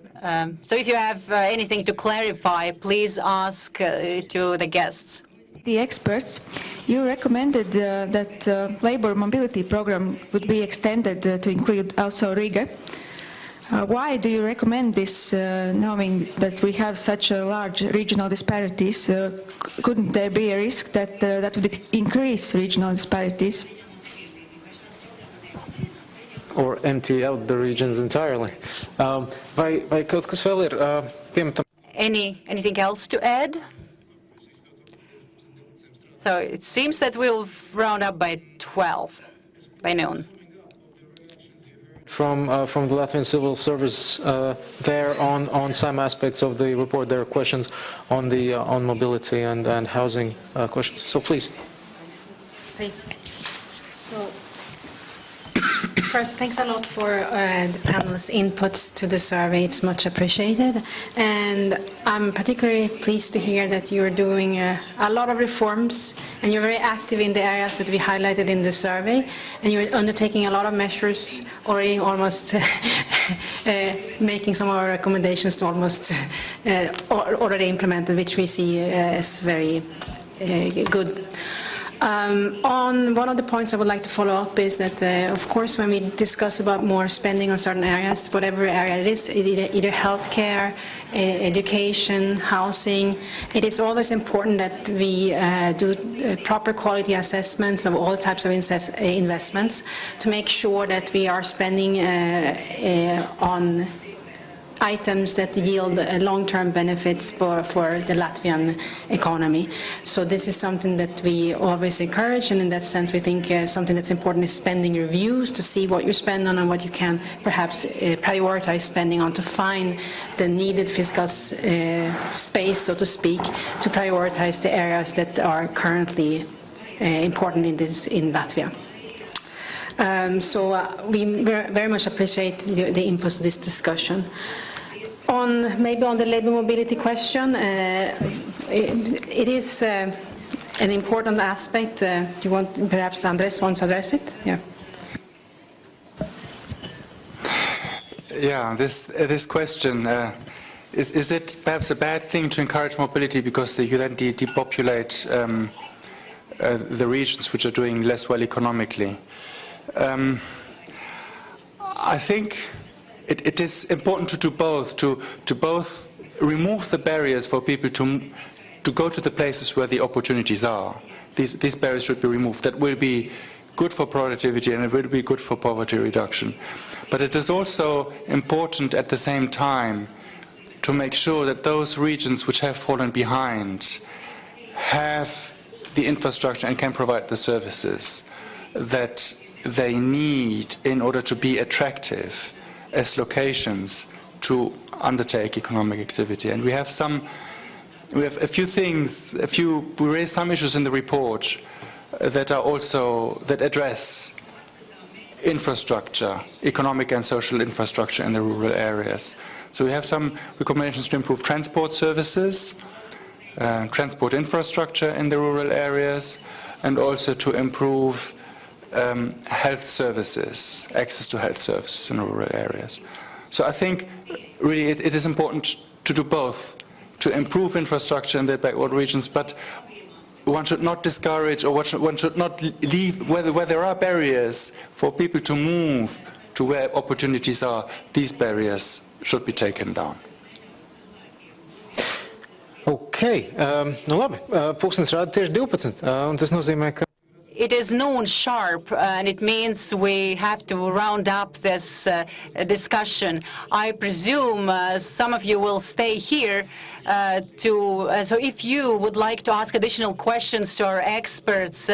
So if you have anything to clarify, please ask to the guests. The experts, you recommended that labor mobility program would be extended to include also Riga. Why do you recommend this, knowing that we have such large regional disparities? Couldn't there be a risk that that would increase regional disparities? Or empty out the regions entirely. Anything else to add? So it seems that we'll round up by 12, by noon. From the Latvian Civil Service, there on some aspects of the report, there are questions on the on mobility and housing questions. So please. So. First, thanks a lot for the panel's inputs to the survey. It's much appreciated. And I'm particularly pleased to hear that you're doing a lot of reforms, and you're very active in the areas that we highlighted in the survey, and you're undertaking a lot of measures, already almost making some of our recommendations almost already implemented, which we see as very good. On one of the points I would like to follow up is that, of course, when we discuss about more spending on certain areas, whatever area it is, either healthcare, education, housing, it is always important that we do proper quality assessments of all types of investments to make sure that we are spending on items that yield long-term benefits for the Latvian economy. So this is something that we always encourage, and in that sense we think something that's important is spending reviews to see what you spend on and what you can perhaps prioritize spending on to find the needed fiscal space, so to speak, to prioritize the areas that are currently important in Latvia. So we very much appreciate the inputs to this discussion. Maybe on the labor mobility question, it is an important aspect. Do you want, perhaps Andres wants to address it? Yeah. Yeah, this question, is it perhaps a bad thing to encourage mobility because you then depopulate the regions which are doing less well economically? I think it is important to do both, to both remove the barriers for people to go to the places where the opportunities are. These barriers should be removed. That will be good for productivity and it will be good for poverty reduction. But it is also important at the same time to make sure that those regions which have fallen behind have the infrastructure and can provide the services that they need in order to be attractive as locations to undertake economic activity. And we have a few things, we raised some issues in the report that address infrastructure, economic and social infrastructure in the rural areas. So we have some recommendations to improve transport services, transport infrastructure in the rural areas, and also to improve health services, access to health services in rural areas. So I think really it is important to do both, to improve infrastructure in the backward regions, but one should not discourage, or one should not leave, where there are barriers for people to move to where opportunities are, these barriers should be taken down. Okay, nu labi, pulkstens rāda tieši 12, un tas nozīmē, ka It is noon sharp, and it means we have to round up this discussion. I presume some of you will stay here so if you would like to ask additional questions to our experts,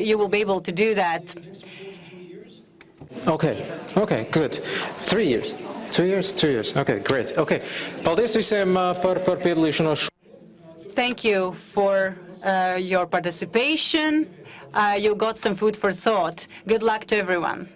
you will be able to do that. Okay, good. 3 years. 2 years? 2 years. Okay, great. Okay. Paldies visiem par piedalīšanos. Thank you for your participation. You got some food for thought. Good luck to everyone.